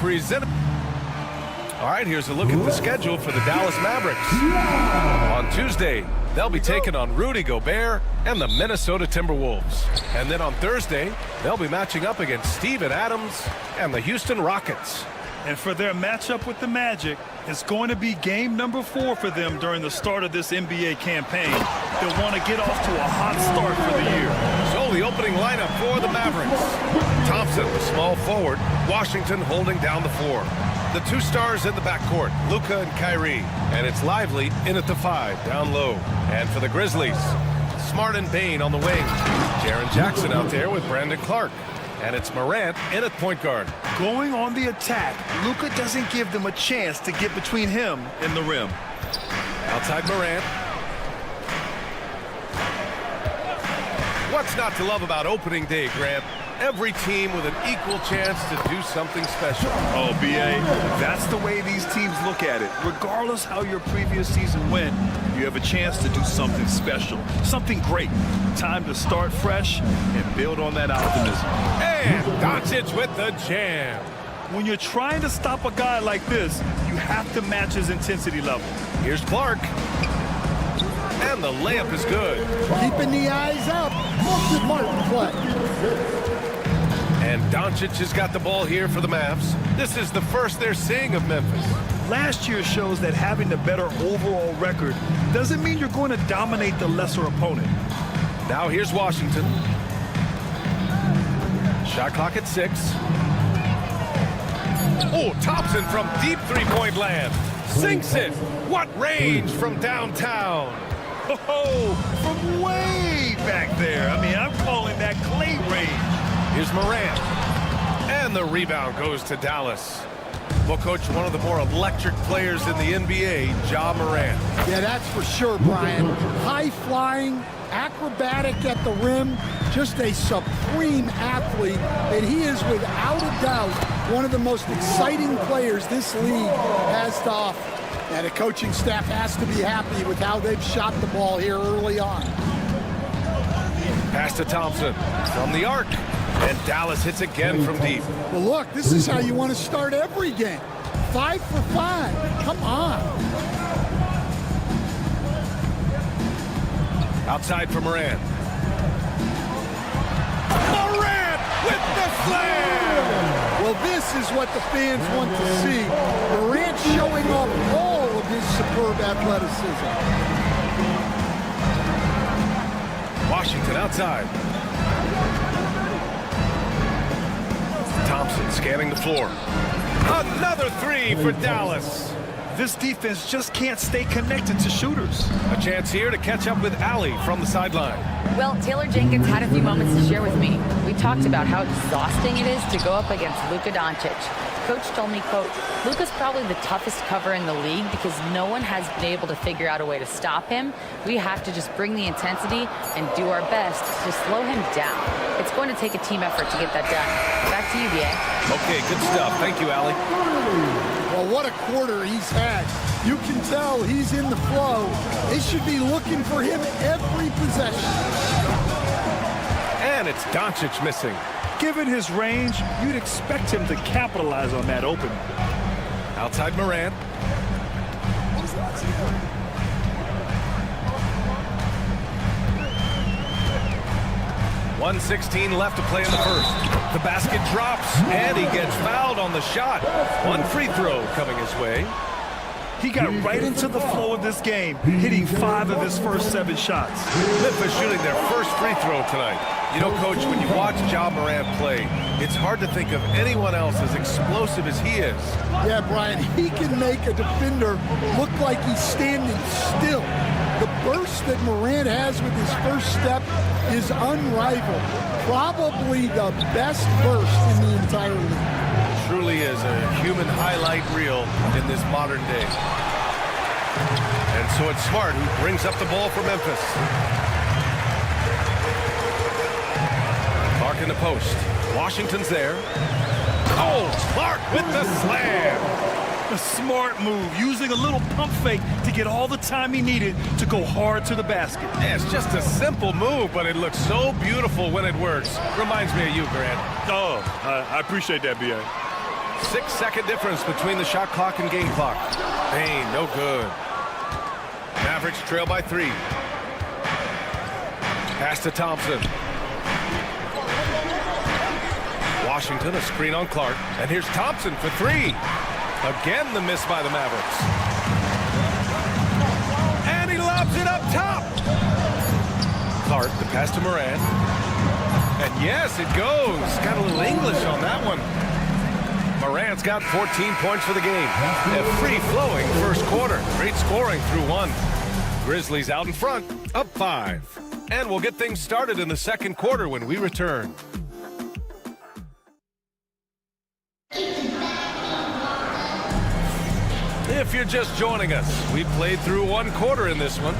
presented. All right, here's a look at the schedule for the Dallas Mavericks. On Tuesday, they'll be taking on Rudy Gobert and the Minnesota Timberwolves. And then on Thursday, they'll be matching up against Steven Adams and the Houston Rockets. And for their matchup with the Magic, it's going to be game number 4 for them during the start of this NBA campaign. They'll want to get off to a hot start for the year. So the opening lineup for the Mavericks. Thompson, the small forward. Washington holding down the floor. The 2 stars in the backcourt, Luka and Kyrie. And it's Lively in at the 5, down low. And for the Grizzlies, Smart and Bane on the wing. Jaren Jackson out there with Brandon Clark. And it's Morant in at point guard. Going on the attack, Luka doesn't give them a chance to get between him and the rim. Outside Morant. What's not to love about opening day, Grant? Every team with an equal chance to do something special. Oh, B.A., that's the way these teams look at it. Regardless how your previous season went, you have a chance to do something special, something great. Time to start fresh and build on that optimism. And Doncic with the jam. When you're trying to stop a guy like this, you have to match his intensity level. Here's Clark. And the layup is good. Keeping the eyes up. Smart play. And Doncic has got the ball here for the Mavs. This is the first they're seeing of Memphis. Last year shows that having the better overall record doesn't mean you're going to dominate the lesser opponent. Now here's Washington. Shot clock at 6. Oh, Thompson from deep three-point land. Sinks it. What range from downtown. Oh, from way back there. I mean, I'm calling that clay range. Here's Morant. And the rebound goes to Dallas. Well, Coach, one of the more electric players in the NBA, Ja Morant. Yeah, that's for sure, Brian. High-flying, acrobatic at the rim, just a supreme athlete. And he is, without a doubt, one of the most exciting players this league has to offer. And the coaching staff has to be happy with how they've shot the ball here early on. Pass to Thompson from the arc. And Dallas hits again from deep. Well, look, this is how you want to start every game. 5 for 5. Come on. Outside for Morant. Morant with the slam! Well, this is what the fans want to see. Morant showing off all of his superb athleticism. Washington outside. Thompson scanning the floor. Another 3 for Dallas. This defense just can't stay connected to shooters. A chance here to catch up with Allie from the sideline. Well, Taylor Jenkins had a few moments to share with me. We talked about how exhausting it is to go up against Luka Doncic. Coach told me, quote, Luka's probably the toughest cover in the league because no one has been able to figure out a way to stop him. We have to just bring the intensity and do our best to slow him down. It's going to take a team effort to get that done. Back to you, B.A. Okay, good stuff. Thank you, Allie. Well, what a quarter he's had. You can tell he's in the flow. They should be looking for him every possession. And it's Doncic missing. Given his range, you'd expect him to capitalize on that opening. Outside Morant. 1:16 left to play in the first. The basket drops, and he gets fouled on the shot. One free throw coming his way. He got right into the flow of this game, hitting 5 of his first 7 shots. Memphis shooting their first free throw tonight. You know, Coach, when you watch Ja Morant play, it's hard to think of anyone else as explosive as he is. Yeah, Brian, he can make a defender look like he's standing still. The burst that Morant has with his first step is unrivaled. Probably the best burst in the entire league. Truly is a human highlight reel in this modern day. And so it's Smart who brings up the ball for Memphis. Clark in the post. Washington's there. Oh, Clark with the slam. A smart move, using a little pump fake to get all the time he needed to go hard to the basket. Yeah, it's just a simple move, but it looks so beautiful when it works. Reminds me of you, Grant. Oh, I appreciate that, B.A. 6-second difference between the shot clock and game clock. Bain, no good. Mavericks trail by 3. Pass to Thompson. Washington, a screen on Clark. And here's Thompson for 3. Again, the miss by the Mavericks. And he lobs it up top. Clark, the pass to Moran. And yes, it goes. Got a little English on that one. Moran's got 14 points for the game. A free-flowing first quarter. Great scoring through 1. Grizzlies out in front, up 5. And we'll get things started in the second quarter when we return. If you're just joining us, we played through 1 quarter in this one.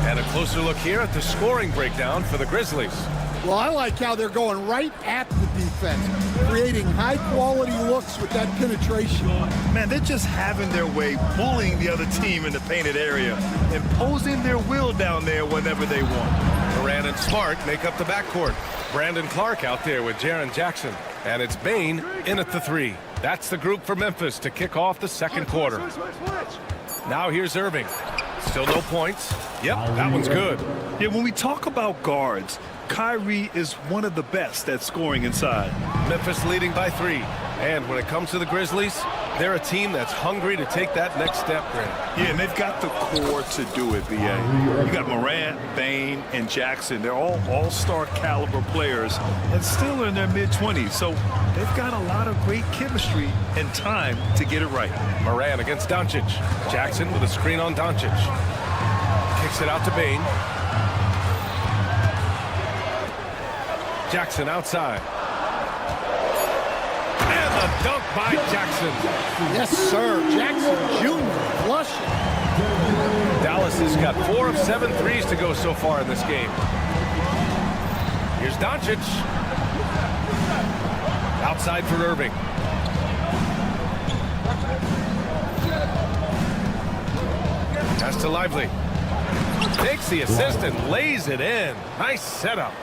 And a closer look here at the scoring breakdown for the Grizzlies. Well, I like how they're going right at the defense, creating high-quality looks with that penetration. Man, they're just having their way, bullying the other team in the painted area, imposing their will down there whenever they want. Moran and Smart make up the backcourt. Brandon Clark out there with Jaren Jackson. And it's Bain in at the 3. That's the group for Memphis to kick off the second quarter. Now here's Irving. Still no points. Yep, that one's good. Yeah, when we talk about guards, Kyrie is one of the best at scoring inside. Memphis leading by 3. And when it comes to the Grizzlies, they're a team that's hungry to take that next step, Grant. Yeah, and they've got the core to do it, B.A. You got Morant, Bain, and Jackson. They're all all-star caliber players and still in their mid-20s. So they've got a lot of great chemistry and time to get it right. Moran against Doncic. Jackson with a screen on Doncic. Kicks it out to Bain. Jackson outside. And the dunk by Jackson. Yes, sir. Jackson Jr. flushing. Dallas has got 4 of 7 threes to go so far in this game. Here's Doncic. Outside for Irving. Pass to Lively. Takes the assist and lays it in. Nice setup.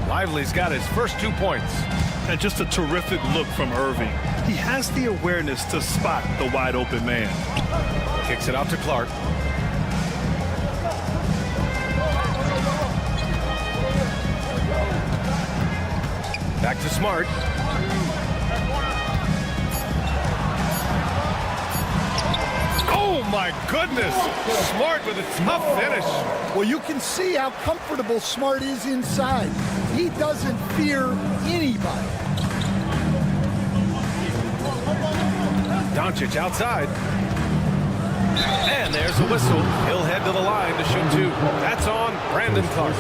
Lively's got his first 2 points. And just a terrific look from Irving. He has the awareness to spot the wide open man. Kicks it out to Clark. Back to Smart. Oh my goodness! Smart with a tough finish. Well, you can see how comfortable Smart is inside. He doesn't fear anybody. Doncic outside. And there's a whistle. He'll head to the line to shoot 2. That's on Brandon Clark.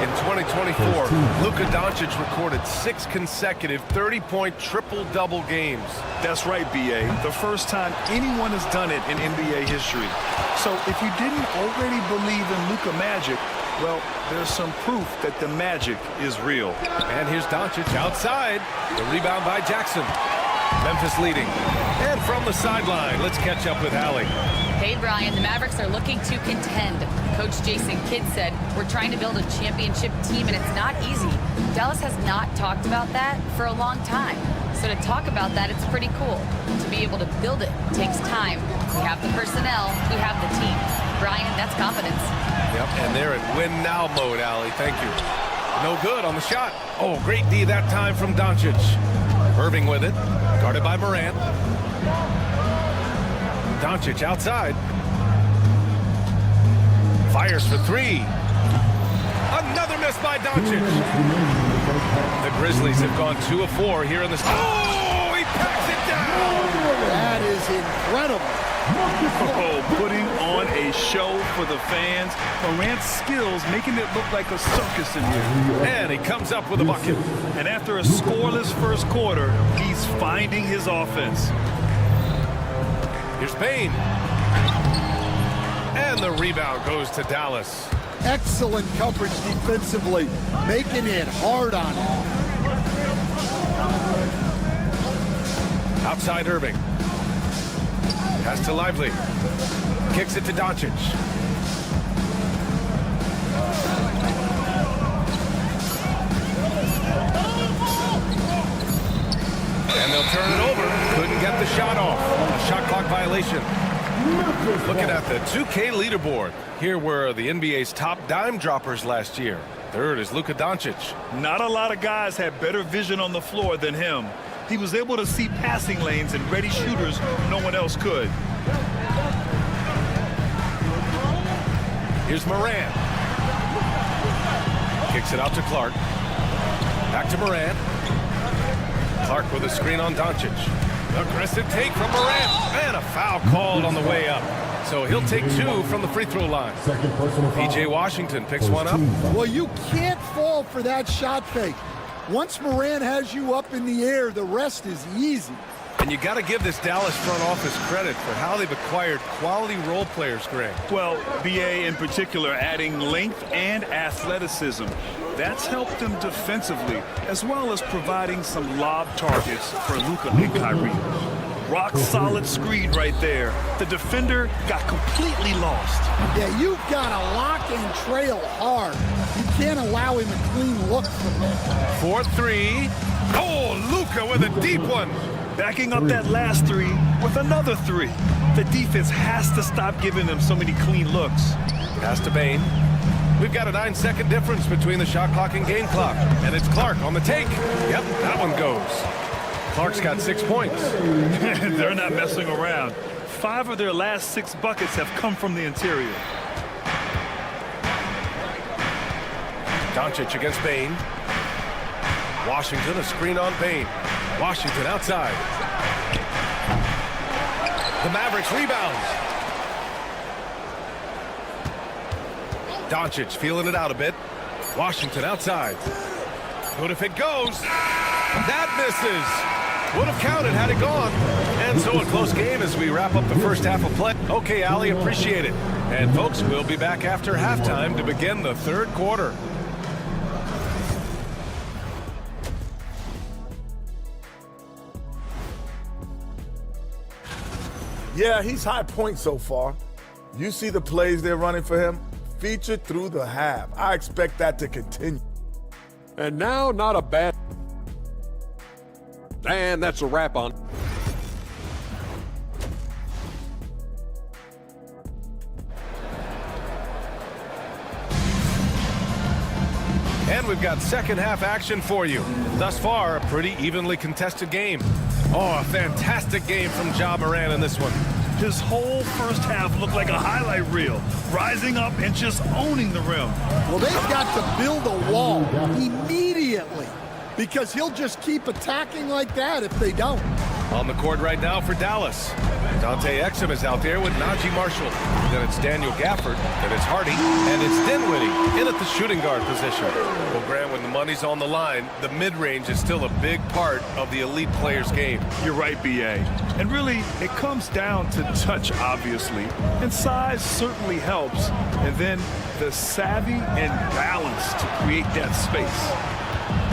In 2024, Luka Doncic recorded 6 consecutive 30-point triple-double games. That's right, B.A. The first time anyone has done it in NBA history. So if you didn't already believe in Luka Magic, well, there's some proof that the magic is real. And here's Doncic outside. The rebound by Jackson. Memphis leading. And from the sideline, let's catch up with Allie. Hey, Brian, the Mavericks are looking to contend. Coach Jason Kidd said, we're trying to build a championship team, and it's not easy. Dallas has not talked about that for a long time. So to talk about that, it's pretty cool. To be able to build it takes time. We have the personnel, we have the team. Brian, that's confidence. Yep, and they're in win-now mode, Allie. Thank you. No good on the shot. Oh, great D that time from Doncic. Irving with it, guarded by Moran. Doncic outside. Fires for 3. Another miss by Doncic. The Grizzlies have gone 2 of 4 here in the... Oh, he packs it down! That is incredible. Oh, putting on a show for the fans. Morant's skills making it look like a circus in here. And he comes up with a bucket. And after a scoreless first quarter, he's finding his offense. Here's Bain. And the rebound goes to Dallas. Excellent coverage defensively, making it hard on him. Outside Irving. Pass to Lively. Kicks it to Doncic. And they'll turn it over. the shot off. A shot clock violation. Looking at the 2K leaderboard. Here were the NBA's top dime droppers last year. Third is Luka Doncic. Not a lot of guys had better vision on the floor than him. He was able to see passing lanes and ready shooters no one else could. Here's Morant. Kicks it out to Clark. Back to Morant. Clark with a screen on Doncic. Aggressive take from Morant. And a foul called on the way up. So he'll take 2 from the free throw line. P.J. Washington picks one up. Well, you can't fall for that shot fake. Once Morant has you up in the air, the rest is easy. And you got to give this Dallas front office credit for how they've acquired quality role players, Greg. Well, BA in particular adding length and athleticism. That's helped them defensively, as well as providing some lob targets for Luka and Kyrie. Rock solid screen right there. The defender got completely lost. Yeah, you've got to lock and trail hard. You can't allow him a clean look from there. 4-3. Oh, Luka with a deep one. Backing up that last 3 with another 3. The defense has to stop giving them so many clean looks. Pass to Bane. We've got a 9-second difference between the shot clock and game clock. And it's Clark on the take. Yep, that one goes. Clark's got 6 points. They're not messing around. 5 of their last 6 buckets have come from the interior. Doncic against Bane. Washington, a screen on Bane. Washington outside. The Mavericks rebounds. Doncic feeling it out a bit. Washington outside. What if it goes? That misses. Would have counted had it gone. And so a close game as we wrap up the first half of play. Okay, Ali, appreciate it. And folks, we'll be back after halftime to begin the third quarter. Yeah, he's high point so far. You see the plays they're running for him? Featured through the half. I expect that to continue. And now, not a bad... And that's a wrap on... And we've got second half action for you. Thus far, a pretty evenly contested game. Oh, a fantastic game from Ja Morant in this one. His whole first half looked like a highlight reel, rising up and just owning the rim. Well, they've got to build a wall immediately because he'll just keep attacking like that if they don't. On the court right now for Dallas. Dante Exum is out there with Najee Marshall. Then it's Daniel Gafford. Then it's Hardy. And it's Dinwiddie in at the shooting guard position. Well, Grant, when the money's on the line, the mid-range is still a big part of the elite player's game. You're right, B.A. And really, it comes down to touch, obviously. And size certainly helps. And then the savvy and balance to create that space.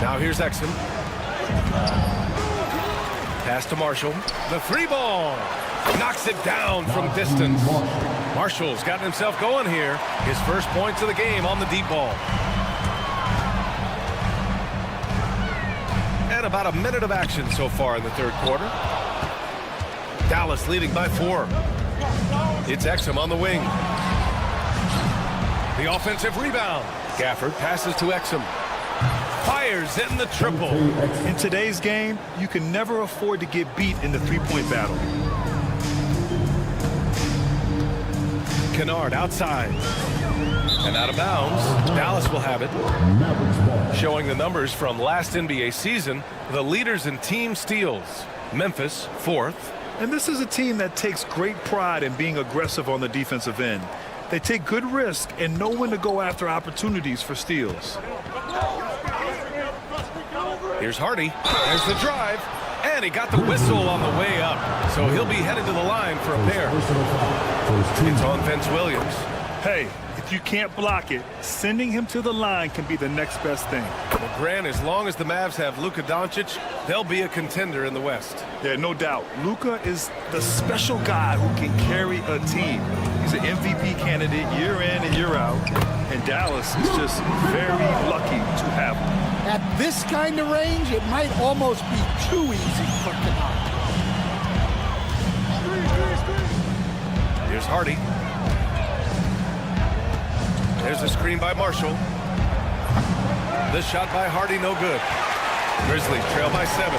Now here's Exum. Pass to Marshall. The three ball. Knocks it down from distance. Marshall's gotten himself going here. His first points of the game on the deep ball. And about a minute of action so far in the third quarter. Dallas leading by 4. It's Exum on the wing. The offensive rebound. Gafford passes to Exum. Fires in the triple. In today's game, you can never afford to get beat in the three-point battle. Kennard outside. And out of bounds. Dallas will have it. Showing the numbers from last NBA season, the leaders in team steals. Memphis, 4th. And this is a team that takes great pride in being aggressive on the defensive end. They take good risk and know when to go after opportunities for steals. Here's Hardy. There's the drive. And he got the whistle on the way up. So he'll be headed to the line for a pair. It's on Vince Williams. Hey, if you can't block it, sending him to the line can be the next best thing. Well, Grant, as long as the Mavs have Luka Doncic, they'll be a contender in the West. Yeah, no doubt. Luka is the special guy who can carry a team. He's an MVP candidate year in and year out. And Dallas is just very lucky to have him. At this kind of range, it might almost be too easy for Kennard. Here's Hardy. There's a screen by Marshall. This shot by Hardy, no good. Grizzlies trail by 7.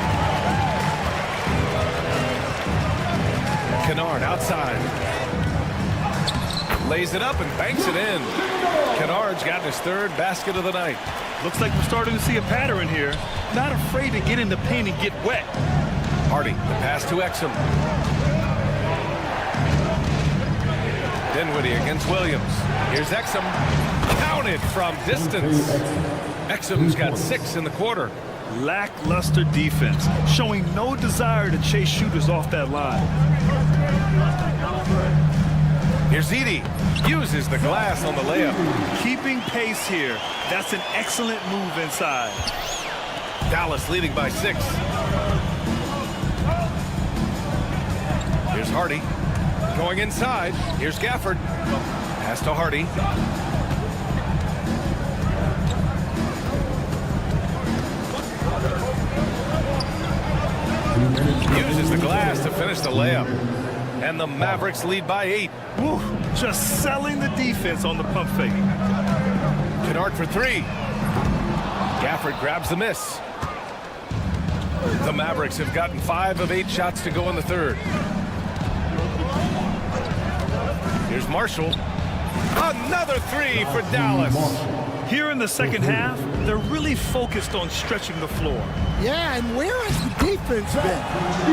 Kennard outside. Lays it up and banks it in. Kennard's gotten his 3rd basket of the night. Looks like we're starting to see a pattern here. Not afraid to get in the paint and get wet. Hardy, the pass to Exum. Dinwiddie against Williams. Here's Exum. Counted from distance. Exum's got 6 in the quarter. Lackluster defense, showing no desire to chase shooters off that line. Here's Edey. Uses the glass on the layup. Keeping pace here. That's an excellent move inside. Dallas leading by 6. Here's Hardy. Going inside. Here's Gafford. Pass to Hardy. Uses the glass to finish the layup. And the Mavericks lead by 8. Woo, just selling the defense on the pump fake. Kennard for 3. Gafford grabs the miss. The Mavericks have gotten 5 of 8 shots to go in the 3rd. Here's Marshall. Another 3 for Dallas. Here in the second half, they're really focused on stretching the floor. Yeah, and where has the defense been?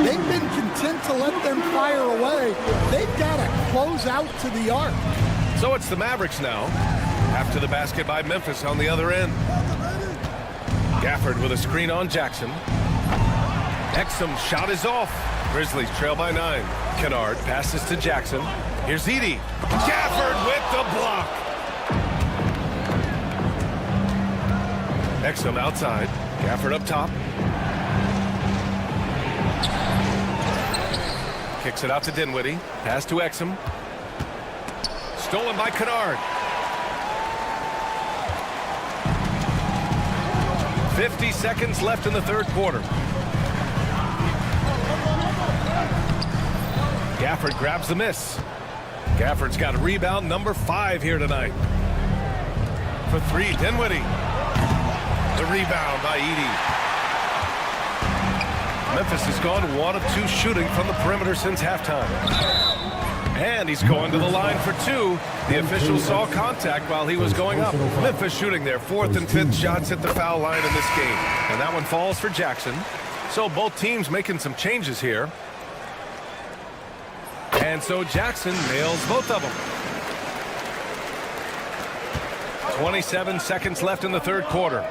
They've been content to let them fire away. They've got to close out to the arc. So it's the Mavericks now. After the basket by Memphis on the other end. Gafford with a screen on Jackson. Exum shot is off. Grizzlies trail by 9. Kennard passes to Jackson. Here's Edey. Gafford with the block. Exum outside. Gafford up top. Kicks it out to Dinwiddie. Pass to Exum. Stolen by Kennard. 50 seconds left in the 3rd quarter. Gafford grabs the miss. Gafford's got a rebound number 5 here tonight. For 3, Dinwiddie. The rebound by Edey. Memphis has gone 1 of 2 shooting from the perimeter since halftime. And he's going to the line for 2. The official saw contact while he was going up. Memphis shooting their 4th and 5th shots at the foul line in this game. And that one falls for Jackson. So both teams making some changes here. And so Jackson nails both of them. 27 seconds left in the 3rd quarter.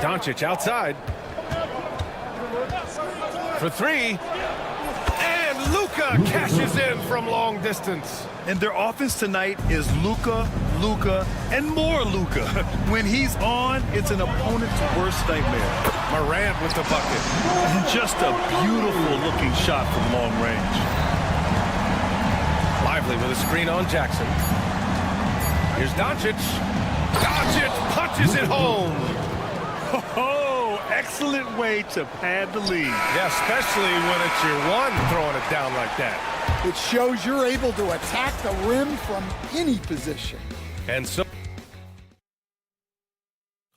Doncic outside. For 3. And Luka cashes in from long distance. And their offense tonight is Luka, and more Luka. When he's on, it's an opponent's worst nightmare. Morant with the bucket. And just a beautiful-looking shot from long range. Lively with a screen on Jackson. Here's Doncic. Doncic punches it home. Oh, excellent way to pad the lead. Yeah, especially when it's your one throwing it down like that. It shows you're able to attack the rim from any position. And so...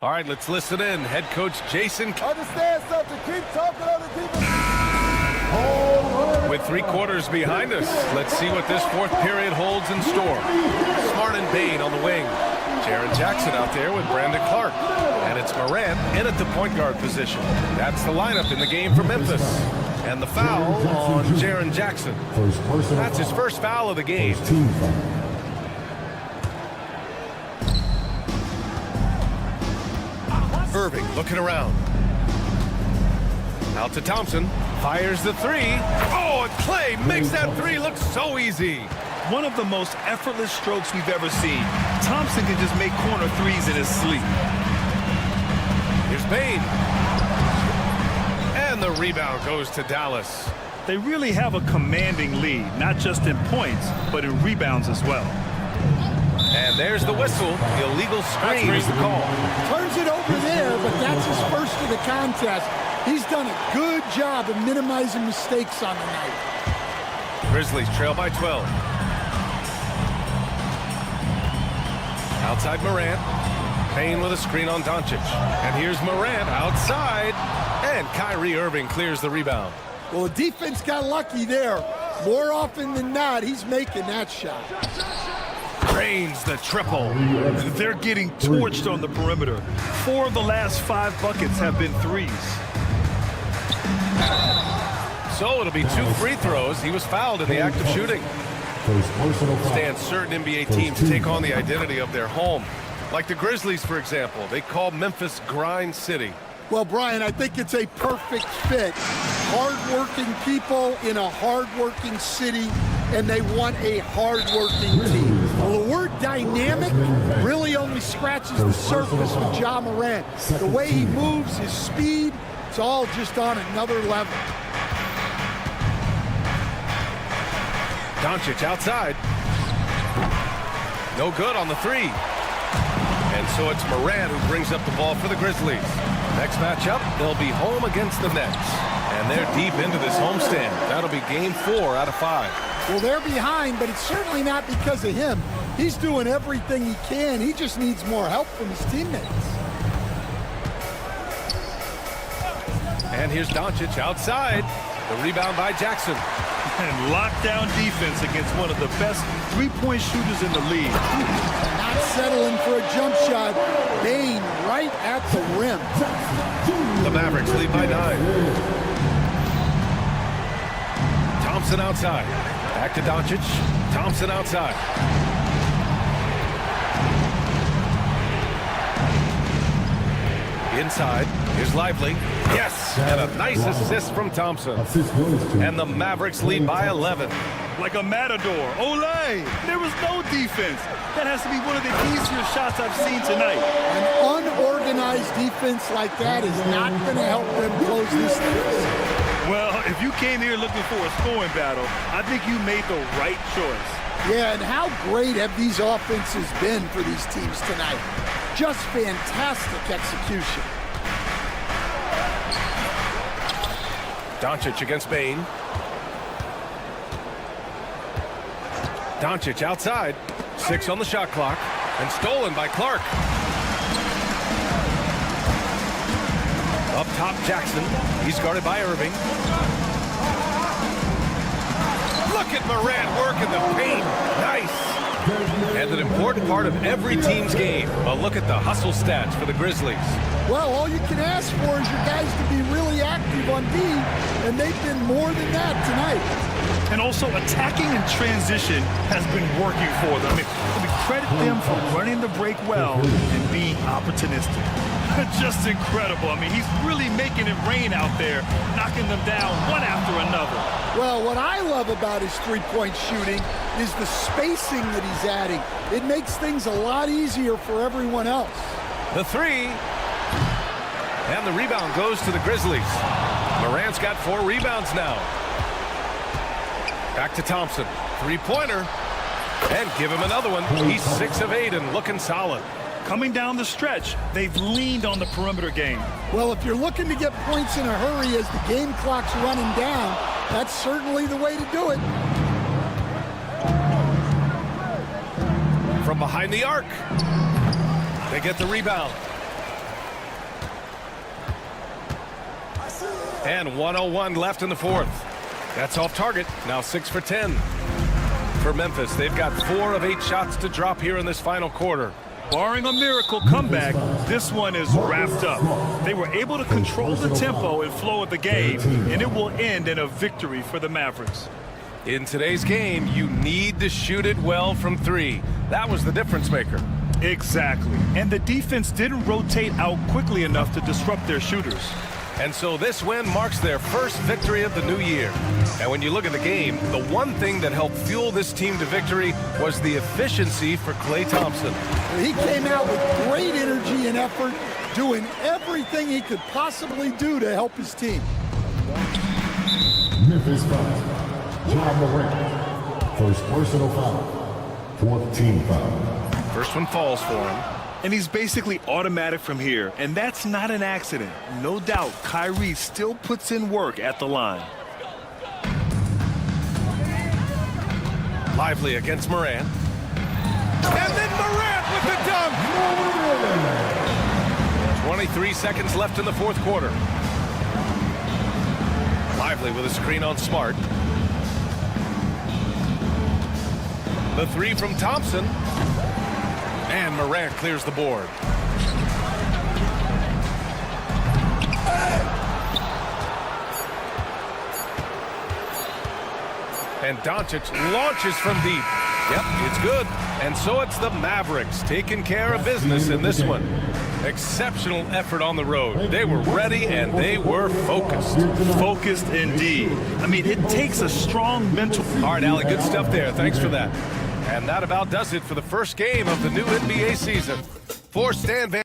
All right, let's listen in. Head coach Jason. Understand something. Keep talking on the defense. With 3 quarters behind us, let's see what this 4th period holds in store. Smart and Bain on the wing. Jaren Jackson out there with Brandon Clark. And it's Morant in at the point guard position. That's the lineup in the game for Memphis. And the foul on Jaren Jackson. That's his first foul of the game. Irving looking around. Out to Thompson. Fires the 3. Oh, and Clay makes that 3 look so easy. One of the most effortless strokes we've ever seen. Thompson can just make corner 3s in his sleep. Here's Bain. And the rebound goes to Dallas. They really have a commanding lead, not just in points, but in rebounds as well. And there's the whistle. Illegal screen is the call. Turns it over there, but that's his first of the contest. He's done a good job of minimizing mistakes on the night. Grizzlies trail by 12. Outside Morant. Payne with a screen on Doncic. And here's Morant outside. And Kyrie Irving clears the rebound. Well, the defense got lucky there. More often than not, he's making that shot. Drains the triple. They're getting torched on the perimeter. 4 of the last 5 buckets have been threes. So it'll be 2 free throws. He was fouled in the act of shooting. Stan, certain NBA teams take on the identity of their home. Like the Grizzlies, for example. They call Memphis Grind City. Well, Brian, I think it's a perfect fit. Hard-working people in a hard-working city, and they want a hard-working team. Well, the word dynamic really only scratches the surface with Ja Morant. The way he moves, his speed, it's all just on another level. Doncic outside. No good on the 3. And so it's Morant who brings up the ball for the Grizzlies. Next matchup, they'll be home against the Nets. And they're deep into this homestand. That'll be game 4 out of 5. Well, they're behind, but it's certainly not because of him. He's doing everything he can. He just needs more help from his teammates. And here's Doncic outside. The rebound by Jackson. And lockdown defense against one of the best three-point shooters in the league. Not settling for a jump shot. Bane right at the rim. The Mavericks lead by 9. Thompson outside. Back to Doncic. Thompson outside. Inside. Here's Lively. Yes! And a nice assist from Thompson. And the Mavericks lead by 11. Like a matador. Olay! There was no defense. That has to be one of the easier shots I've seen tonight. An unorganized defense like that is not going to help them close this thing. Well, if you came here looking for a scoring battle, I think you made the right choice. Yeah, and how great have these offenses been for these teams tonight? Just fantastic execution. Doncic against Bane. Doncic outside. 6 on the shot clock. And stolen by Clark. Up top, Jackson. He's guarded by Irving. Look at Morant working the paint. Nice. And an important part of every team's game. A look at the hustle stats for the Grizzlies. Well, all you can ask for is your guys to be really active on D, and they've been more than that tonight. And also attacking in transition has been working for them. I mean, credit them for running the break well and being opportunistic. Just incredible. I mean, he's really making it rain out there, knocking them down one after another. Well, what I love about his three-point shooting is the spacing that he's adding. It makes things a lot easier for everyone else. The 3. And the rebound goes to the Grizzlies. Morant's got 4 rebounds now. Back to Thompson. 3-pointer. And give him another one. He's 6 of 8 and looking solid. Coming down the stretch, they've leaned on the perimeter game. Well, if you're looking to get points in a hurry as the game clock's running down, that's certainly the way to do it. From behind the arc. They get the rebound. And 1:01 left in the 4th. That's off target. Now 6 for 10. For Memphis, they've got 4 of 8 shots to drop here in this final quarter. Barring a miracle comeback, this one is wrapped up. They were able to control the tempo and flow of the game, and it will end in a victory for the Mavericks. In today's game, you need to shoot it well from 3. That was the difference maker. Exactly. And the defense didn't rotate out quickly enough to disrupt their shooters. And so this win marks their first victory of the new year. And when you look at the game, the one thing that helped fuel this team to victory was the efficiency for Klay Thompson. He came out with great energy and effort, doing everything he could possibly do to help his team. Memphis foul. Ja Morant. First personal foul. 4th team foul. First one falls for him. And he's basically automatic from here, and that's not an accident. No doubt, Kyrie still puts in work at the line. Lively against Morant. And then Morant with the dunk! 23 seconds left in the fourth quarter. Lively with a screen on Smart. The three from Thompson. And Morant clears the board. And Doncic launches from deep. Yep, it's good. And so it's the Mavericks taking care of business in this one. Exceptional effort on the road. They were ready and they were focused. Focused indeed. I mean, it takes a strong mental... All right, Allie, good stuff there. Thanks for that. And that about does it for the first game of the new NBA season. For Stan Van...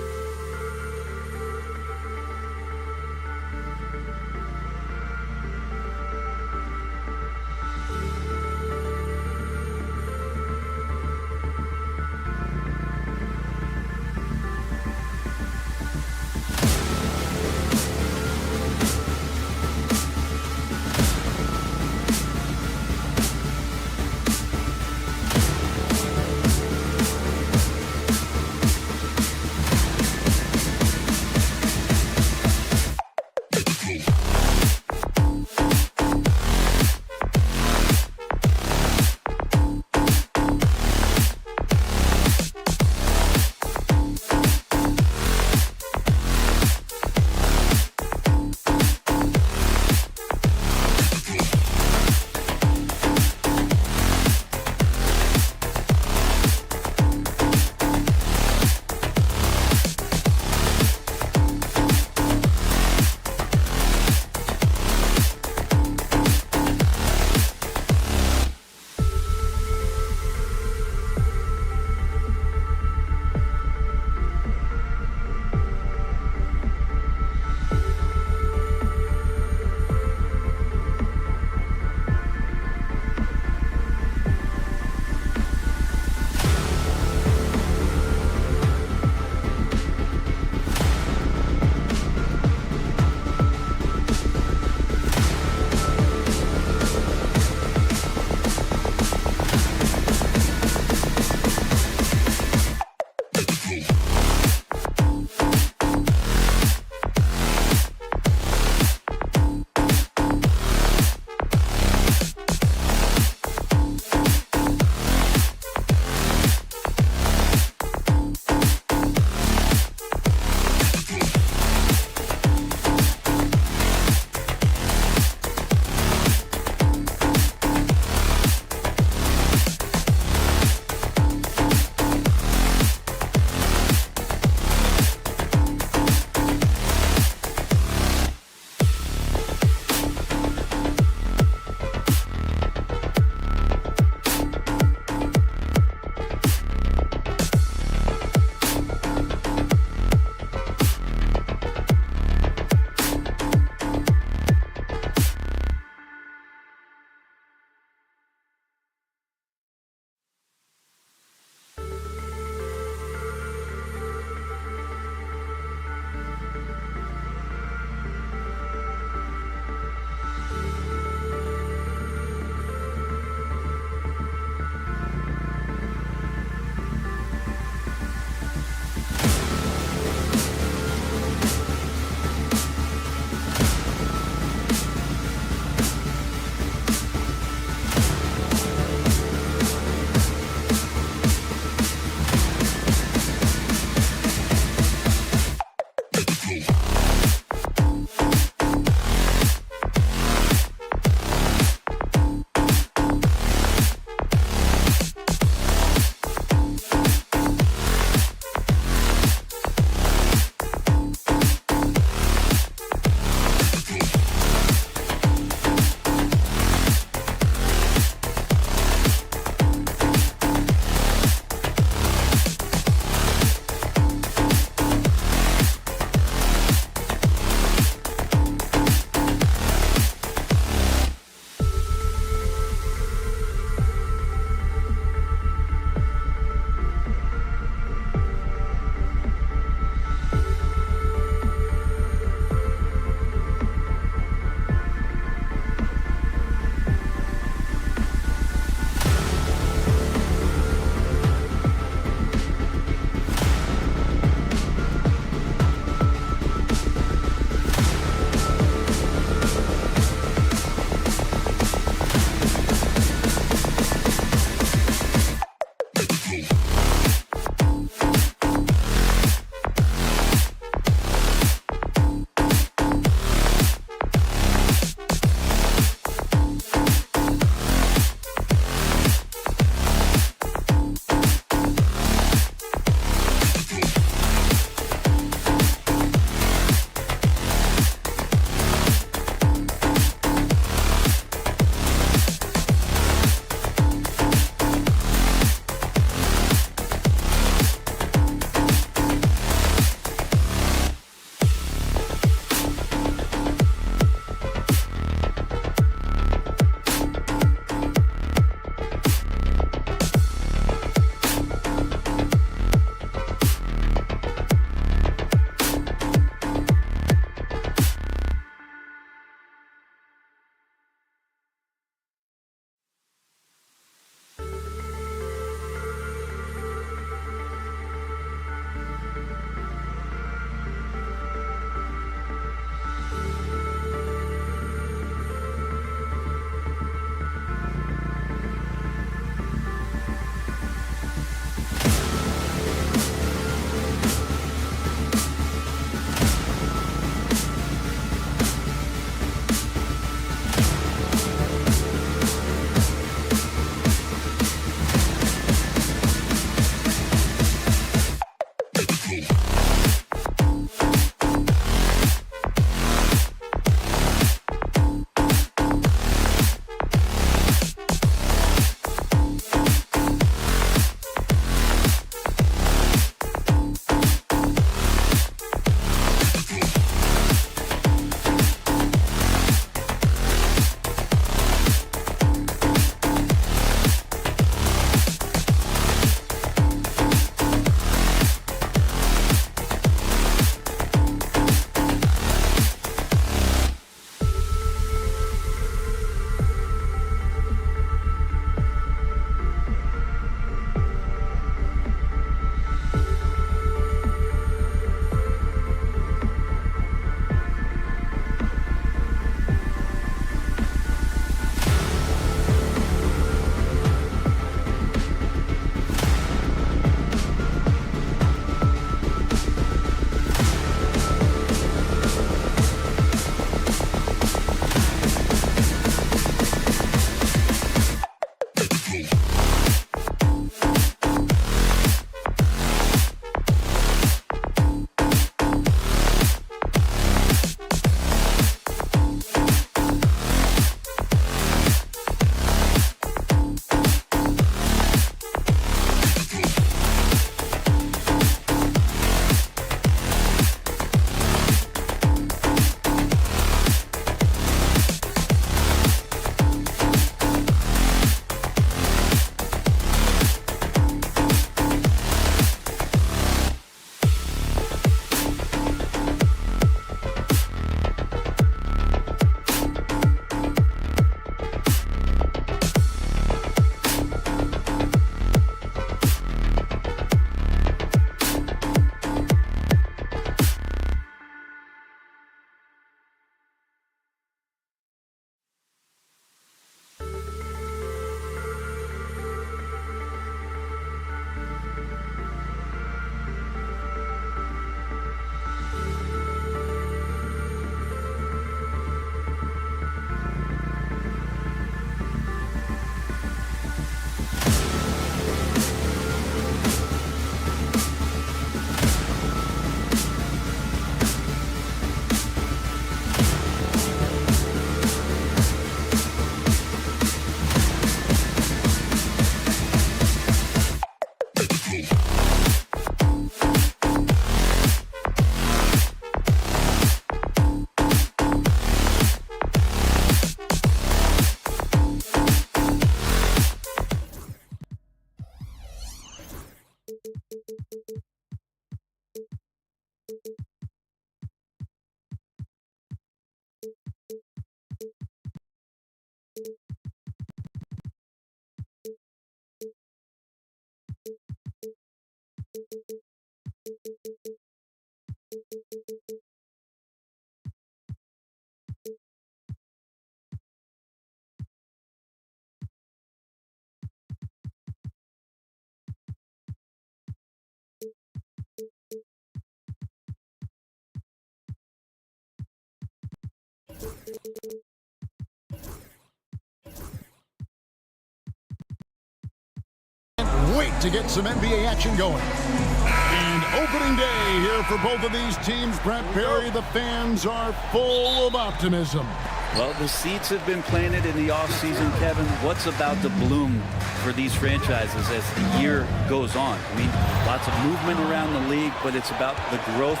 Wait to get some NBA action going. And opening day here for both of these teams, Brent Perry. The fans are full of optimism. Well, the seeds have been planted in the offseason, Kevin. What's about to bloom for these franchises as the year goes on? I mean, lots of movement around the league, but it's about the growth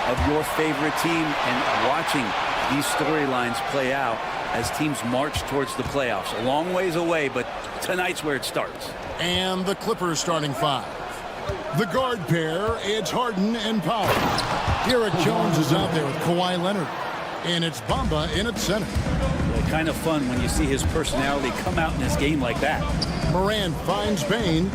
of your favorite team and watching these storylines play out as teams march towards the playoffs. A long ways away, but tonight's where it starts. And the Clippers starting five. The guard pair, it's Harden and Powell. Derek Jones is out there with Kawhi Leonard. And it's Bamba in at center. Well, kind of fun when you see his personality come out in this game like that. Morant finds Bane.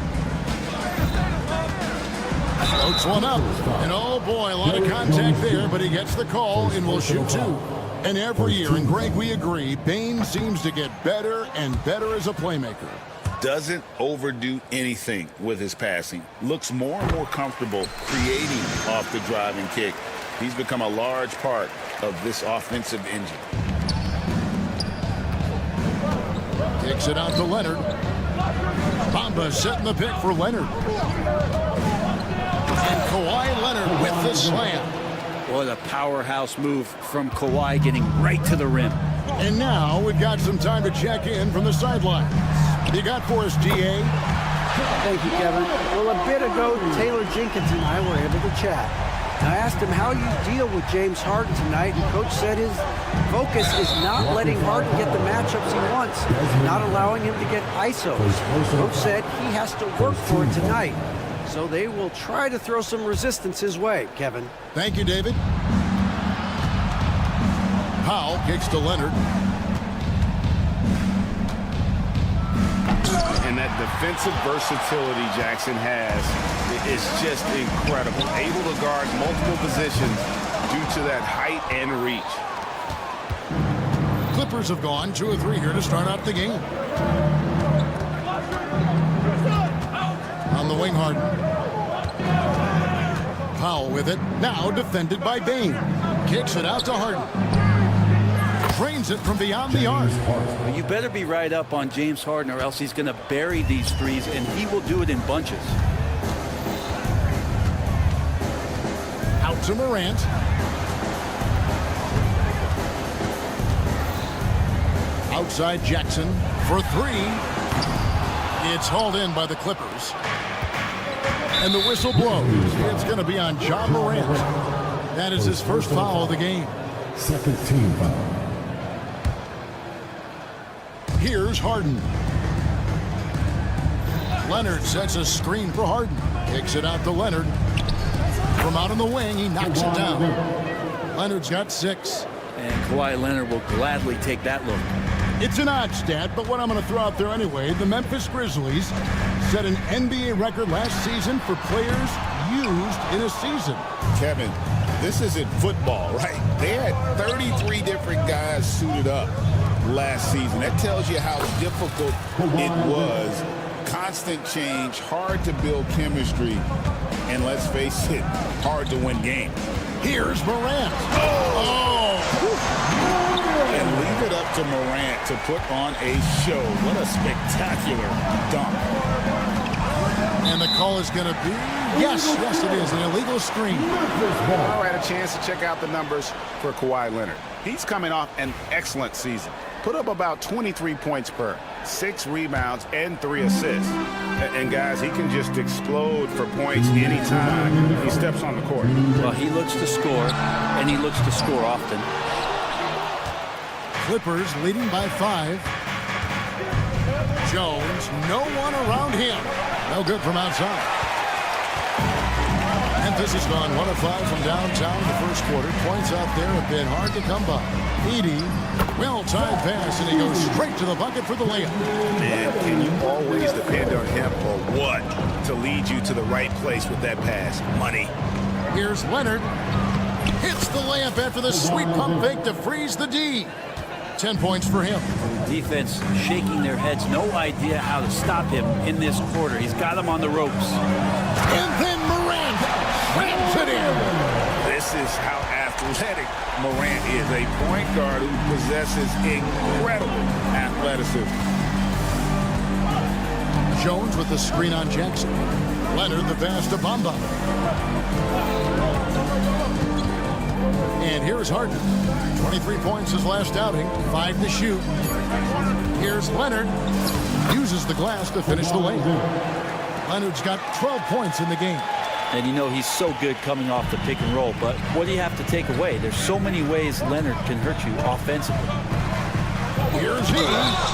Floats one up. And oh boy, a lot of contact there, but he gets the call and will shoot two. And every year, and Greg, we agree, Bane seems to get better and better as a playmaker. Doesn't overdo anything with his passing. Looks more and more comfortable creating off the driving kick. He's become a large part of this offensive engine. Kicks it out to Leonard. Bamba setting the pick for Leonard. And Kawhi Leonard with the slam. What a powerhouse move from Kawhi, getting right to the rim. And now we've got some time to check in from the sidelines. You got for us, DA? Thank you, Kevin. Well, a bit ago, Taylor Jenkins and I were able to chat. I asked him how you deal with James Harden tonight, and Coach said his focus is not letting Harden get the matchups he wants, not allowing him to get ISOs. Coach said he has to work for it tonight, so they will try to throw some resistance his way, Kevin. Thank you, David. Powell kicks to Leonard. And that defensive versatility Jackson has is just incredible. Able to guard multiple positions due to that height and reach. Clippers have gone 2 of 3 here to start out the game. On the wing, Harden. Powell with it. Now defended by Bane. Kicks it out to Harden. Drains it from beyond the arc. Well, you better be right up on James Harden or else he's going to bury these threes, and he will do it in bunches. Out to Morant. Outside Jackson for 3. It's hauled in by the Clippers. And the whistle blows. It's going to be on John Morant. That is his first foul of the game. Second team foul. Here's Harden. Leonard sets a screen for Harden. Kicks it out to Leonard. From out on the wing, he knocks it down. Leonard's got 6. And Kawhi Leonard will gladly take that look. It's an odd stat, but what I'm going to throw out there anyway, the Memphis Grizzlies set an NBA record last season for players used in a season. Kevin, this isn't football, right? They had 33 different guys suited up last season. That tells you how difficult it was. Constant change, hard to build chemistry, and let's face it, hard to win games. Here's Morant. And leave it up to Morant to put on a show. What a spectacular dunk. And the call is going to be, yes, it is, an illegal screen. All right, a chance to check out the numbers for Kawhi Leonard. He's coming off an excellent season. Put up about 23 points per, 6 rebounds, and 3 assists. And guys, he can just explode for points anytime he steps on the court. Well, he looks to score, and he looks to score often. Clippers leading by 5. Jones, no one around him. No good from outside. Memphis has gone 1 of 5 from downtown in the first quarter. Points out there have been hard to come by. Edey, well-timed pass, and he goes straight to the bucket for the layup. Man, can you always depend on him or what to lead you to the right place with that pass? Money. Here's Leonard. Hits the layup after the sweet pump fake to freeze the D. 10 points for him. Defense shaking their heads. No idea how to stop him in this quarter. He's got him on the ropes. And then Morant rams it in. This is how athletic Morant is. A point guard who possesses incredible athleticism. Jones with the screen on Jackson. Leonard the pass to Bamba. And here's Harden. 23 points his last outing, 5 to shoot. Here's Leonard. Uses the glass to finish the lane. Leonard's got 12 points in the game. And you know he's so good coming off the pick and roll, but what do you have to take away? There's so many ways Leonard can hurt you offensively. Here's he.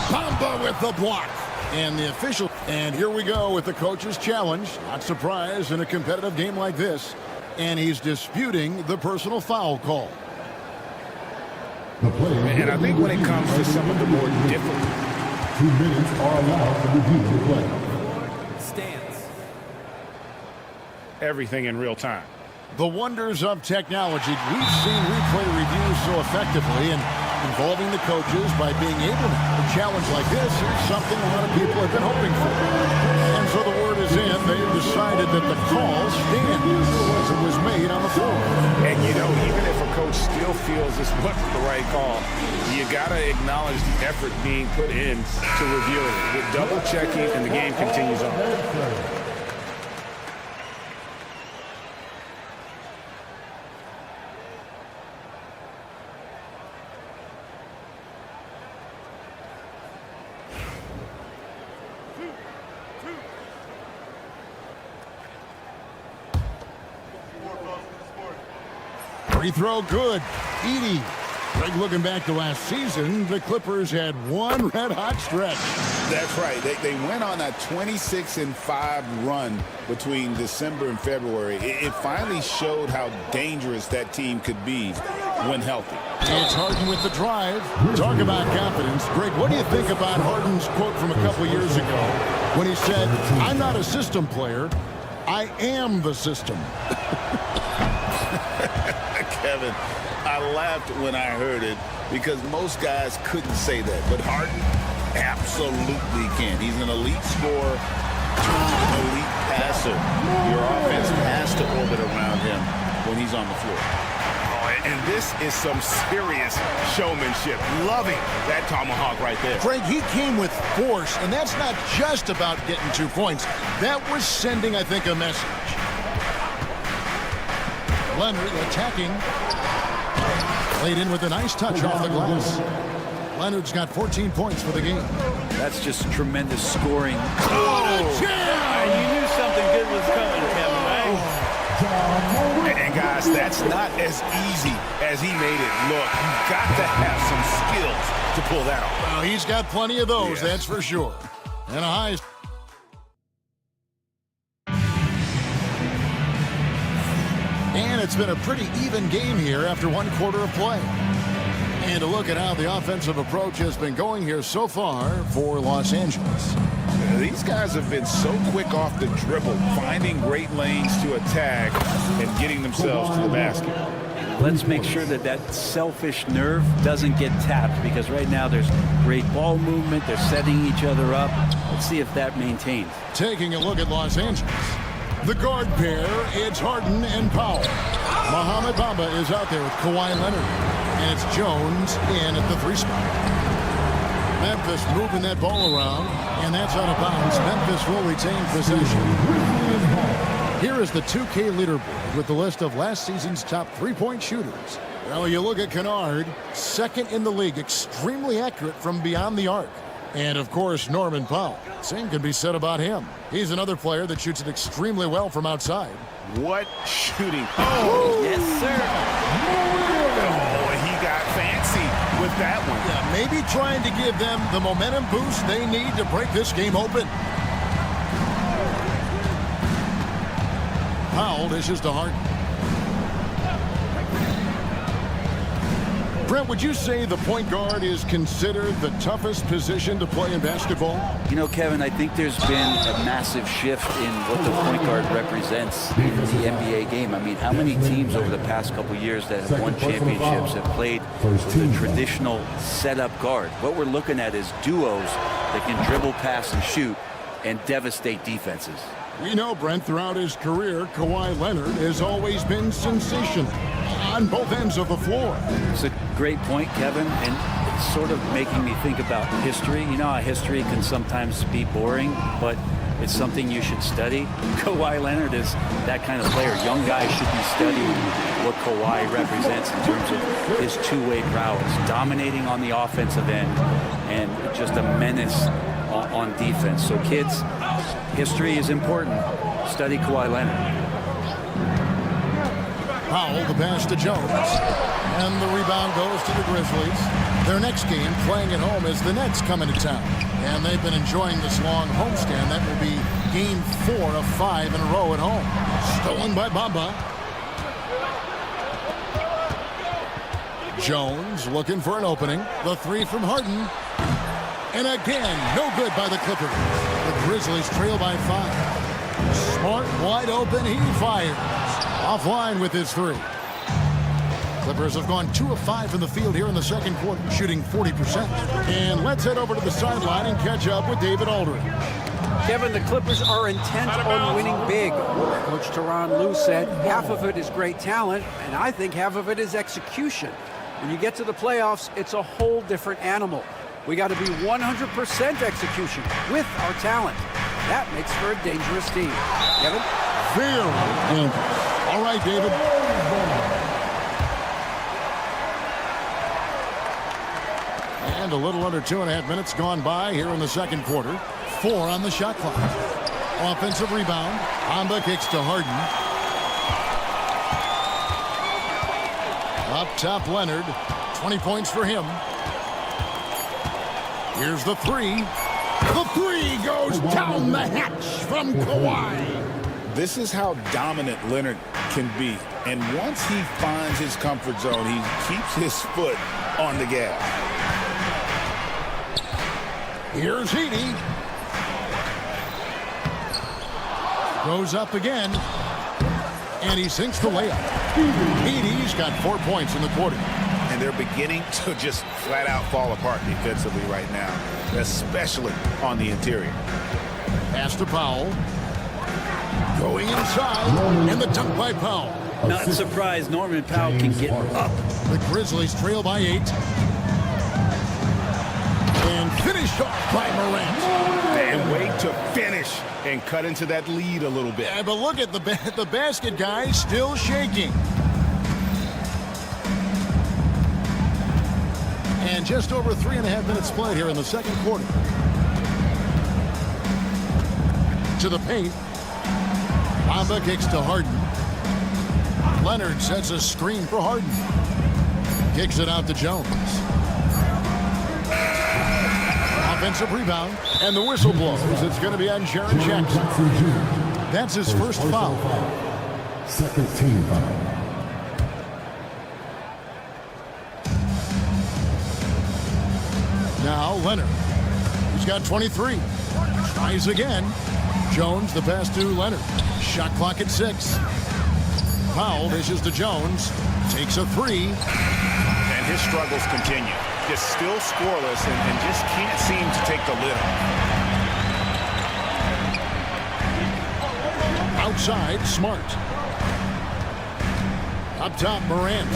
Bamba with the block. And the official. And here we go with the coach's challenge. Not surprised in a competitive game like this. And he's disputing the personal foul call. And I think when it comes to some of the more difficult, 2 minutes are allowed to review the play. Stands. everything in real time. The wonders of technology. We've seen replay reviews so effectively and involving the coaches by being able to. A challenge like this is something a lot of people have been hoping for. And so the word is in. They've decided that the call stands as it was made on the floor. And, you know, even if a coach still feels this wasn't the right call, you got to acknowledge the effort being put in to reviewing it. With double checking, and the game continues on. 3 throw good. Edie. Greg, looking back to last season, the Clippers had one red-hot stretch. That's right. They went on a 26-5 run between December and February. It finally showed how dangerous that team could be when healthy. It's Harden with the drive. Talk about confidence. Greg, what do you think about Harden's quote from a couple years ago when he said, "I'm not a system player. I am the system." Kevin, I laughed when I heard it because most guys couldn't say that. But Harden absolutely can. He's an elite scorer, an elite passer. Your offense has to orbit around him when he's on the floor. Oh, and this is some serious showmanship. Loving that tomahawk right there. Greg, he came with force, and that's not just about getting 2 points. That was sending, I think, a message. Leonard attacking. Laid in with a nice touch off the glass. Leonard's got 14 points for the game. That's just tremendous scoring. Oh! You knew something good was coming, Kevin, right? And guys, that's not as easy as he made it look. You've got to have some skills to pull that off. Well, he's got plenty of those, that's for sure. And a high. And it's been a pretty even game here after 1 quarter of play. And a look at how the offensive approach has been going here so far for Los Angeles. These guys have been so quick off the dribble, finding great lanes to attack and getting themselves to the basket. Let's make sure that that selfish nerve doesn't get tapped, because right now there's great ball movement. They're setting each other up. Let's see if that maintains. Taking a look at Los Angeles. The guard pair, it's Harden and Powell. Mohamed Bamba is out there with Kawhi Leonard. And it's Jones in at the 3 spot. Memphis moving that ball around, and that's out of bounds. Memphis will retain possession. Here is the 2K leaderboard with the list of last season's top 3-point shooters. Well, you look at Kennard, second in the league, extremely accurate from beyond the arc. And, of course, Norman Powell. Same can be said about him. He's another player that shoots it extremely well from outside. What shooting. Oh, yes, sir. Oh, he got fancy with that one. Yeah, maybe trying to give them the momentum boost they need to break this game open. Powell dishes to Harden. Brent, would you say the point guard is considered the toughest position to play in basketball? You know, Kevin, I think there's been a massive shift in what the point guard represents in the NBA game. I mean, how many teams over the past couple years that have won championships have played with a traditional setup guard? What we're looking at is duos that can dribble, pass, and shoot and devastate defenses. We know, Brent, throughout his career, Kawhi Leonard has always been sensational. on both ends of the floor. It's a great point, Kevin, and it's sort of making me think about history. You know how history can sometimes be boring, but it's something you should study. Kawhi Leonard is that kind of player. Young guys should be studying what Kawhi represents in terms of his two-way prowess, dominating on the offensive end, and just a menace on defense. So kids, history is important. Study Kawhi Leonard. Powell, the pass to Jones. And the rebound goes to the Grizzlies. Their next game, playing at home, is the Nets coming to town. And they've been enjoying this long homestand. That will be game 4 of 5 in a row at home. Stolen by Bamba. Jones looking for an opening. The 3 from Harden. And again, no good by the Clippers. The Grizzlies trail by 5. Smart, wide open, he fires. Offline with his 3. Clippers have gone 2 of 5 in the field here in the second quarter, shooting 40%. And let's head over to the sideline and catch up with David Aldridge. Kevin, the Clippers are intent on winning big. Coach Tyronn Lue said half of it is great talent, and I think half of it is execution. When you get to the playoffs, it's a whole different animal. We got to be 100% execution with our talent. That makes for a dangerous team. Kevin? Very dangerous. All right, David. And a little under 2.5 minutes gone by here in the second quarter. 4 on the shot clock. Offensive rebound. Bamba kicks to Harden. Up top, Leonard. 20 points for him. Here's the 3. The 3 goes down the hatch from Kawhi. This is how dominant Leonard can be. And once he finds his comfort zone, he keeps his foot on the gas. Here's Heaney. Goes up again. And he sinks the layup. Heaney's got 4 points in the quarter. And they're beginning to just flat out fall apart defensively right now, especially on the interior. Pass to Powell. Going inside, and the dunk by Powell. Not surprised Norman Powell can get up. The Grizzlies trail by 8. And finished off by Morant. And wait to finish and cut into that lead a little bit. Yeah, but look at the basket guy still shaking. And just over 3.5 minutes played here in the second quarter. To the paint. Bamba kicks to Harden. Leonard sets a screen for Harden. Kicks it out to Jones. Offensive rebound. And the whistle blows. It's going to be on Jaren Jackson. That's his first foul. Second team foul. Now Leonard. He's got 23. Tries again. Jones, the pass to Leonard. Shot clock at 6. Powell dishes to Jones. Takes a 3. And his struggles continue. Just still scoreless and just can't seem to take the lid off. Outside, Smart. Up top, Morant.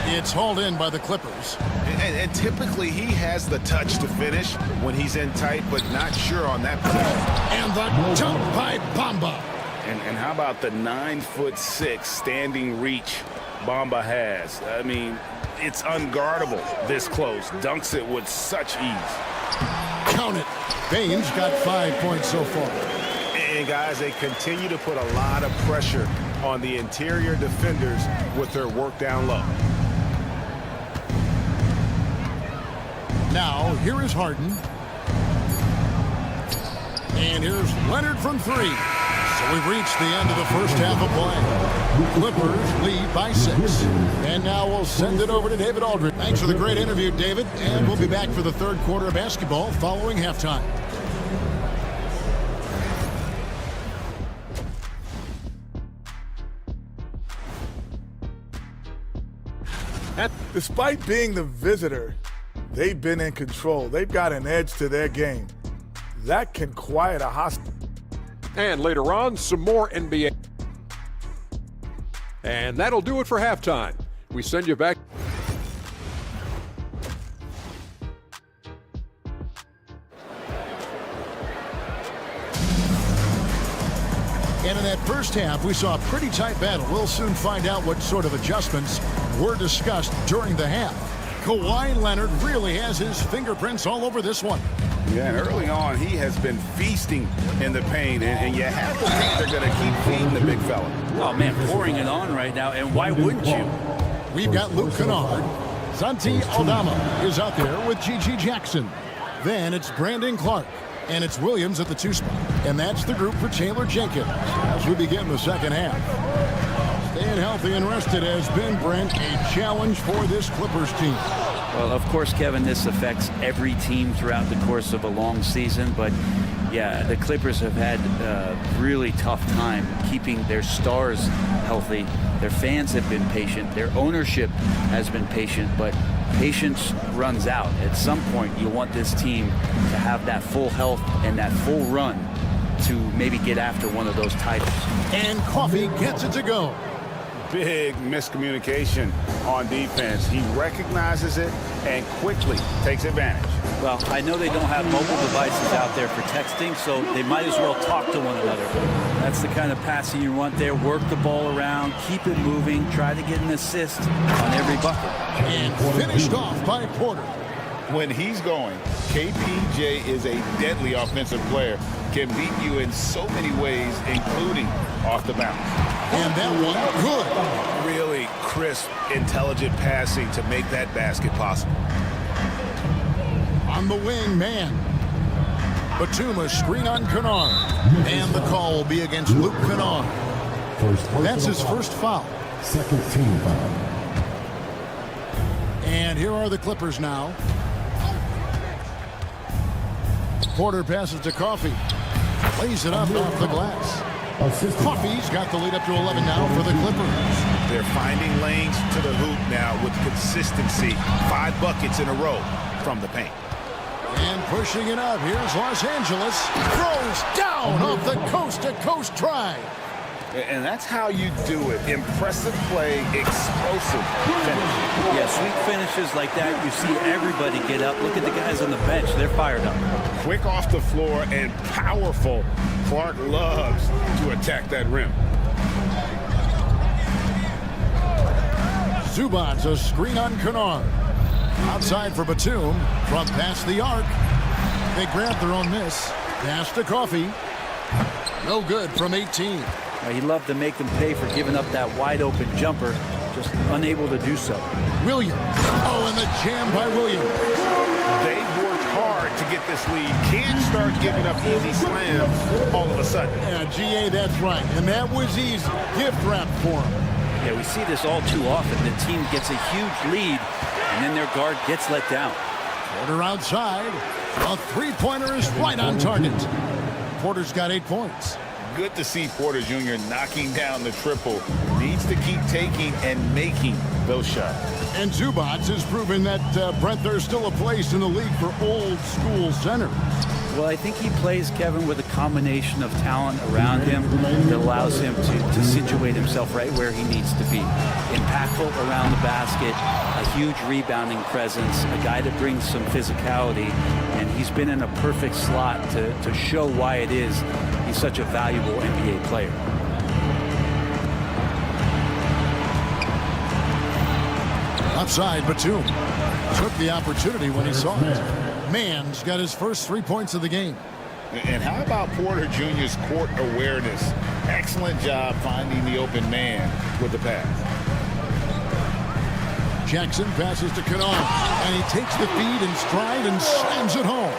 It's hauled in by the Clippers. And typically he has the touch to finish when he's in tight, but not sure on that position. And the jump by Bamba. And how about the 9'6" standing reach Bamba has? I mean, it's unguardable this close. Dunks it with such ease. Count it. Baines got 5 points so far. And guys, they continue to put a lot of pressure on the interior defenders with their work down low. Now, here is Harden. And here's Leonard from 3. So we've reached the end of the first half of play. Clippers lead by 6. And now we'll send it over to David Aldridge. Thanks for the great interview, David. And we'll be back for the third quarter of basketball following halftime. Despite being the visitor, they've been in control. They've got an edge to their game. That can quiet a hostile. And later on, some more NBA. And that'll do it for halftime. We send you back. And in that first half, we saw a pretty tight battle. We'll soon find out what sort of adjustments were discussed during the half. Kawhi Leonard really has his fingerprints all over this one. Yeah, and early on, he has been feasting in the paint, and you have to think they're going to keep feeding the big fella. Oh, man, pouring it on right now, and why wouldn't you? We've got Luke Kennard. Santi Aldama is out there with G.G. Jackson. Then it's Brandon Clark. And it's Williams at the 2 spot. And that's the group for Taylor Jenkins as we begin the second half. Staying healthy and rested has been, Brent, a challenge for this Clippers team. Well, of course, Kevin, this affects every team throughout the course of a long season. But, yeah, the Clippers have had a really tough time keeping their stars healthy. Their fans have been patient. Their ownership has been patient. But patience runs out. At some point, you want this team to have that full health and that full run to maybe get after one of those titles. And Coffee gets it to go. Big miscommunication on defense. He recognizes it and quickly takes advantage. Well, I know they don't have mobile devices out there for texting, so they might as well talk to one another. That's the kind of passing you want there. Work the ball around, keep it moving, try to get an assist on every bucket. And finished off by Porter. When he's going, KPJ is a deadly offensive player. Can beat you in so many ways, including off the bounce. And that one, good. Really crisp, intelligent passing to make that basket possible. On the wing, man. Batuma screen on Kennard. And the call will be against Luke Kennard. That's his first foul. Second team foul. And here are the Clippers now. Porter passes to Coffee. Lays it up off the glass. Coffee's got the lead up to 11 now for the Clippers. They're finding lanes to the hoop now with consistency. 5 buckets in a row from the paint. And pushing it up, here's Los Angeles. Throws down off the coast-to-coast try. And that's how you do it. Impressive play, explosive finish. Yeah, sweet finishes like that, you see everybody get up. Look at the guys on the bench. They're fired up. Quick off the floor and powerful. Clark loves to attack that rim. Zubac's a screen on Kennard. Outside for Batum. From past the arc. They grab their own miss. Pass to Coffee. No good from 18. He'd love to make them pay for giving up that wide-open jumper, just unable to do so. Williams. Oh, and the jam by Williams. They've worked hard to get this lead. Can't start giving up easy slams all of a sudden. Yeah, GA, that's right. And that was easy. Gift wrap for him. Yeah, we see this all too often. The team gets a huge lead, and then their guard gets let down. Porter outside. A three-pointer is right on target. Porter's got 8 points. Good to see Porter Jr. knocking down the triple. Needs to keep taking and making those shots. And Zubac has proven that, Brent, there's still a place in the league for old-school centers. Well, I think he plays, Kevin, with a combination of talent around him that allows him to situate himself right where he needs to be. Impactful around the basket, a huge rebounding presence, a guy that brings some physicality, and he's been in a perfect slot to show why it is he's such a valuable NBA player. Outside, Batum took the opportunity when he saw it. Mann's got his first 3 points of the game. And how about Porter Jr.'s court awareness? Excellent job finding the open man with the pass. Jackson passes to Kennard, and he takes the feed in stride and slams it home.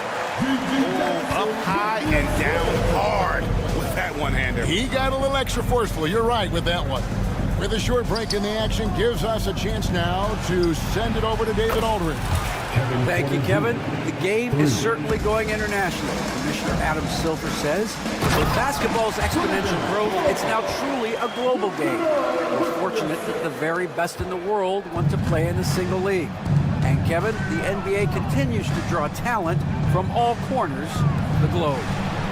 Up high and down hard with that one-hander. He got a little extra forceful. You're right with that one. With a short break in the action, gives us a chance now to send it over to David Aldridge. Thank you, Kevin. The game is certainly going international. Commissioner Adam Silver says, with basketball's exponential growth, it's now truly a global game. We're fortunate that the very best in the world want to play in a single league. And Kevin, the NBA continues to draw talent from all corners the globe.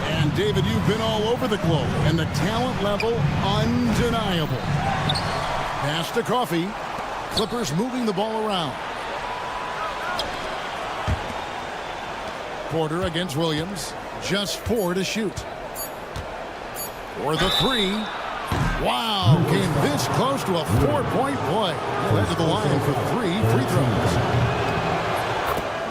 And David, you've been all over the globe, and the talent level, undeniable. Pass to Coffee. Clippers moving the ball around. Porter against Williams. Just 4 to shoot. For the 3. Wow, came this close to a 4-point play. Led to the line for 3 free throws.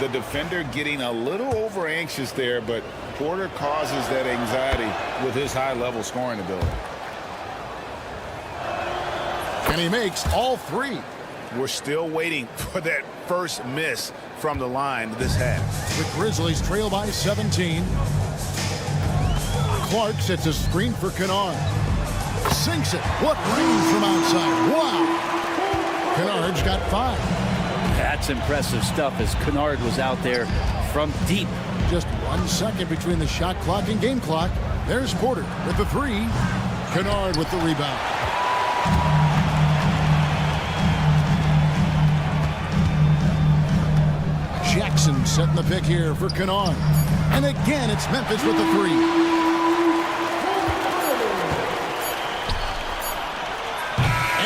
The defender getting a little over anxious there, but Porter causes that anxiety with his high-level scoring ability. And he makes all 3. We're still waiting for that first miss from the line this half. The Grizzlies trail by 17. Clark sets a screen for Kennard. Sinks it. What range from outside. Wow. Kennard's got 5. That's impressive stuff as Kennard was out there from deep. Just 1 second between the shot clock and game clock. There's Porter with the 3. Kennard with the rebound. Jackson setting the pick here for Kennard. And again, it's Memphis with the 3.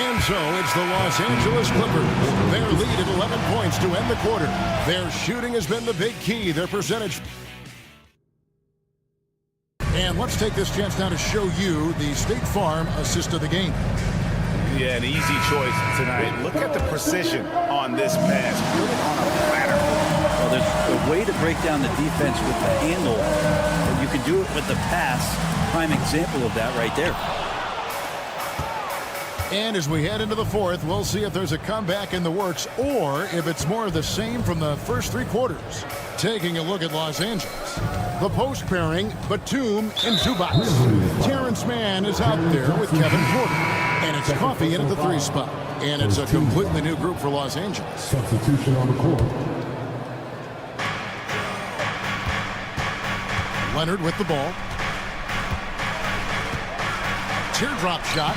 And so it's the Los Angeles Clippers. Their lead at 11 points to end the quarter. Their shooting has been the big key. Their percentage. And let's take this chance now to show you the State Farm assist of the game. Yeah, an easy choice tonight. Look at the precision on this pass. Really on a platter. Well, there's a way to break down the defense with the handle, but you can do it with the pass. Prime example of that right there. And as we head into the 4th, we'll see if there's a comeback in the works or if it's more of the same from the first 3 quarters. Taking a look at Los Angeles. The post pairing, Batum and Zubac. Terrence Mann is out there with Kevin Porter. And it's Coffee in at the 3 spot. And it's a completely new group for Los Angeles. Substitution on the court. Leonard with the ball. Teardrop shot.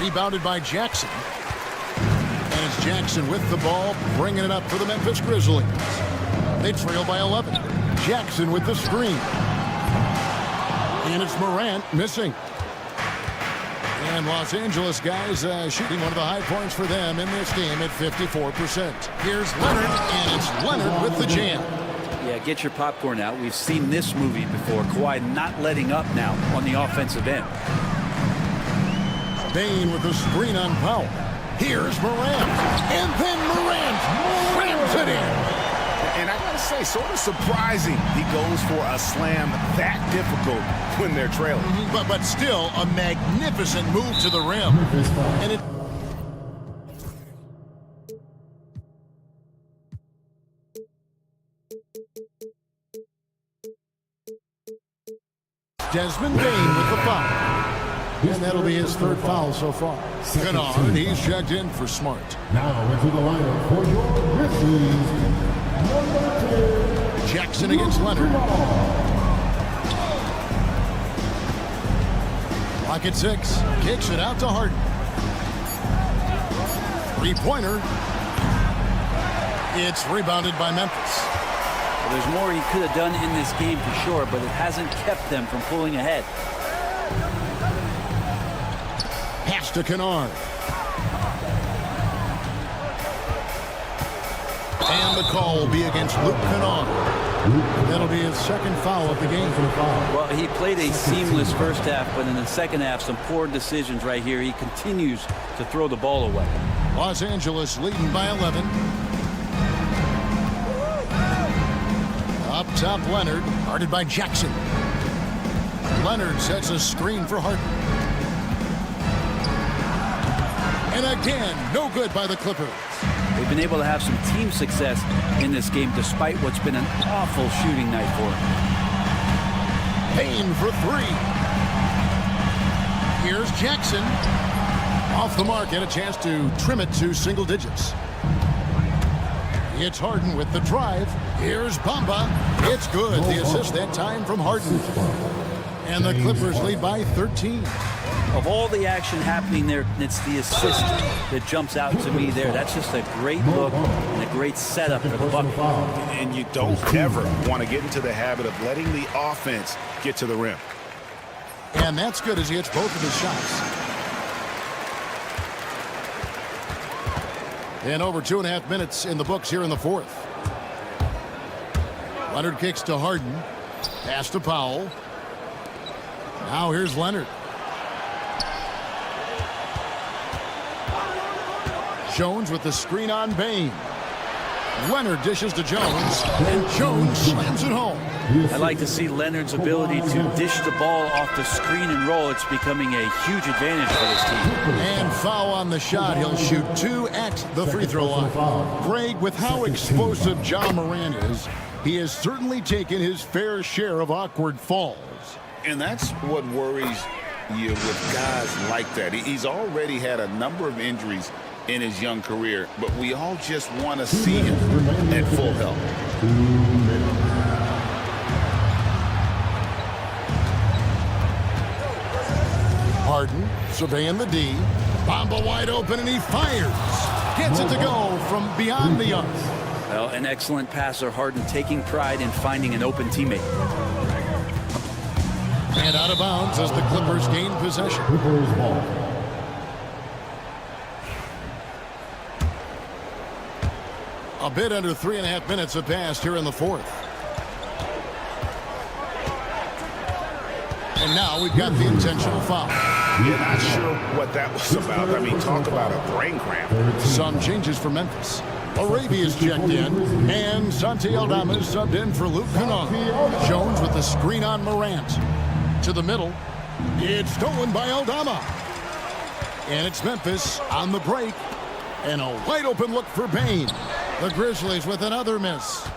Rebounded by Jackson. And it's Jackson with the ball, bringing it up for the Memphis Grizzlies. They trail by 11. Jackson with the screen. And it's Morant missing. And Los Angeles guys shooting one of the high points for them in this game at 54%. Here's Leonard, and it's Leonard with the jam. Yeah, get your popcorn out. We've seen this movie before. Kawhi not letting up now on the offensive end. Bain with the screen on Powell. Here's Morant. And then Morant rams it in. And I gotta say, sort of surprising he goes for a slam that difficult when they're trailing. But still a magnificent move to the rim. And it. Desmond Bain with the foul. And that'll be his 3rd foul so far. Kennard, he's checked in for Smart. Now into the lineup for your Grizzlies. Jackson against Leonard. Clock at 6. Kicks it out to Harden. 3-pointer. It's rebounded by Memphis. Well, there's more he could have done in this game for sure, but it hasn't kept them from pulling ahead. Pass to Kennard. And the call will be against Luke Kennard. That'll be his 2nd foul of the game. Well, he played a seamless first half, but in the second half, some poor decisions right here. He continues to throw the ball away. Los Angeles leading by 11. Up top, Leonard, guarded by Jackson. Leonard sets a screen for Harden. And again, no good by the Clippers. They've been able to have some team success in this game despite what's been an awful shooting night for them. Bain for 3. Here's Jackson. Off the mark, and a chance to trim it to single digits. It's Harden with the drive. Here's Bamba. It's good. The assist that time from Harden. And the Clippers lead by 13. Of all the action happening there, it's the assist that jumps out to me there. That's just a great look and a great setup for the Bucks. And you don't ever want to get into the habit of letting the offense get to the rim. And that's good as he hits both of his shots. And over 2.5 minutes in the books here in the fourth. Leonard kicks to Harden. Pass to Powell. Now here's Leonard. Jones with the screen on Bane. Leonard dishes to Jones, and Jones slams it home. I like to see Leonard's ability to dish the ball off the screen and roll. It's becoming a huge advantage for this team. And foul on the shot. He'll shoot 2 at the free throw line. Greg, with how explosive Ja Morant is, he has certainly taken his fair share of awkward falls. And that's what worries you with guys like that. He's already had a number of injuries in his young career, but we all just want to see him at full health. Harden surveying the D. Bamba wide open, and he fires. Gets it to go from beyond the arc. Well, an excellent passer, Harden taking pride in finding an open teammate. And out of bounds as the Clippers gain possession. Clippers ball. A bit under 3.5 minutes have passed here in the fourth. And now we've got the intentional foul. You're not sure what that was about. I mean, talk about a brain cramp. Some changes for Memphis. Arabia's checked in, and Santi Aldama is subbed in for Luke Kennard. Jones with the screen on Morant. To the middle. It's stolen by Aldama. And it's Memphis on the break. And a wide open look for Bane. The Grizzlies with another miss.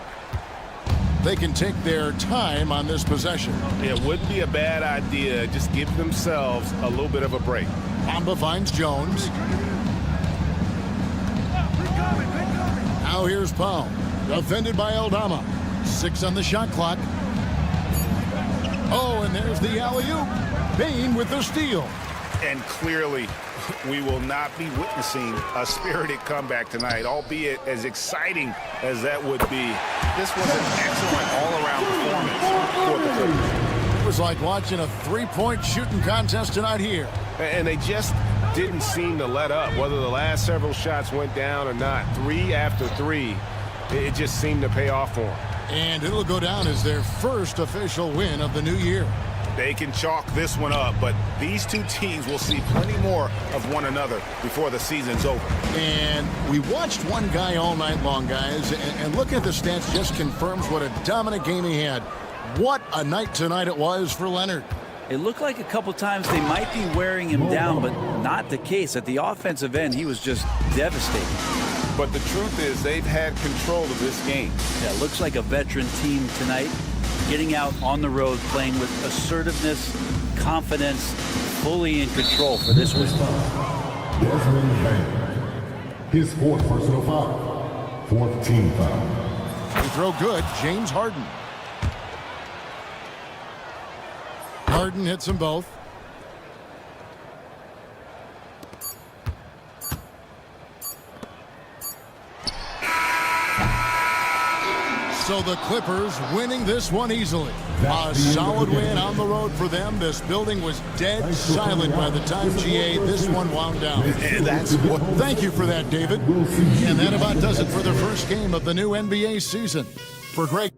They can take their time on this possession. It wouldn't be a bad idea. Just give themselves a little bit of a break. Bamba finds Jones. Now here's Powell. Defended by Aldama. 6 on the shot clock. Oh, and there's the alley-oop. Bane with the steal. And clearly, we will not be witnessing a spirited comeback tonight, albeit as exciting as that would be. This was an excellent all-around performance for the Clippers. It was like watching a three-point shooting contest tonight here. And they just didn't seem to let up, whether the last several shots went down or not. 3 after 3, it just seemed to pay off for them. And it'll go down as their first official win of the new year. They can chalk this one up, but these two teams will see plenty more of one another before the season's over. And we watched one guy all night long, guys, and looking at the stats just confirms what a dominant game he had. What a night tonight it was for Leonard. It looked like a couple times they might be wearing him down, but not the case. At the offensive end, he was just devastating. But the truth is they've had control of this game. Yeah, looks like a veteran team tonight. Getting out on the road, playing with assertiveness, confidence, fully in control for this win. Desmond Bane. His 4th personal foul. 4th team foul. Free throw good. James Harden. Harden hits them both. So the Clippers winning this one easily. A solid win on the road for them. This building was dead silent by the time GA this one wound down. And that's what. Thank you for that, David. And that about does it for the first game of the new NBA season. For Greg.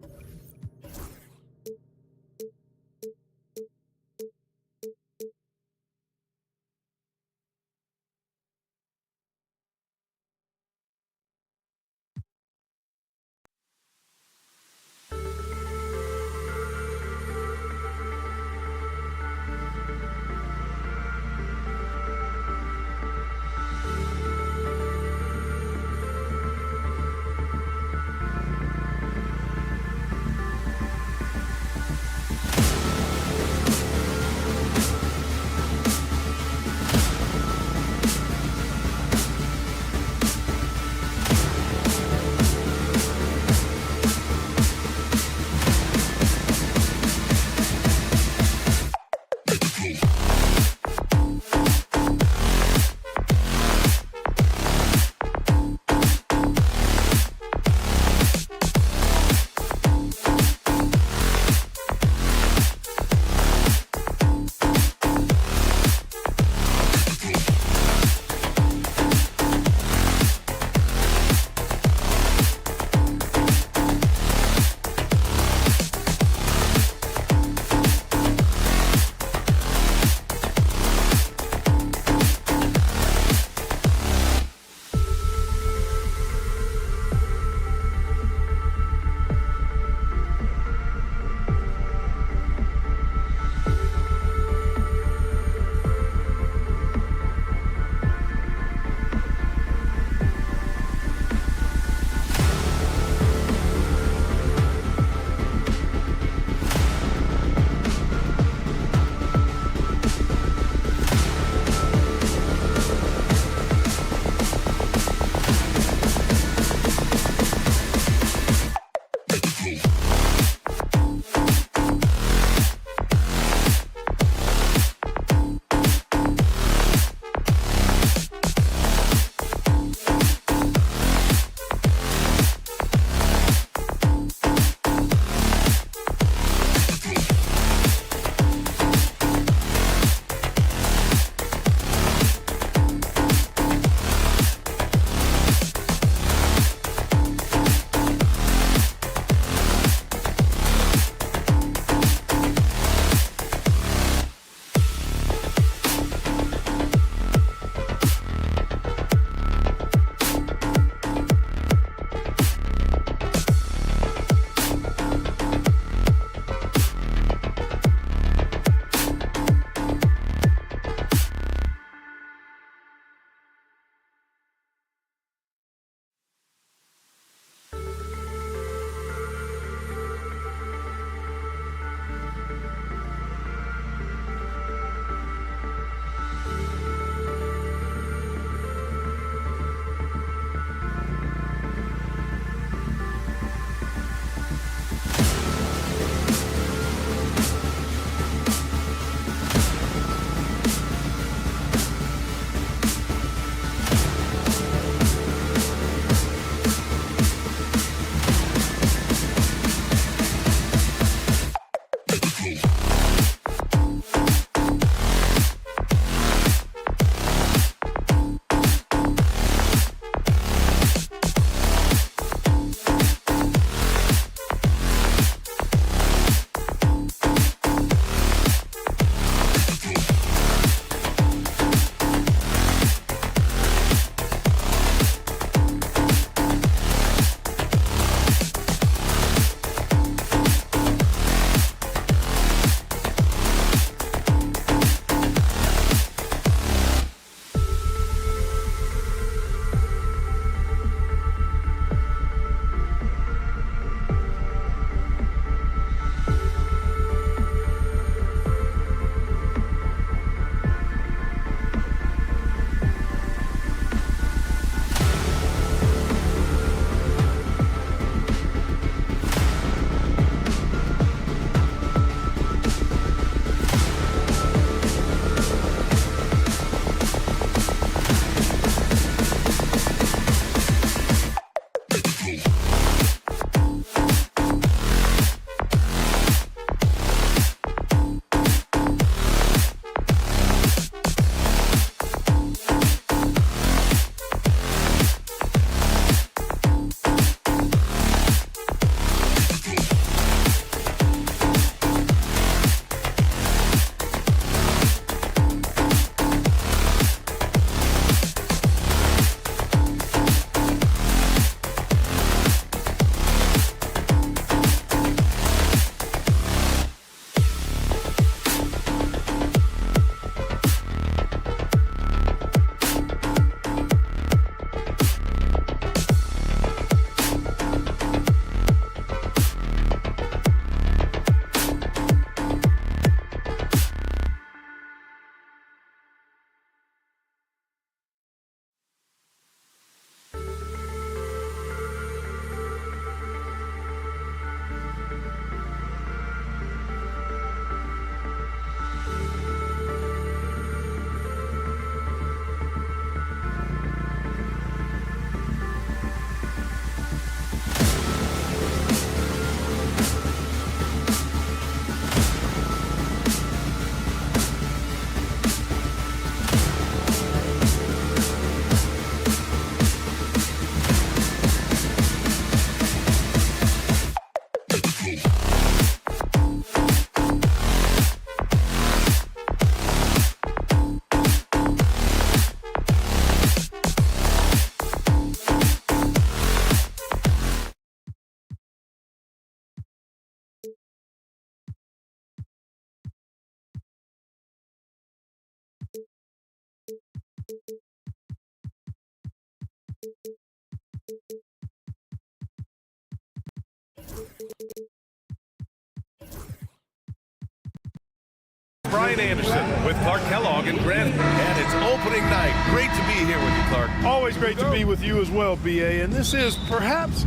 Brian Anderson with Clark Kellogg and Grant. And it's opening night. Great to be here with you, Clark. Always great to be with you as well, B.A. And this is perhaps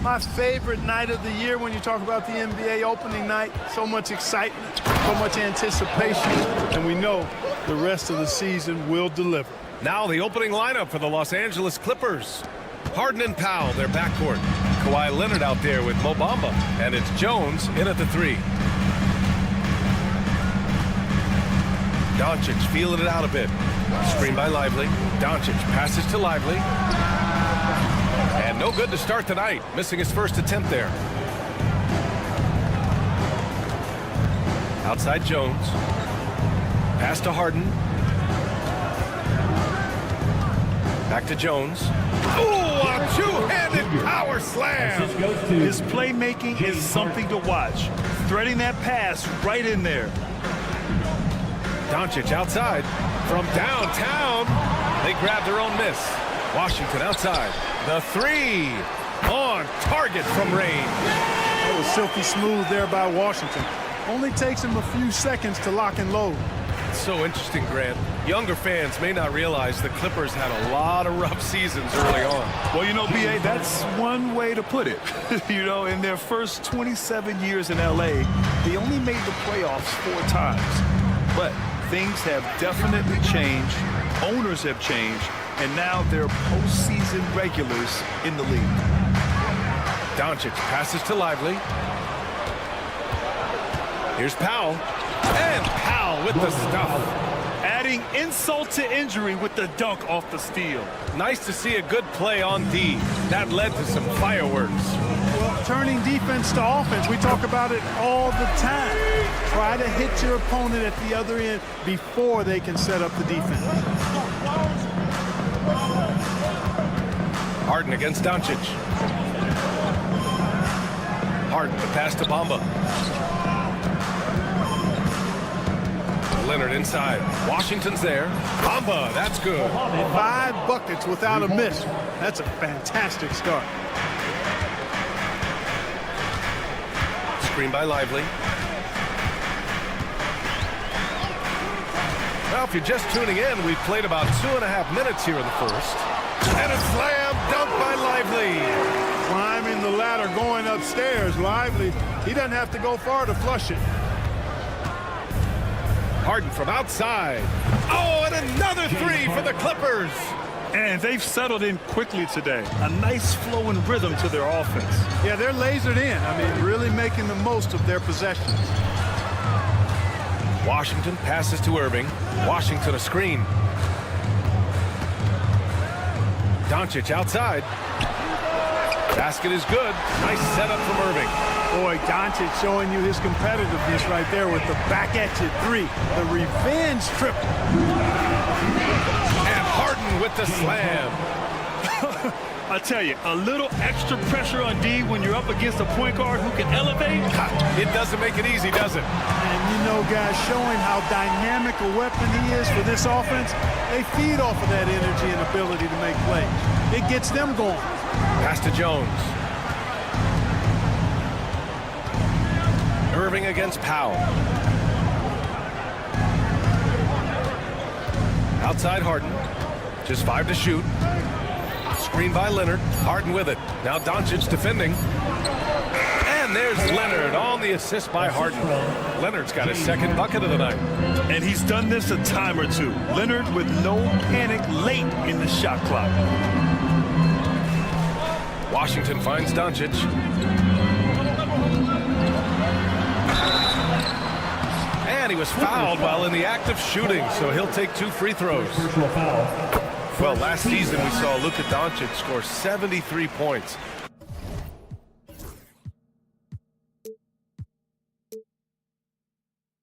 my favorite night of the year when you talk about the NBA opening night. So much excitement, so much anticipation, and we know the rest of the season will deliver. Now the opening lineup for the Los Angeles Clippers. Harden and Powell, their backcourt. Kawhi Leonard out there with Mo Bamba. And it's Jones in at the 3. Doncic feeling it out a bit. Screen by Lively. Doncic passes to Lively. And no good to start the night. Missing his first attempt there. Outside Jones. Pass to Harden. Back to Jones. Ooh, a two-handed power slam. His playmaking is something to watch. Threading that pass right in there. Doncic outside from downtown. They grab their own miss. Washington outside. The 3 on target from range. That was silky smooth there by Washington. Only takes him a few seconds to lock and load. It's so interesting, Grant. Younger fans may not realize the Clippers had a lot of rough seasons early on. Well, you know, B.A., that's one way to put it. You know, in their first 27 years in L.A., they only made the playoffs 4 times. But things have definitely changed. Owners have changed. And now they're postseason regulars in the league. Doncic passes to Lively. Here's Powell. And Powell with the stuff. Adding insult to injury with the dunk off the steal. Nice to see a good play on D. That led to some fireworks. Well, turning defense to offense, we talk about it all the time. Try to hit your opponent at the other end before they can set up the defense. Harden against Doncic. Harden, the pass to Bamba. Leonard inside. Washington's there. Bamba, that's good. 5 buckets without a miss. That's a fantastic start. Screen by Lively. Well, if you're just tuning in, we've played about 2.5 minutes here in the first. And a slam dunk by Lively. Climbing the ladder, going upstairs. Lively, he doesn't have to go far to flush it. Harden from outside. Oh, and another 3 for the Clippers. And they've settled in quickly today. A nice flow and rhythm to their offense. Yeah, they're lasered in. I mean, really making the most of their possessions. Washington passes to Irving. Washington a screen. Doncic outside. Basket is good. Nice setup from Irving. Boy, Doncic showing you his competitiveness right there with the back at you 3. The revenge triple. And Harden with the slam. I tell you, a little extra pressure on D when you're up against a point guard who can elevate. It doesn't make it easy, does it? And you know, guys, showing how dynamic a weapon he is for this offense, they feed off of that energy and ability to make plays. It gets them going. Pass to Jones. Irving against Powell. Outside Harden. Just 5 to shoot. Screen by Leonard. Harden with it. Now Doncic defending. And there's Leonard on the assist by Harden. Leonard's got his 2nd bucket of the night. And he's done this a time or 2. Leonard with no panic late in the shot clock. Washington finds Doncic. And he was fouled while in the act of shooting, so he'll take 2 free throws. Well, last season we saw Luka Doncic score 73 points.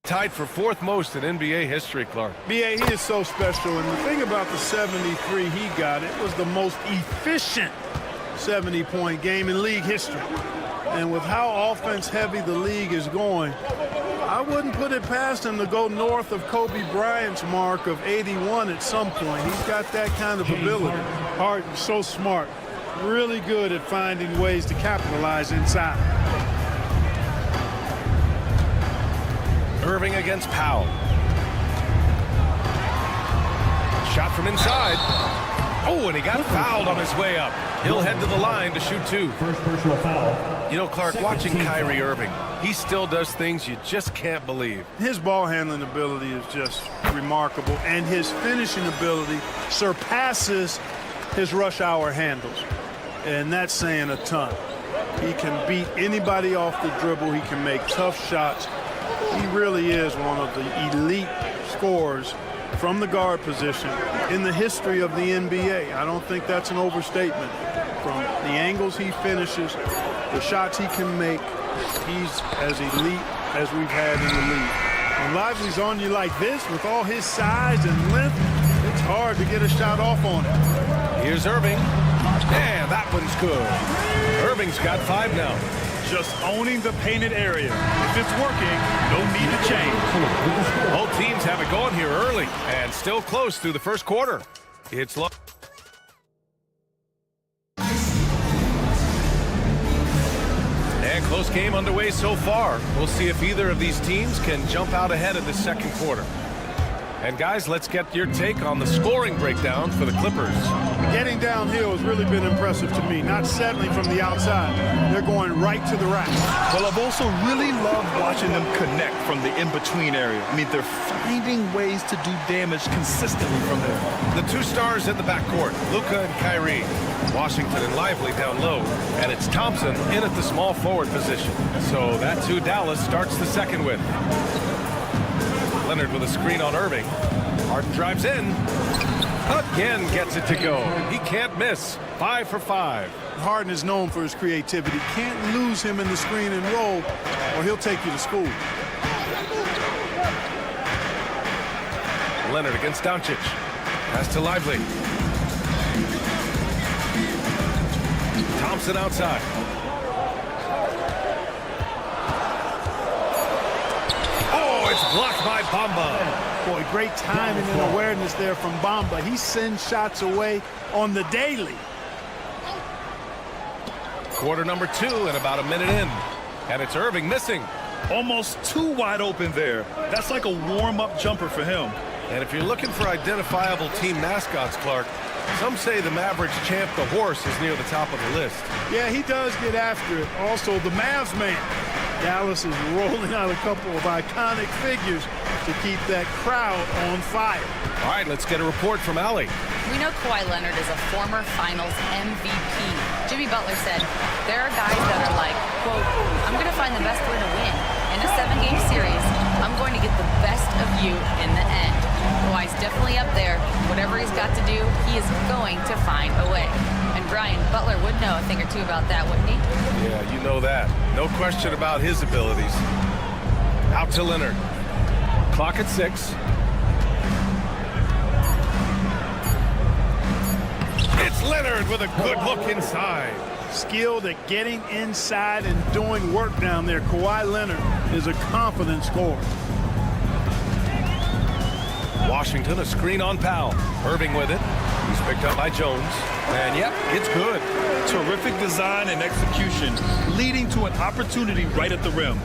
Tied for 4th most in NBA history, Clark. B.A., he is so special, and the thing about the 73 he got, it was the most efficient 70-point game in league history. And with how offense-heavy the league is going, I wouldn't put it past him to go north of Kobe Bryant's mark of 81 at some point. He's got that kind of ability. Harden, so smart. Really good at finding ways to capitalize inside. Irving against Powell. Shot from inside. Oh, and he got fouled on his way up. He'll head to the line to shoot 2. First personal foul. You know, Clark, watching Kyrie Irving, he still does things you just can't believe. His ball handling ability is just remarkable, and his finishing ability surpasses his rush hour handles. And that's saying a ton. He can beat anybody off the dribble. He can make tough shots. He really is one of the elite scorers from the guard position in the history of the NBA. I don't think that's an overstatement. From the angles he finishes, the shots he can make, he's as elite as we've had in the league. When Lively's on you like this, with all his size and length, it's hard to get a shot off on him. Here's Irving. And that one's good. Irving's got 5 now. Just owning the painted area. If it's working, no need to change. Both teams have it going here early and still close through the first quarter. It's low. And close game underway so far. We'll see if either of these teams can jump out ahead of the second quarter. And guys, let's get your take on the scoring breakdown for the Clippers. Getting downhill has really been impressive to me, not settling from the outside. They're going right to the rack. Well, I've also really loved watching them connect from the in-between area. I mean, they're finding ways to do damage consistently from there. The 2 stars in the backcourt, Luka and Kyrie. Washington and Lively down low, and it's Thompson in at the small forward position. So that's who Dallas starts the second with. Leonard with a screen on Irving. Harden drives in. Again gets it to go. He can't miss. 5 for 5. Harden is known for his creativity. Can't lose him in the screen and roll, or he'll take you to school. Leonard against Doncic. Pass to Lively. Thompson outside. Blocked by Bamba. Boy, great timing and awareness there from Bamba. He sends shots away on the daily. Quarter number 2 and about a minute in. And it's Irving missing. Almost too wide open there. That's like a warm-up jumper for him. And if you're looking for identifiable team mascots, Clark, some say the Mavericks champ, the horse, is near the top of the list. Yeah, he does get after it. Also, the Mavs man. Dallas is rolling out a couple of iconic figures to keep that crowd on fire. All right, let's get a report from Allie. We know Kawhi Leonard is a former Finals MVP. Jimmy Butler said, there are guys that are like, quote, I'm going to find the best way to win. In a 7-game series, I'm going to get the best of you in the end. Kawhi's definitely up there. Whatever he's got to do, he is going to find a way. And Brian, Butler would know a thing or two about that, wouldn't he? Yeah, you know that. No question about his abilities. Out to Leonard. Clock at 6. It's Leonard with a good look inside. Skilled at getting inside and doing work down there. Kawhi Leonard is a confident scorer. Washington, a screen on Powell. Irving with it. He's picked up by Jones. And yep, it's good. Terrific design and execution, leading to an opportunity right at the rim.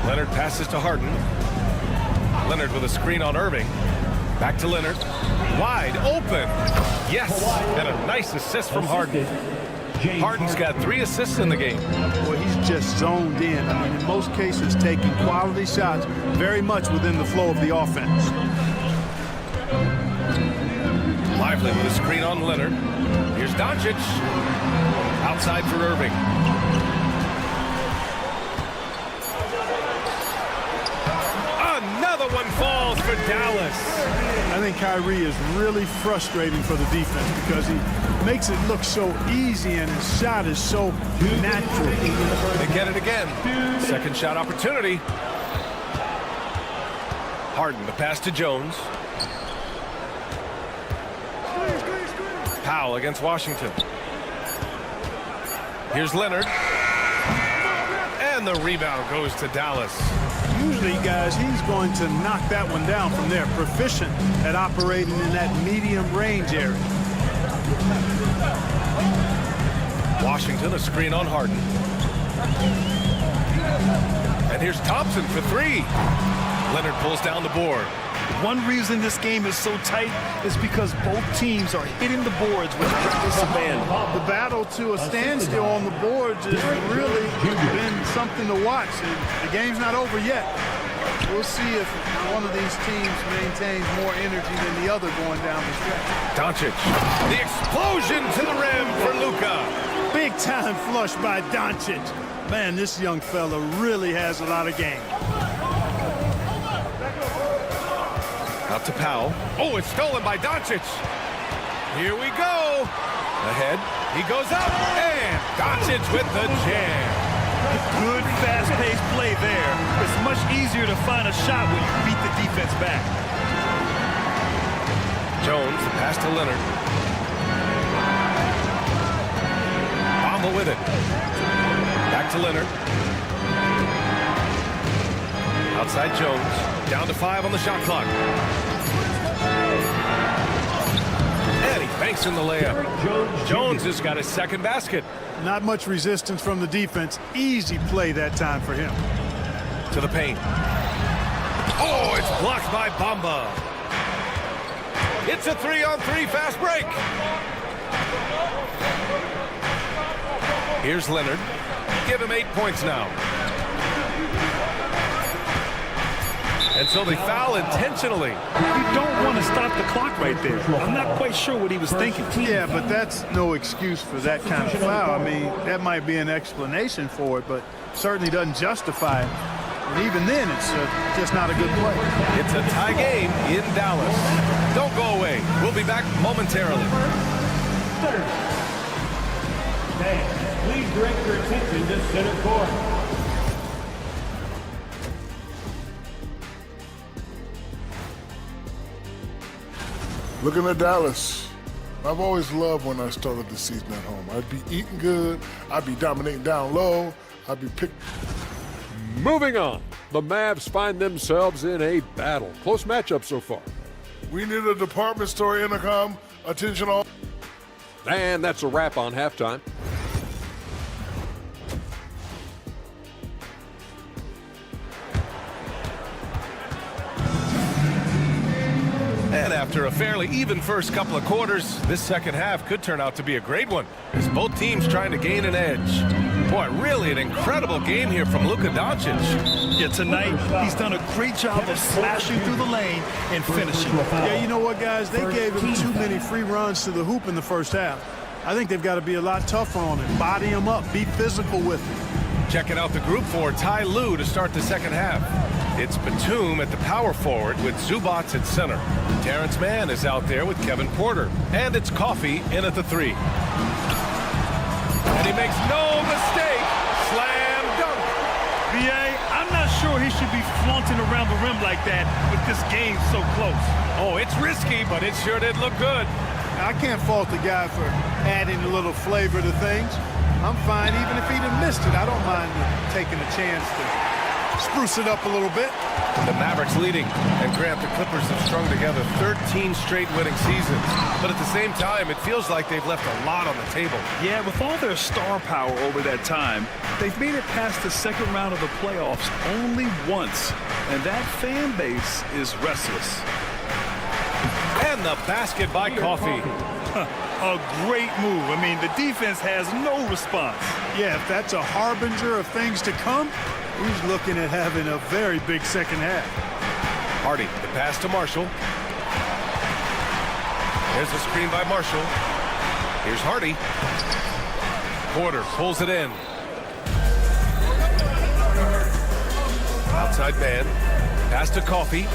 Leonard passes to Harden. Leonard with a screen on Irving. Back to Leonard. Wide open. Yes, and a nice assist from Harden. Harden's got 3 assists in the game. Boy, he's just zoned in. I mean, in most cases, taking quality shots very much within the flow of the offense. Lively with a screen on Leonard. Here's Doncic. Outside for Irving. Another one falls for Dallas. I think Kyrie is really frustrating for the defense because he makes it look so easy and his shot is so natural. They get it again. Second shot opportunity. Harden, the pass to Jones. Powell against Washington. Here's Leonard. And the rebound goes to Dallas. Usually, guys, he's going to knock that one down from there. Proficient at operating in that medium range area. Washington, a screen on Harden. And here's Thompson for 3. Leonard pulls down the board. One reason this game is so tight is because both teams are hitting the boards with reckless abandon. The battle to a standstill on the boards has really been something to watch. The game's not over yet. We'll see if one of these teams maintains more energy than the other going down the stretch. Doncic, the explosion to the rim for Luka. Big time flush by Doncic. Man, this young fella really has a lot of game. Out to Powell. Oh, it's stolen by Doncic. Here we go. Ahead. He goes up. And Doncic with the jam. Good, fast-paced play there. It's much easier to find a shot when you beat the defense back. Jones, the pass to Leonard. Bamba with it. Back to Leonard. Outside Jones. Down to 5 on the shot clock. And he banks in the layup. Jones has got his second basket. Not much resistance from the defense. Easy play that time for him. To the paint. Oh, it's blocked by Bamba. It's a 3-on-3 fast break. Here's Leonard. Give him 8 points now. And so they foul intentionally. You don't want to stop the clock right there. I'm not quite sure what he was thinking. Yeah, but that's no excuse for that kind of foul. I mean, that might be an explanation for it, but certainly doesn't justify it. And even then, it's just not a good play. It's a tie game in Dallas. Don't go away. We'll be back momentarily. Please direct your attention to center court. Looking at Dallas, I've always loved when I started the season at home. I'd be eating good, I'd be dominating down low, I'd be picked. Moving on, the Mavs find themselves in a battle. Close matchup so far. We need a department store intercom, attention all. And that's a wrap on halftime. And after a fairly even first couple of quarters, this second half could turn out to be a great one, as both teams trying to gain an edge. Boy, really an incredible game here from Luka Doncic. Yeah, tonight he's done a great job of slashing through the lane and finishing. Yeah, you know what, guys? They gave him too many free runs to the hoop in the first half. I think they've got to be a lot tougher on him. Body him up. Be physical with him. Checking out the group for Ty Lue to start the second half. It's Batum at the power forward with Zubac at center. Terrence Mann is out there with Kevin Porter. And it's Coffey in at the 3. And he makes no mistake. Slam dunk. B.A., I'm not sure he should be flaunting around the rim like that with this game so close. Oh, it's risky, but it sure did look good. I can't fault the guy for adding a little flavor to things. I'm fine even if he'd have missed it. I don't mind taking a chance to spruce it up a little bit. The Mavericks leading, and Grant, the Clippers have strung together 13 straight winning seasons. But at the same time, it feels like they've left a lot on the table. Yeah, with all their star power over that time, they've made it past the second round of the playoffs only once. And that fan base is restless. And the basket by Coffey. A great move. I mean, the defense has no response. Yeah, if that's a harbinger of things to come, he's looking at having a very big second half. Hardy, the pass to Marshall. There's a screen by Marshall. Here's Hardy. Porter pulls it in. Outside man. Pass to Coffey.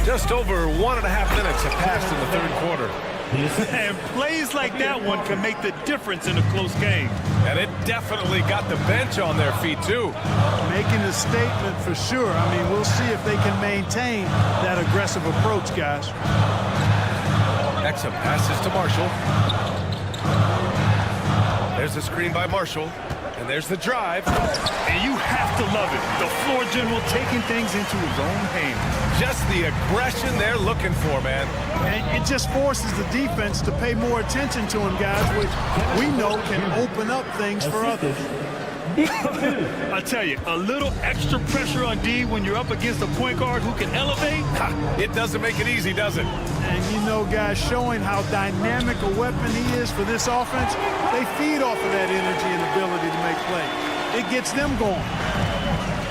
Just over 1.5 minutes have passed in the third quarter. And plays like that one can make the difference in a close game. And it definitely got the bench on their feet, too. Making a statement for sure. I mean, we'll see if they can maintain that aggressive approach, guys. Exum passes to Marshall. There's the screen by Marshall. And there's the drive. And you have to love it. The floor general taking things into his own hands. Just the aggression they're looking for, man. And it just forces the defense to pay more attention to him, guys, which we know can open up things for others. I tell you, a little extra pressure on D when you're up against a point guard who can elevate. It doesn't make it easy, does it? And you know, guys, showing how dynamic a weapon he is for this offense, they feed off of that energy and ability to make plays. It gets them going.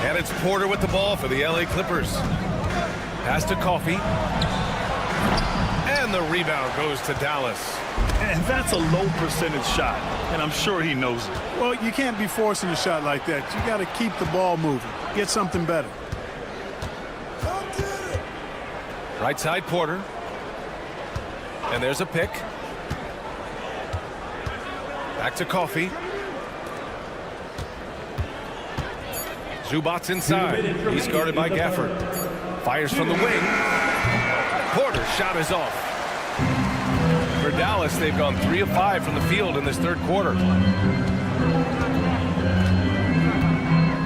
And it's Porter with the ball for the LA Clippers. Pass to Coffee. And the rebound goes to Dallas. And that's a low percentage shot, and I'm sure he knows it. Well, you can't be forcing a shot like that. You got to keep the ball moving. Get something better. Right side Porter. And there's a pick. Back to Coffee. Zubac's inside. He's guarded by Gafford. Fires from the wing. Porter's shot is off. For Dallas, they've gone 3 of 5 from the field in this third quarter.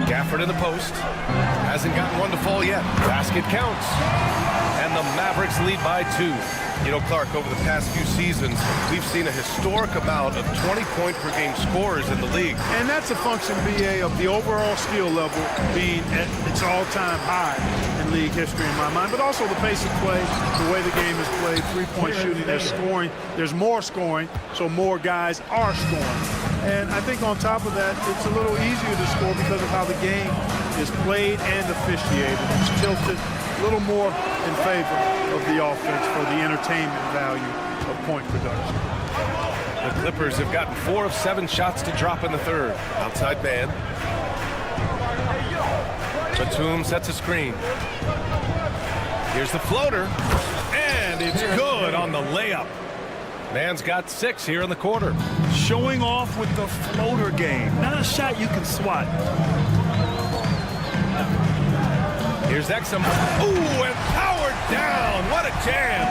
Gafford in the post. Hasn't gotten one to fall yet. Basket counts. And the Mavericks lead by 2. You know, Clark, over the past few seasons, we've seen a historic amount of 20-point-per-game scorers in the league. And that's a function, BA, of the overall skill level being at its all-time high in league history in my mind, but also the pace of play, the way the game is played, three-point shooting, there's scoring, there's more scoring, so more guys are scoring. And I think on top of that, it's a little easier to score because of how the game is played and officiated. It's tilted a little more in favor of the offense for the entertainment value of point production. The Clippers have gotten 4 of 7 shots to drop in the third. Outside man. Batum sets a screen. Here's the floater. And it's good on the layup. Man's got 6 here in the quarter. Showing off with the floater game. Not a shot you can swat. Here's Exum. Ooh, and powered down. What a jam.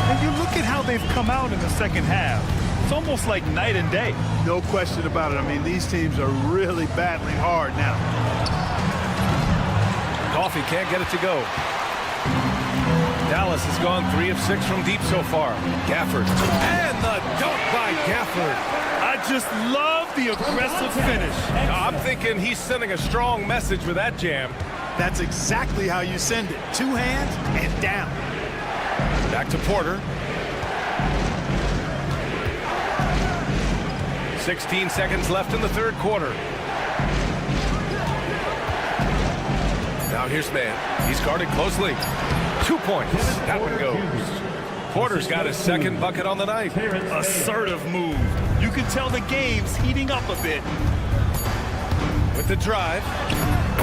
And you look at how they've come out in the second half. It's almost like night and day. No question about it. I mean, these teams are really battling hard now. Coffee can't get it to go. Dallas has gone 3 of 6 from deep so far. Gafford. And the dunk by Gafford. I just love the aggressive finish. I'm thinking he's sending a strong message with that jam. That's exactly how you send it. 2 hands and down. Back to Porter. 16 seconds left in the third quarter. Now here's Man. He's guarded closely. 2 points. That one goes. Porter's got his second bucket on the night. Assertive move. You can tell the game's heating up a bit. With the drive.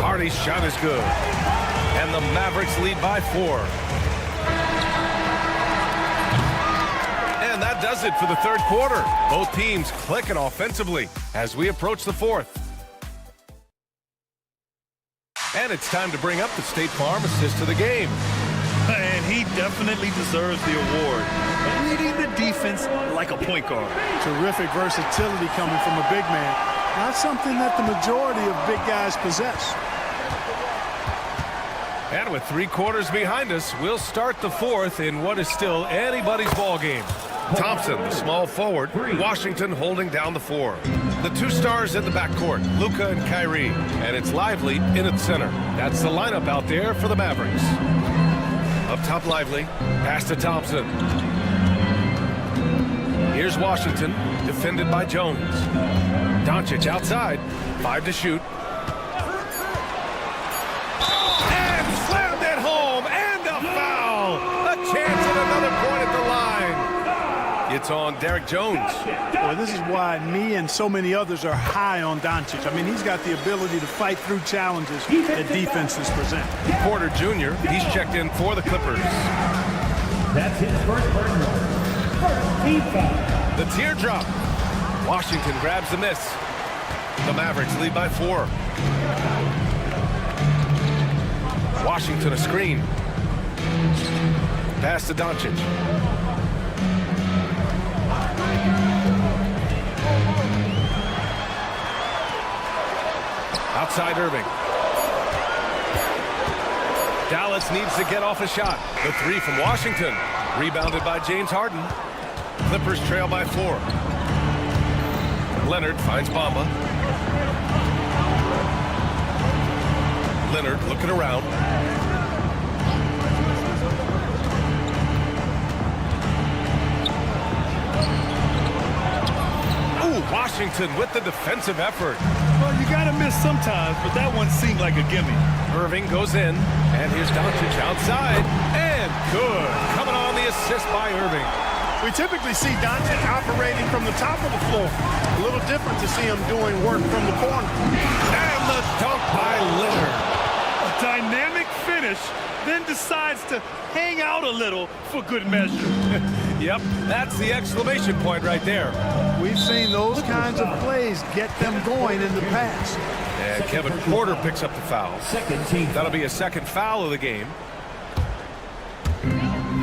Hardy's shot is good. And the Mavericks lead by 4. And that does it for the third quarter. Both teams clicking offensively as we approach the fourth. And it's time to bring up the State Farm assist of the game. And he definitely deserves the award. Reading the defense like a point guard. Terrific versatility coming from a big man. Not something that the majority of big guys possess. And with 3 quarters behind us, we'll start the fourth in what is still anybody's ball game. Thompson, the small forward. Washington holding down the 4. The 2 stars in the backcourt, Luka and Kyrie. And it's Lively in at center. That's the lineup out there for the Mavericks. Up top, Lively. Pass to Thompson. Here's Washington, defended by Jones. Doncic outside. 5 to shoot. And slammed it home. And a foul. A chance at another point at the line. It's on Derek Jones. Well, this is why me and so many others are high on Doncic. I mean, he's got the ability to fight through challenges that defenses present. Porter Jr., he's checked in for the Clippers. That's his first personal. First team foul. The teardrop. Washington grabs the miss. The Mavericks lead by 4. Washington a screen. Pass to Doncic. Outside Irving. Dallas needs to get off a shot. The 3 from Washington. Rebounded by James Harden. Clippers trail by 4. Leonard finds Bamba. Leonard looking around. Ooh, Washington with the defensive effort. Well, you got to miss sometimes, but that one seemed like a gimme. Irving goes in, and here's Doncic outside, and good. Coming on the assist by Irving. We typically see Doncic operating from the top of the floor. A little different to see him doing work from the corner. And the dunk by Leonard. A dynamic finish, then decides to hang out a little for good measure. Yep, that's the exclamation point right there. We've seen those kinds of plays get them going in the past. And Kevin Porter picks up the foul. That'll be a second foul of the game.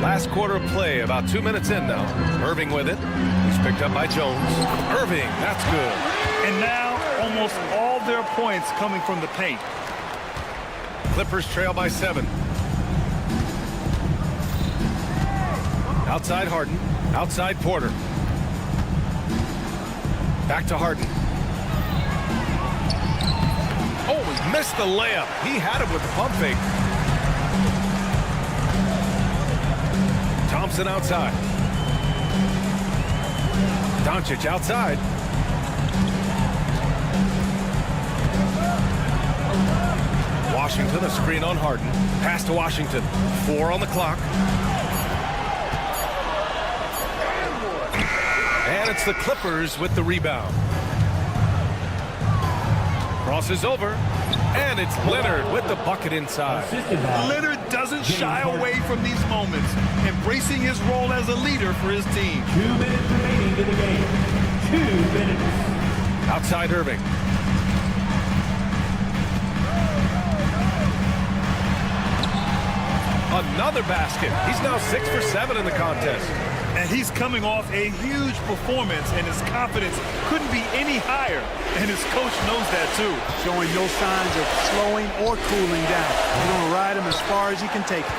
Last quarter of play, about 2 minutes in now. Irving with it. He's picked up by Jones. Irving, that's good. And now almost all their points coming from the paint. Clippers trail by 7. Outside Harden. Outside Porter. Back to Harden. Oh, he missed the layup. He had it with the pump fake. Thompson outside. Doncic outside. Washington, a screen on Harden. Pass to Washington. 4 on the clock. And it's the Clippers with the rebound. Crosses over. And it's Leonard with the bucket inside. Leonard doesn't shy away from these moments, embracing his role as a leader for his team. 2 minutes remaining in the game. 2 minutes. Outside Irving. Another basket. He's now 6 for 7 in the contest. And he's coming off a huge performance, and his confidence couldn't be any higher. And his coach knows that, too. Showing no signs of slowing or cooling down. He's going to ride him as far as he can take it.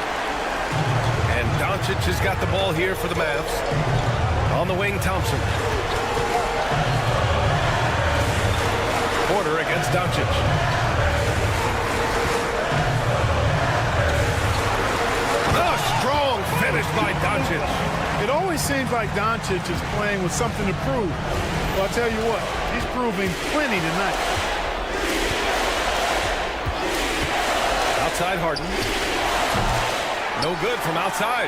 And Doncic has got the ball here for the Mavs. On the wing, Thompson. Porter against Doncic. A strong finish by Doncic. It always seems like Doncic is playing with something to prove. Well, I'll tell you what, he's proving plenty tonight. Outside Harden. No good from outside.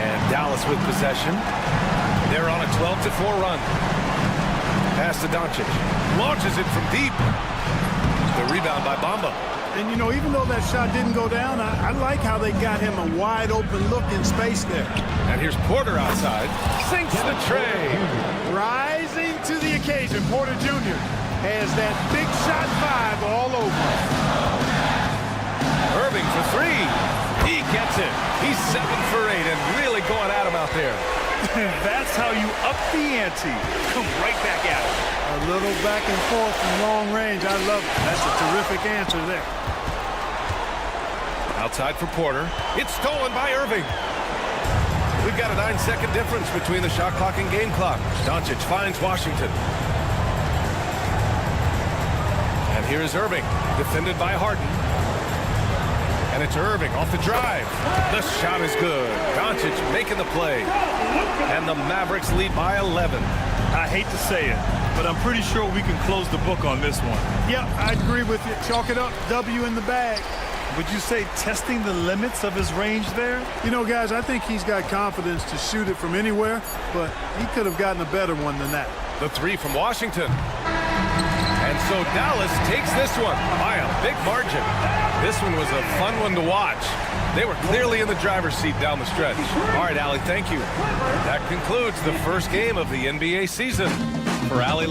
And Dallas with possession. They're on a 12-4 run. Pass to Doncic. Launches it from deep. The rebound by Bamba. And, you know, even though that shot didn't go down, I like how they got him a wide-open look in space there. And here's Porter outside. Sinks the tray. Rising to the occasion, Porter Jr. has that big shot 5 all over. Irving for 3. He gets it. He's 7 for 8 and really going at him out there. That's how you up the ante. Come right back at it. A little back and forth from long range. I love it. That's a terrific answer there. Outside for Porter. It's stolen by Irving. We've got a 9-second difference between the shot clock and game clock. Doncic finds Washington. And here's Irving, defended by Harden. And it's Irving off the drive. The shot is good. Doncic making the play. And the Mavericks lead by 11. I hate to say it, but I'm pretty sure we can close the book on this one. Yeah, I agree with you. Chalk it up. W in the bag. Would you say testing the limits of his range there? You know, guys, I think he's got confidence to shoot it from anywhere, but he could have gotten a better one than that. The 3 from Washington. And so Dallas takes this one by a big margin. This one was a fun one to watch. They were clearly in the driver's seat down the stretch. All right, Allie, thank you. That concludes the first game of the NBA season. For Allie.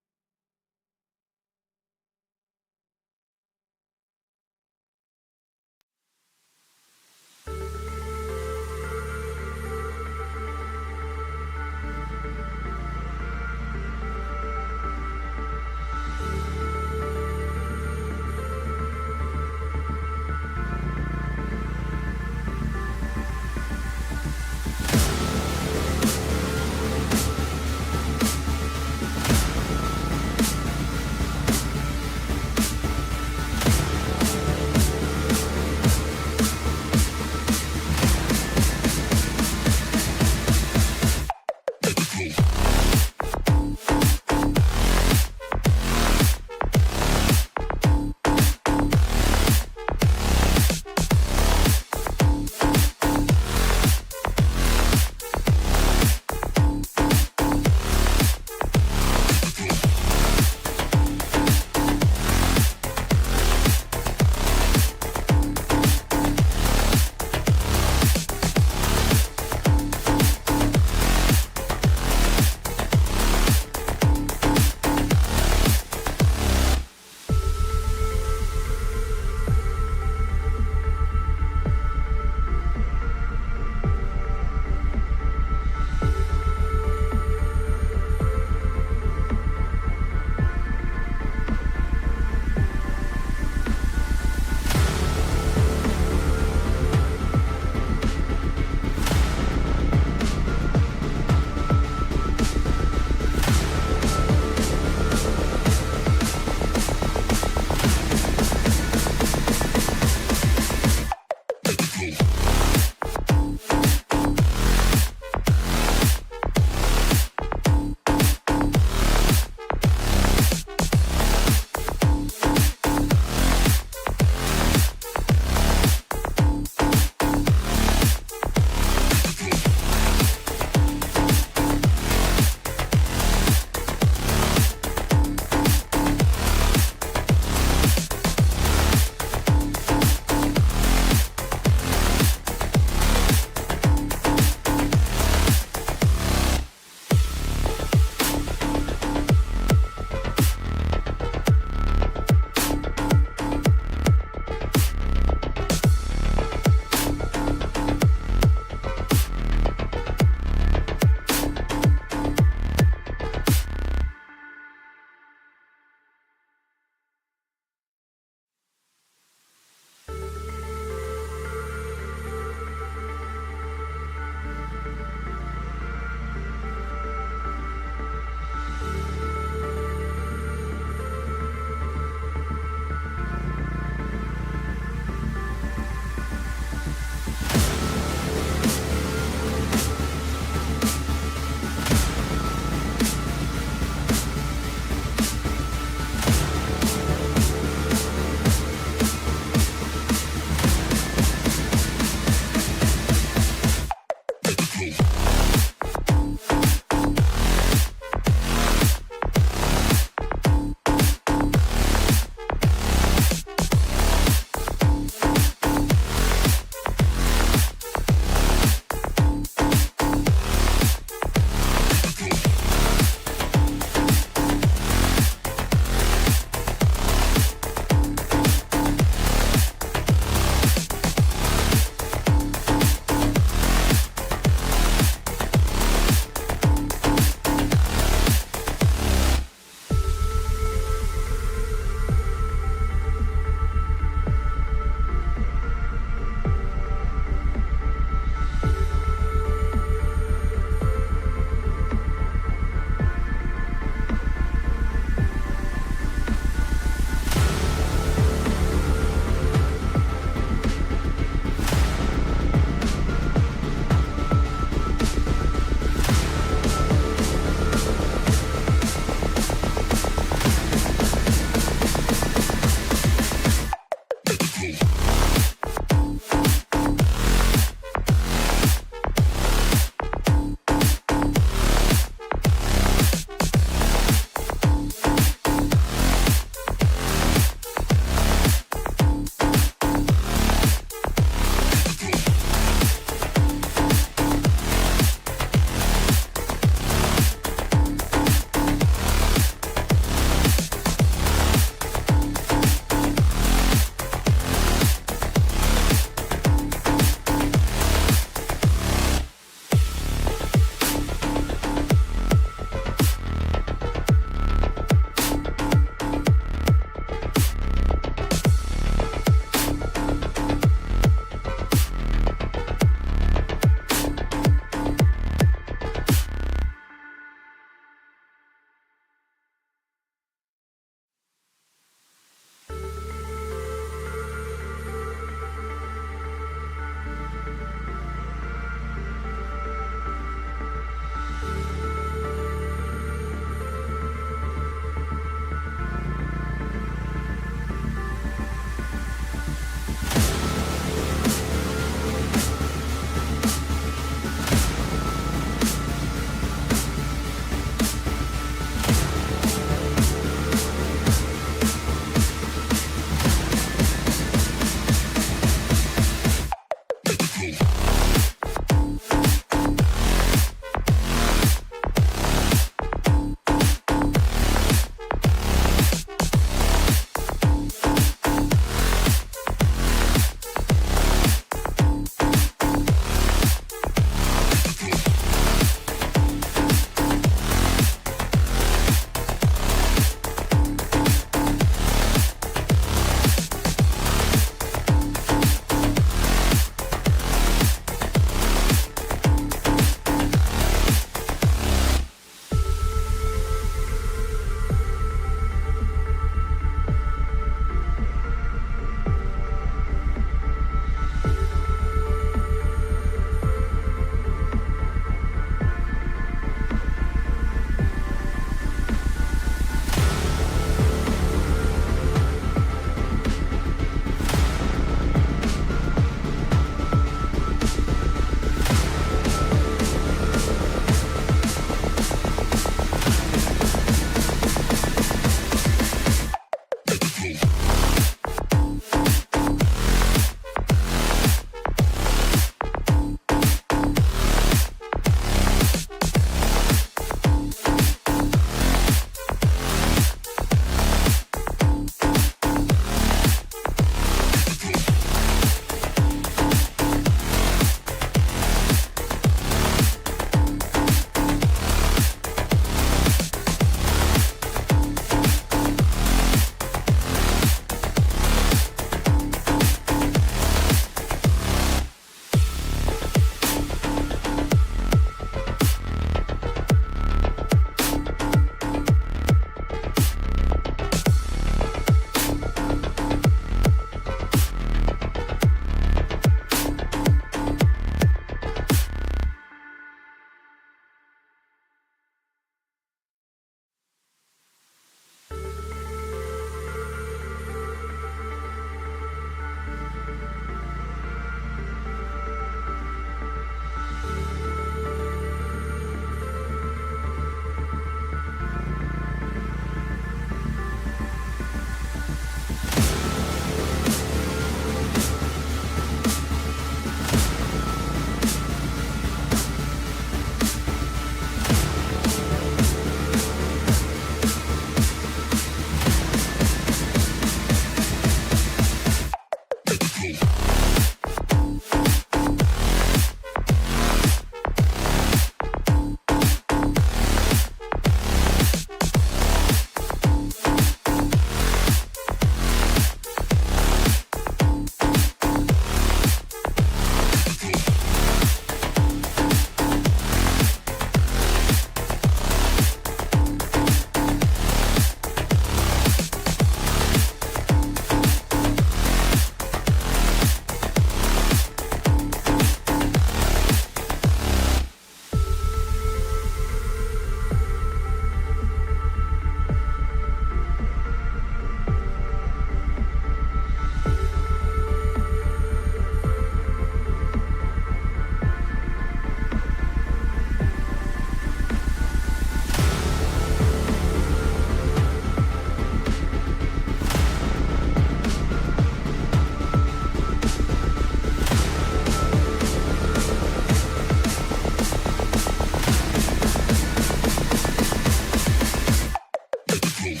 Get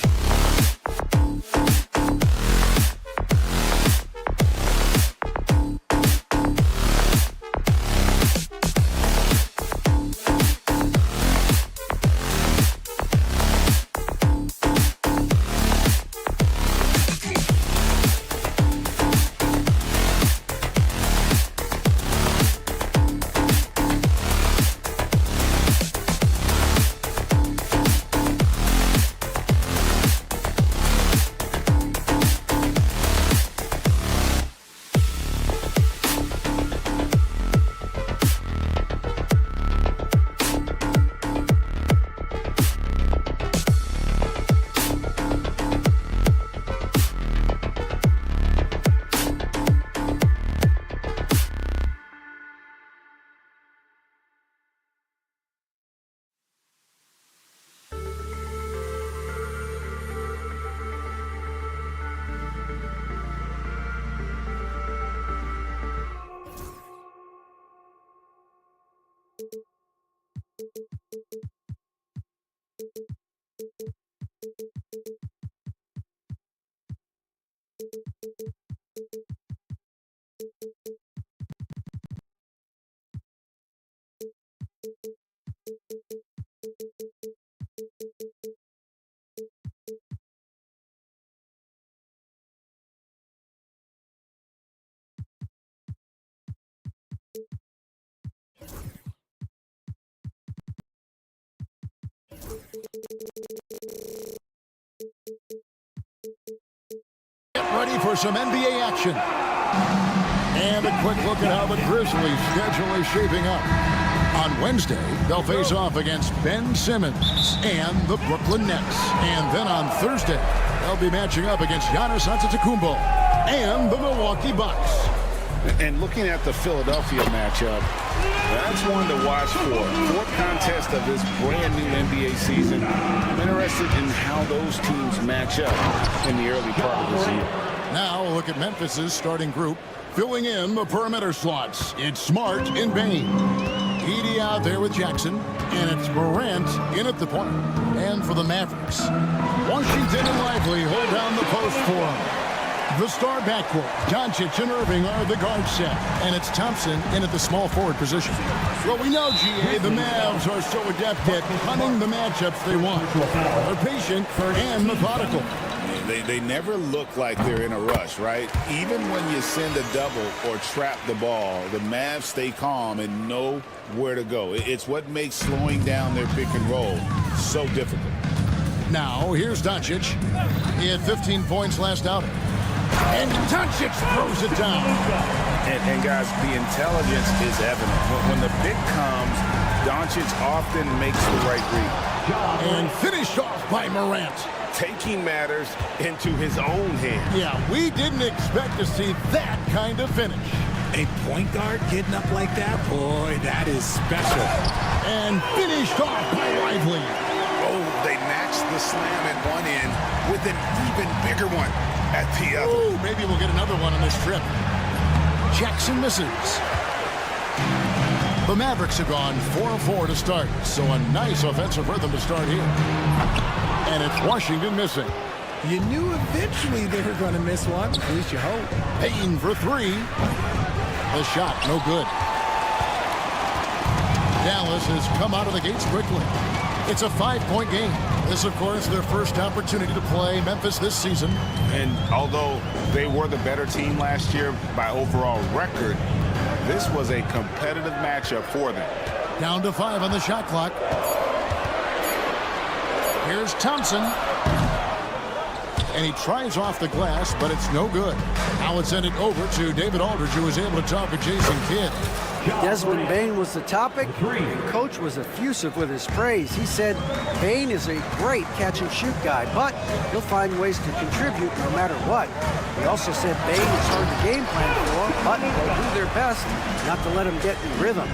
ready for some NBA action. And a quick look at how the Grizzlies' schedule is shaping up. On Wednesday, they'll face off against Ben Simmons and the Brooklyn Nets. And then on Thursday, they'll be matching up against Giannis Antetokounmpo and the Milwaukee Bucks. And looking at the Philadelphia matchup, that's one to watch for. Fourth contest of this brand new NBA season. I'm interested in how those teams match up in the early part of this year. Now a look at Memphis's starting group. Filling in the perimeter slots, it's Smart and Bain. Edey out there with Jackson, and it's Morant in at the point. And for the Mavericks, Washington and Lively hold down the post for him. The star backcourt, Doncic and Irving are the guard set, and it's Thompson in at the small forward position. Well, we know, GA, the Mavs are so adept at hunting the matchups they want. They're patient and methodical. They never look like they're in a rush, right? Even when you send a double or trap the ball, the Mavs stay calm and know where to go. It's what makes slowing down their pick and roll so difficult. Now, here's Doncic. He had 15 points last outing. And Doncic throws it down. And guys, the intelligence is evident. When the pick comes, Doncic often makes the right read. And finished off by Morant. Taking matters into his own hands. Yeah, we didn't expect to see that kind of finish. A point guard getting up like that? Boy, that is special. And finished off by Lively. Oh, they matched the slam at one end with an even bigger one at the other. Oh, maybe we'll get another one on this trip. Jackson misses. The Mavericks have gone 4-4 to start, so a nice offensive rhythm to start here. And it's Washington missing. You knew eventually they were going to miss one. At least you hope. Payton for three. The shot, no good. Dallas has come out of the gates quickly. It's a 5-point game. This, of course, their first opportunity to play Memphis this season. And although they were the better team last year by overall record, this was a competitive matchup for them. Down to 5 on the shot clock. Here's Thompson. And he tries off the glass, but it's no good. Now it's sent it over to David Aldridge, who was able to talk with Jason Kidd. Desmond Bane was the topic. The coach was effusive with his praise. He said Bane is a great catch-and-shoot guy, but he'll find ways to contribute no matter what. He also said Bane is hard to game plan for, but they'll do their best not to let him get in rhythm.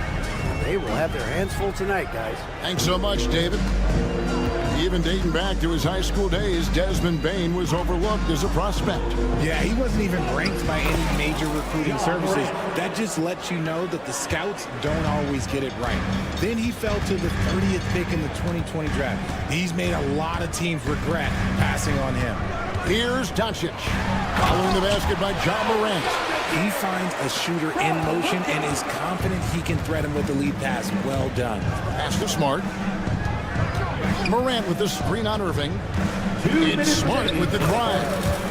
They will have their hands full tonight, guys. Thanks so much, David. Even dating back to his high school days, Desmond Bane was overlooked as a prospect. Yeah, he wasn't even ranked by any major recruiting services. That just lets you know that the scouts don't always get it right. Then he fell to the 30th pick in the 2020 draft. He's made a lot of teams regret passing on him. Here's Doncic. Following the basket by John Morant. He finds a shooter in motion and is confident he can thread him with the lead pass. Well done. Pass to Smart. Morant with the screen on Irving. It's Smart with the drive.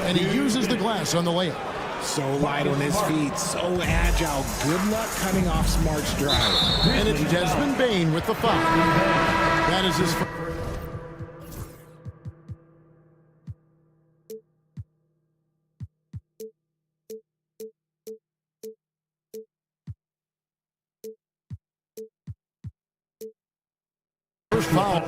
And he uses the glass on the layup. So light on his feet, so agile. Good luck cutting off Smart's drive. And it's Desmond Bane with the foul. That is his first foul.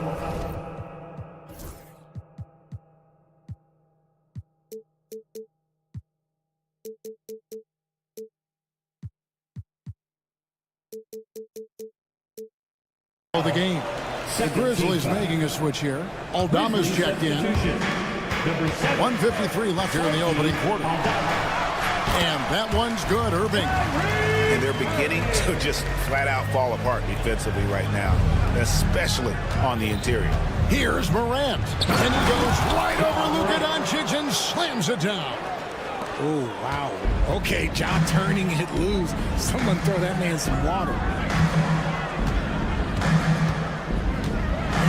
The game. The Grizzlies making a switch here. Aldama's checked in. 1:53 left here in the opening quarter. And that one's good, Irving. And they're beginning to just flat out fall apart defensively right now, especially on the interior. Here's Morant. And he goes right over Luka Doncic and slams it down. Oh, wow. Okay, job turning it loose. Someone throw that man some water.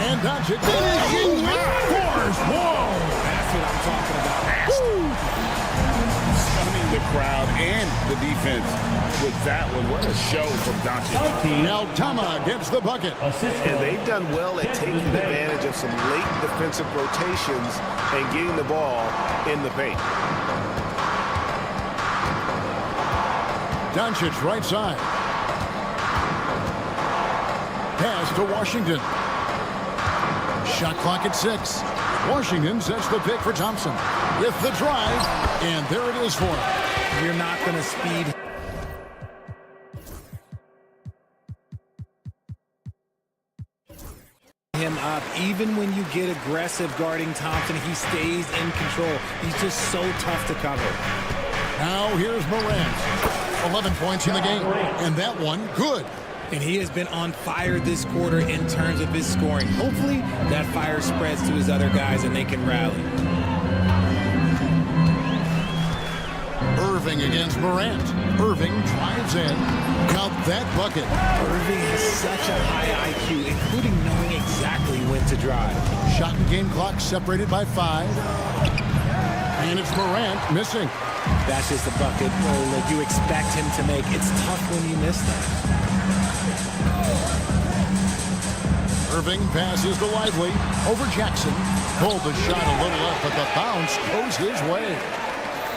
And Doncic finishing with force. Whoa! That's what I'm talking about. Stunning the crowd and the defense with that one. What a show from Doncic. Now Tama gets the bucket. And they've done well at taking advantage of some late defensive rotations and getting the ball in the paint. Doncic right side. Pass to Washington. Shot clock at 6. Washington sets the pick for Thompson with the drive, and there it is for him. You're not going to speed him up. Even when you get aggressive guarding Thompson, he stays in control. He's just so tough to cover. Now here's Morant. 11 points in the game, and that one good. And he has been on fire this quarter in terms of his scoring. Hopefully that fire spreads to his other guys and they can rally. Irving against Morant. Irving drives in. Count that bucket. Irving has such a high IQ, including knowing exactly when to drive. Shot and game clock separated by 5. And it's Morant missing. That's just a bucket that you expect him to make. It's tough when you miss that. Irving passes to Lively over Jackson. Pulled the shot a little up, but the bounce goes his way.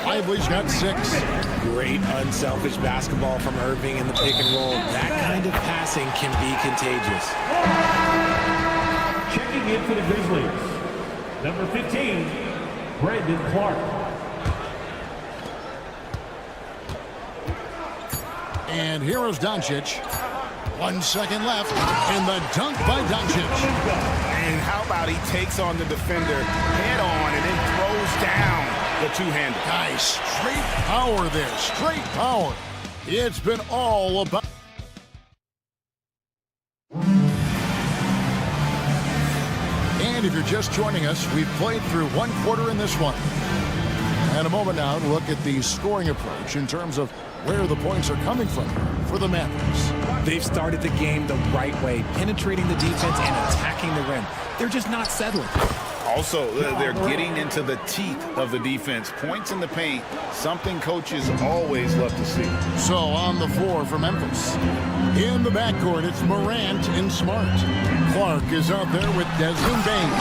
Lively's got 6. Great unselfish basketball from Irving in the pick and roll. That kind of passing can be contagious. Checking in for the Grizzlies, number 15, Brandon Clark. And here is Doncic. 1 second left, and the dunk by Doncic. And how about he takes on the defender head on and then throws down the two-hander. Nice. Straight power there. Straight power. It's been all about. And if you're just joining us, we've played through 1 quarter in this one. And a moment now to look at the scoring approach in terms of where the points are coming from for the Mavericks. They've started the game the right way, penetrating the defense and attacking the rim. They're just not settling. Also, they're getting into the teeth of the defense. Points in the paint, something coaches always love to see. So on the floor for Memphis. In the backcourt, it's Morant and Smart. Clark is out there with Desmond Bane.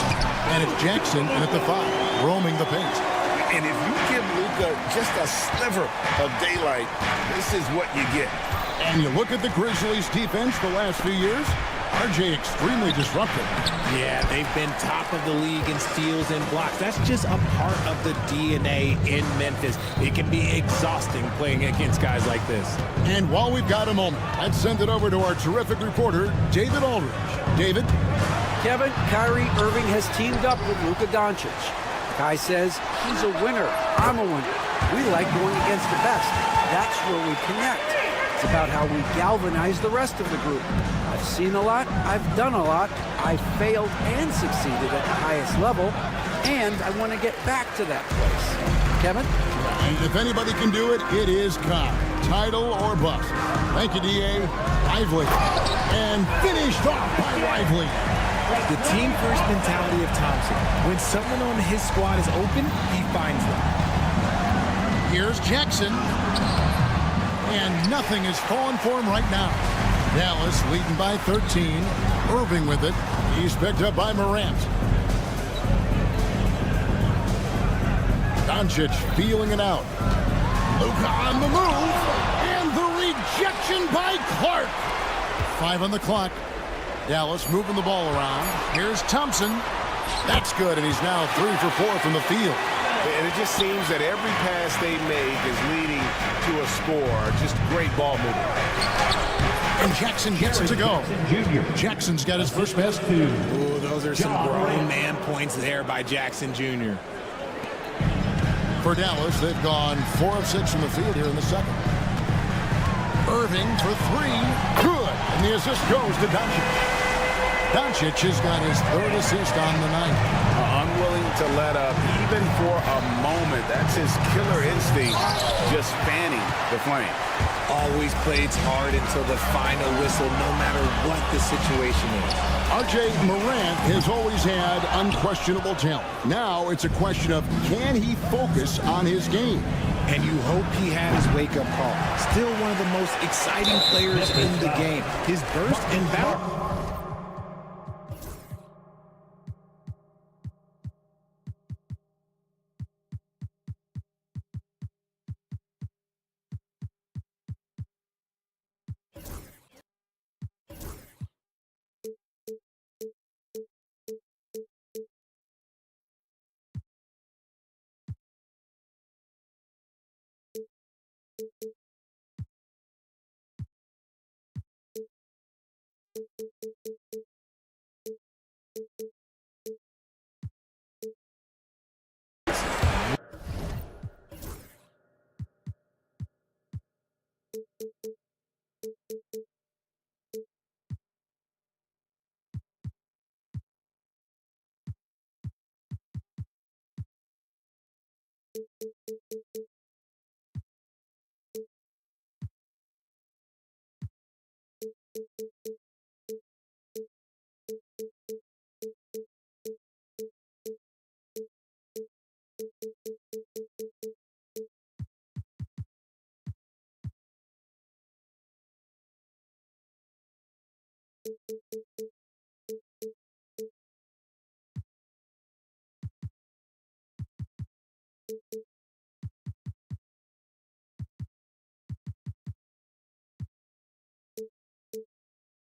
And it's Jackson at the 5, roaming the paint. And if you give Luka just a sliver of daylight, this is what you get. And you look at the Grizzlies' defense the last few years, RJ extremely disruptive. Yeah, they've been top of the league in steals and blocks. That's just a part of the DNA in Memphis. It can be exhausting playing against guys like this. And while we've got a moment, let's send it over to our terrific reporter, David Aldridge. David? Kevin, Kyrie Irving has teamed up with Luka Doncic. Kai says he's a winner. I'm a winner. We like going against the best. That's where we connect. It's about how we galvanize the rest of the group. I've seen a lot. I've done a lot. I've failed and succeeded at the highest level. And I want to get back to that place. Kevin? And if anybody can do it, it is Kai. Title or bust. Thank you, D.A. Lively. And finished off by Lively. The team-first mentality of Thompson. When someone on his squad is open, he finds them. Here's Jackson. And nothing is falling for him right now. Dallas leading by 13. Irving with it. He's picked up by Morant. Doncic feeling it out. Luka on the move. And the rejection by Clark. 5 on the clock. Dallas moving the ball around. Here's Thompson. That's good, and he's now 3 for 4 from the field. And it just seems that every pass they make is leading to a score. Just great ball movement. And Jackson gets it to go. Jackson's got his first pass. Ooh, those are some grown man points there by Jackson Jr. For Dallas, they've gone 4 of 6 from the field here in the second. Irving for 3. Good. And the assist goes to Doncic. Doncic has got his 3rd assist on the night. Unwilling to let up even for a moment. That's his killer instinct, just fanning the flame. Always plays hard until the final whistle, no matter what the situation is. R.J. Morant has always had unquestionable talent. Now it's a question of, can he focus on his game? And you hope he had his wake-up call. Still one of the most exciting players in the game. His burst and bounce.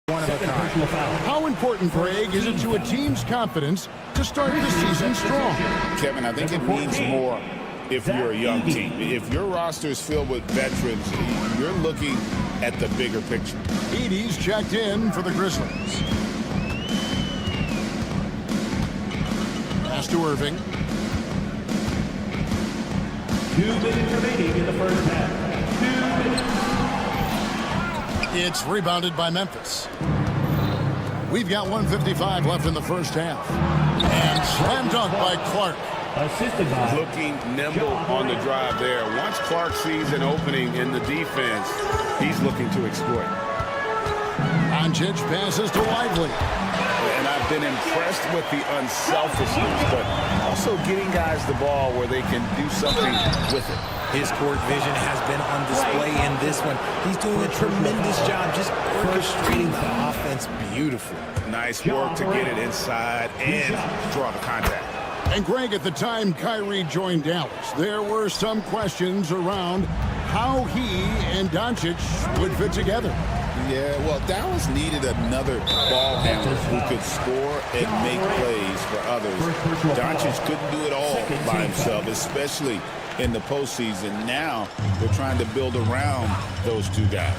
One of a kind. How important, Greg, is it to a team's confidence to start the season strong? Kevin, I think it means more if you're a young team. If your roster is filled with veterans, you're looking at the bigger picture. Edie's checked in for the Grizzlies. Pass to Irving. 2 minutes remaining in the first half. 2 minutes. It's rebounded by Memphis. We've got 1:55 left in the first half. And slam dunk by Clark. Assisted by. Looking nimble on the drive there. Once Clark sees an opening in the defense, he's looking to exploit. Doncic passes to Lively. And I've been impressed with the unselfishness, but also getting guys the ball where they can do something with it. His court vision has been on display in this one. He's doing a tremendous job just orchestrating the offense beautifully. Nice work to get it inside and draw the contact. And Greg, at the time Kyrie joined Dallas, there were some questions around how he and Doncic would fit together. Yeah, well, Dallas needed another ball handler who could score and make plays for others. Doncic couldn't do it all by himself, especially in the postseason. Now they're trying to build around those two guys.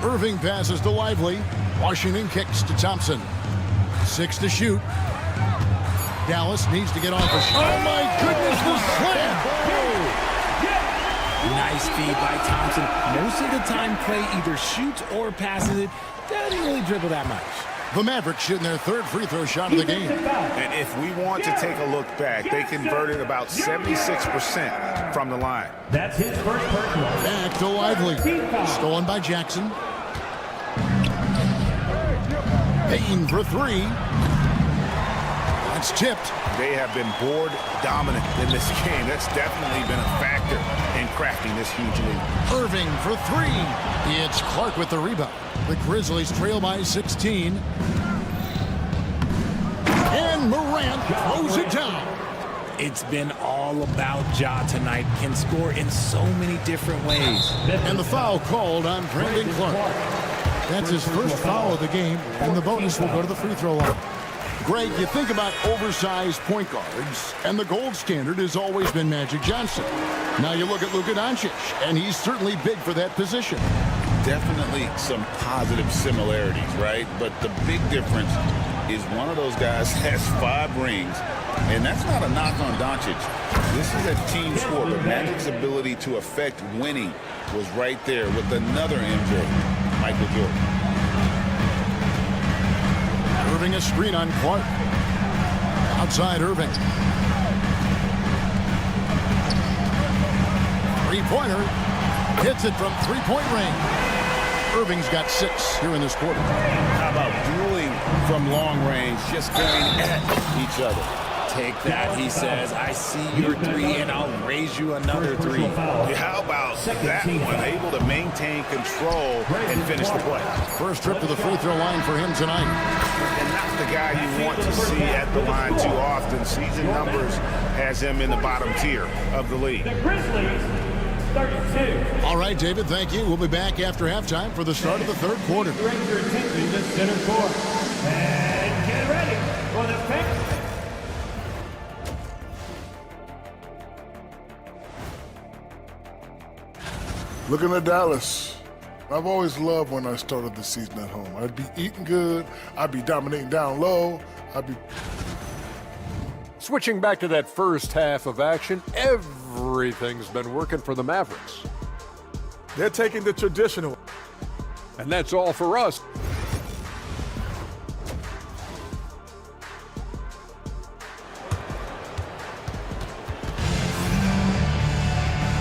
Irving passes to Lively. Washington kicks to Thompson. 6 to shoot. Dallas needs to get off a shot. Oh my goodness, the slam! Nice feed by Thompson. Most of the time, Clay either shoots or passes it. Doesn't really dribble that much. The Mavericks shooting their 3rd free throw shot of the game. And if we want to take a look back, they converted about 76% from the line. That's his first personal. Back to Lively. Stolen by Jackson. Payton for 3. That's tipped. They have been board dominant in this game. That's definitely been a factor in crafting this huge lead. Irving for 3. It's Clark with the rebound. The Grizzlies trail by 16. And Morant throws it down. It's been all about Ja tonight. Can score in so many different ways. And the foul called on Brandon Clark. That's his first foul of the game, and the bonus will go to the free throw line. Greg, you think about oversized point guards, and the gold standard has always been Magic Johnson. Now you look at Luka Doncic, and he's certainly big for that position. Definitely some positive similarities, right? But the big difference is one of those guys has 5 rings, and that's not a knock on Doncic. This is a team sport, but Magic's ability to affect winning was right there with another MJ, Michael Jordan. Irving a screen on Clark. Outside Irving. 3-pointer. Hits it from 3-point range. Irving's got 6 here in this quarter. How about dueling from long range, just going at each other? Take that, he says. I see your 3, and I'll raise you another 3. How about that one? Able to maintain control and finish the play. First trip to the free throw line for him tonight. And not the guy you want to see at the line too often. Season numbers has him in the bottom tier of the league. The Grizzlies, 32. All right, David, thank you. We'll be back after halftime for the start of the 3rd quarter. Direct your attention to center court. And get ready for the pick. Looking at Dallas, I've always loved when I started the season at home. I'd be eating good, I'd be dominating down low, I'd be... Switching back to that first half of action, everything's been working for the Mavericks. They're taking the traditional. And that's all for us.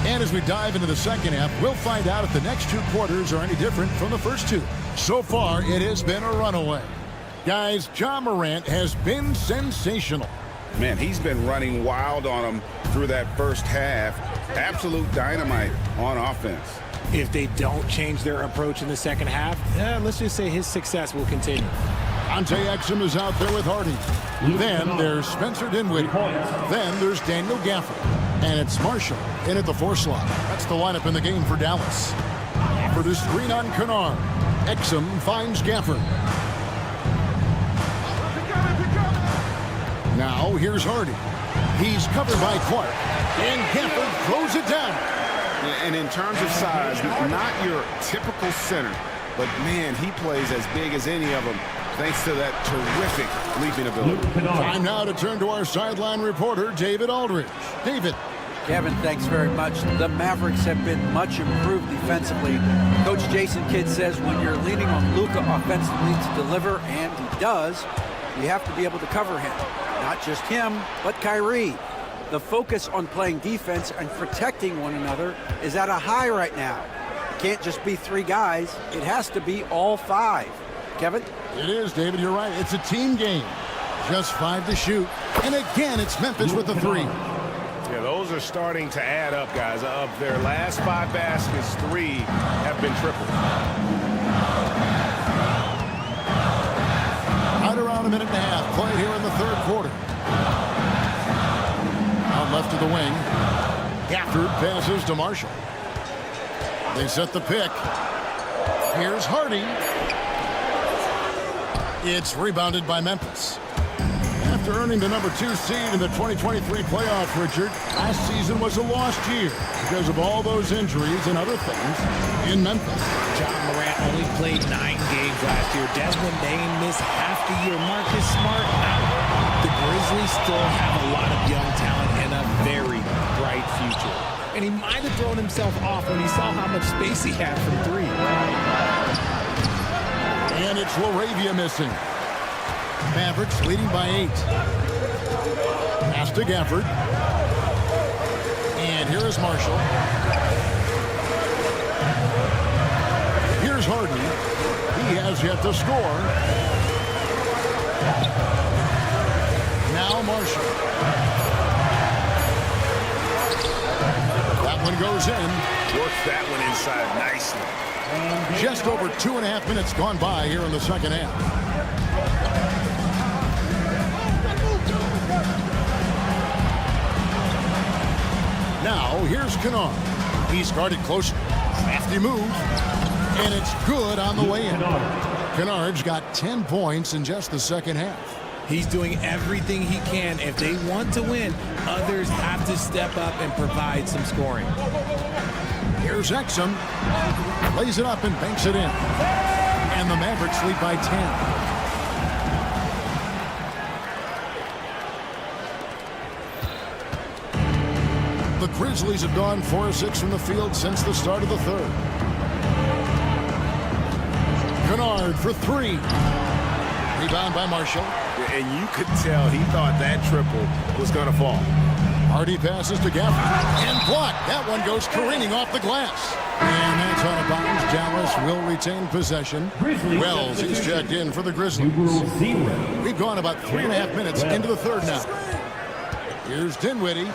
And as we dive into the second half, we'll find out if the next 2 quarters are any different from the first 2. So far, it has been a runaway. Guys, Ja Morant has been sensational. Man, he's been running wild on them through that first half. Absolute dynamite on offense. If they don't change their approach in the second half, let's just say his success will continue. Ante Exum is out there with Hardy. Then there's Spencer Dinwiddie. Then there's Daniel Gafford. And it's Marshall in at the 4 slot. That's the lineup in the game for Dallas. For the screen on Kennard. Exum finds Gafford. Now here's Hardy. He's covered by Clark. And Gafford throws it down. And in terms of size, not your typical center, but man, he plays as big as any of them, thanks to that terrific leaping ability. Time now to turn to our sideline reporter, David Aldridge. David. Kevin, thanks very much. The Mavericks have been much improved defensively. Coach Jason Kidd says when you're leaning on Luka offensively to deliver, and he does, you have to be able to cover him. Not just him, but Kyrie. The focus on playing defense and protecting one another is at a high right now. It can't just be 3 guys. It has to be all 5. Kevin? It is, David. You're right. It's a team game. Just 5 to shoot. And again, it's Memphis with the 3. Yeah, those are starting to add up, guys. Of their last 5 baskets, 3 have been triple. Right around a minute and a half played here in the 3rd quarter. Out left to the wing. Gafford passes to Marshall. They set the pick. Here's Hardy. It's rebounded by Memphis. After earning the number 2 seed in the 2023 playoffs, Richard, last season was a lost year because of all those injuries and other things in Memphis. John Morant only played 9 games last year. Desmond Bain missed half the year. Marcus Smart out. The Grizzlies still have a lot of young talent and a very bright future. And he might have thrown himself off when he saw how much space he had from 3. And it's LaRavia missing. Mavericks leading by 8. Pass to Gafford. And here is Marshall. Here's Harden. He has yet to score. Now Marshall. That one goes in. Works that one inside nicely. Just over 2.5 minutes gone by here in the second half. Now, here's Kennard. He's guarded closer. Crafty move. And it's good on the way in. Kennard's got 10 points in just the second half. He's doing everything he can. If they want to win, others have to step up and provide some scoring. Here's Exum. Lays it up and banks it in. And the Mavericks lead by 10. The Grizzlies have gone 4 of 6 from the field since the start of the third. Kennard for 3. Rebound by Marshall. And you could tell he thought that triple was going to fall. Hardy passes to Gafford. And blocked. That one goes careening off the glass. And that's out of bounds. Dallas will retain possession. Wells is checked in for the Grizzlies. We've gone about 3.5 minutes into the third now. Here's Dinwiddie.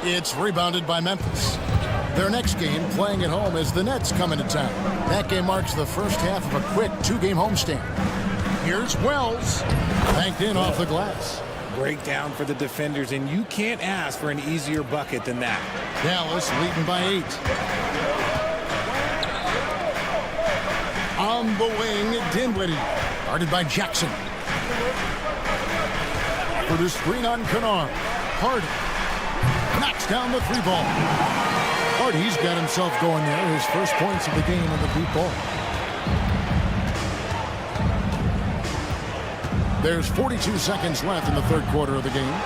It's rebounded by Memphis. Their next game, playing at home, as the Nets come into town. That game marks the first half of a quick 2-game homestand. Here's Wells. Banked in off the glass. Breakdown for the defenders, and you can't ask for an easier bucket than that. Dallas leading by 8. On the wing, Dinwiddie. Guarded by Jackson. For the screen on Kennard. Hardy. Knocks down the 3-ball. Hardy's got himself going there. His first points of the game on the deep ball. There's 42 seconds left in the third quarter of the game.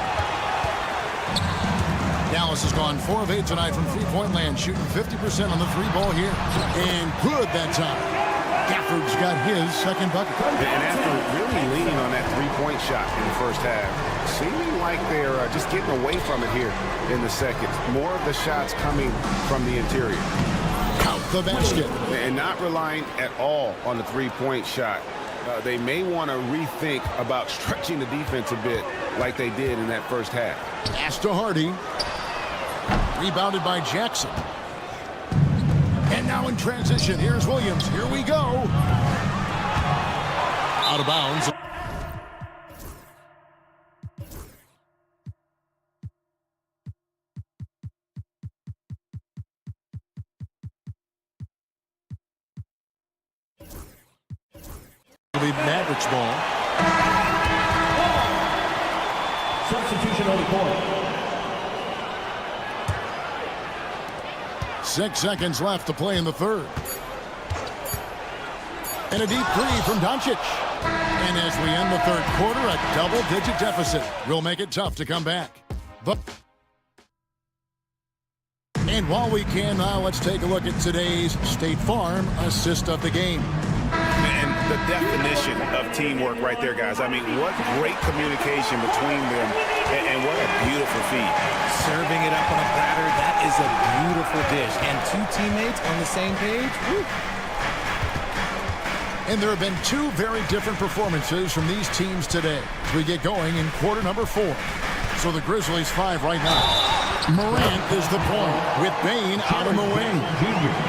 Dallas has gone 4 of 8 tonight from three-point land, shooting 50% on the 3-ball here. And good that time. Gafford's got his second bucket. And after really leaning on that 3-point shot in the first half, seeming like they're just getting away from it here in the second. More of the shots coming from the interior. Count the basket. And not relying at all on the 3-point shot. They may want to rethink about stretching the defense a bit like they did in that first half. Pass to Hardy. Rebounded by Jackson. And now in transition, here's Williams. Here we go. Out of bounds. The Mavericks ball. Substitution on the court. 6 seconds left to play in the third. And a deep 3 from Doncic. And as we end the third quarter, a double-digit deficit will make it tough to come back. And while we can, now let's take a look at today's State Farm assist of the game. And the definition of teamwork right there, guys. I mean, what great communication between them, and what a beautiful feed. Serving it up on a platter, that is a beautiful dish. And 2 teammates on the same page. Woo. And there have been 2 very different performances from these teams today as we get going in quarter number 4. So the Grizzlies 5 right now. Morant is the point with Bain out on the wing.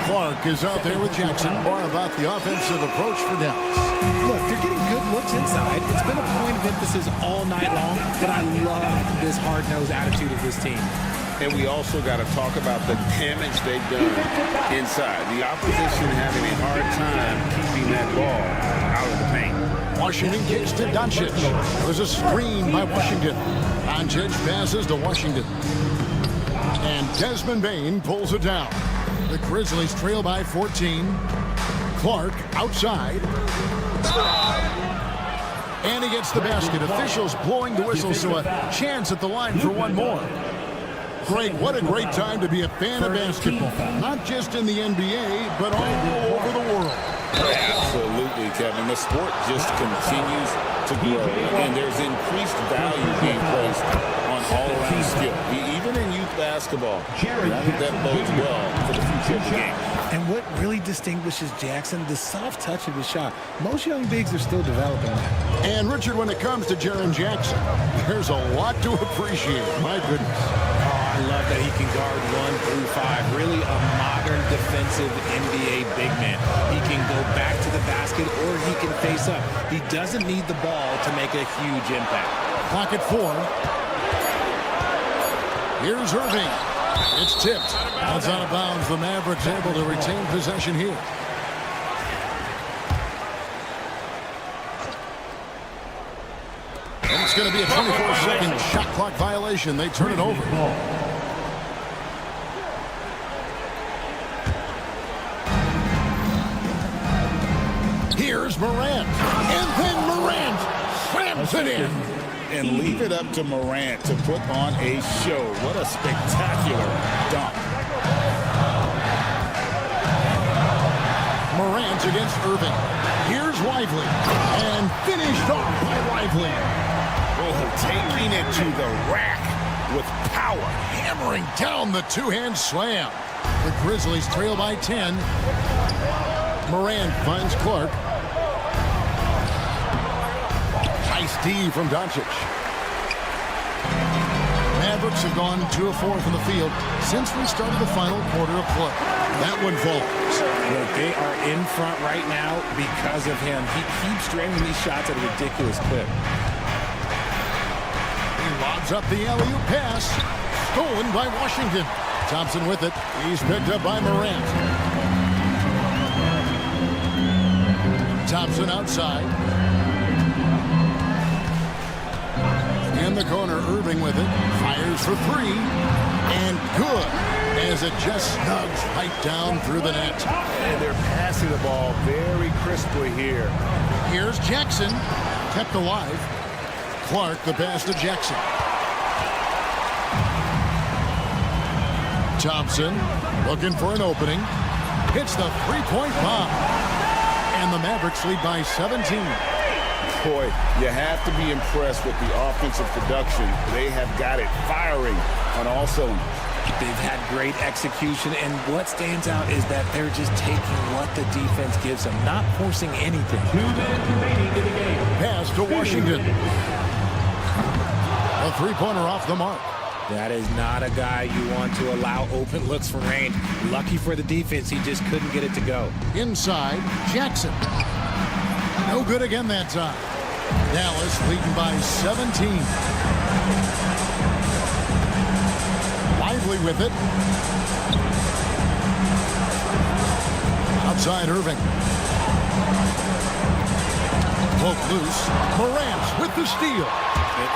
Clark is out there with Jackson. More about the offensive approach for Dallas. Look, they're getting good looks inside. It's been a point of emphasis all night long, but I love this hard-nosed attitude of this team. And we also got to talk about the damage they've done inside. The opposition having a hard time keeping that ball out of the paint. Washington kicks to Doncic. There's a screen by Washington. Doncic passes to Washington. And Desmond Bane pulls it down. The Grizzlies trail by 14. Clark outside. And he gets the basket. Officials blowing the whistle, so a chance at the line for one more. Greg, what a great time to be a fan of basketball. Not just in the NBA, but all over the world. Absolutely, Kevin. The sport just continues to grow, and there's increased value being placed on all-around skill. Even in youth basketball, I think that bodes well for the future of the game. And what really distinguishes Jackson, the soft touch of his shot. Most young bigs are still developing that. And, Richard, when it comes to Jaren Jackson, there's a lot to appreciate. My goodness. I love that he can guard 1 through 5. Really a modern defensive NBA big man. He can go back to the basket or he can face up. He doesn't need the ball to make a huge impact. Clock at 4. Here's Irving. It's tipped. That's out of bounds. The Mavericks able to retain possession here. And it's going to be a 24-second shot clock violation. They turn it over. Here's Morant. And then Morant slams it in. And leave it up to Morant to put on a show. What a spectacular dunk. Morant against Irving. Here's Lively. And finished off by Lively. Oh, taking it to the rack with power. Hammering down the two-hand slam. The Grizzlies trail by 10. Morant finds Clark. Nice D from Doncic. Mavericks have gone 2 of 4 from the field since we started the final quarter of play. That one falls. Look, they are in front right now because of him. He keeps draining these shots at a ridiculous clip. He lobs up the alley-oop pass. Stolen by Washington. Thompson with it. He's picked up by Morant. Thompson outside. In the corner, Irving with it. Fires for 3. And good, as it just snugs right down through the net. And they're passing the ball very crisply here. Here's Jackson. Kept alive. Clark, the pass to Jackson. Thompson looking for an opening. Hits the three-point bomb. And the Mavericks lead by 17. Boy, you have to be impressed with the offensive production. They have got it firing on all cylinders. They've had great execution, and what stands out is that they're just taking what the defense gives them, not forcing anything. 2 minutes remaining in the game. Pass to Washington. A three-pointer off the mark. That is not a guy you want to allow open looks from range. Lucky for the defense, he just couldn't get it to go. Inside, Jackson. No good again that time. Dallas leading by 17. Lively with it. Outside Irving. Poke loose. Morant with the steal.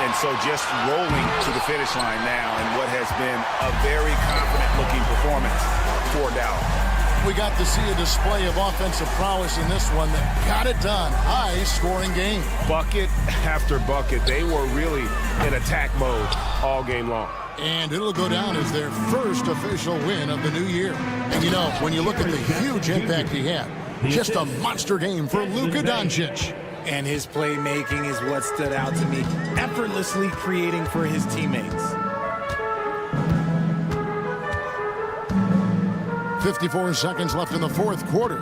And so just rolling to the finish line now in what has been a very confident-looking performance for Dallas. We got to see a display of offensive prowess in this one that got it done. High-scoring game. Bucket after bucket. They were really in attack mode all game long. And it'll go down as their first official win of the new year. And, you know, when you look at the huge impact he had, just a monster game for Luka Doncic. And his playmaking is what stood out to me. Effortlessly creating for his teammates. 54 seconds left in the fourth quarter.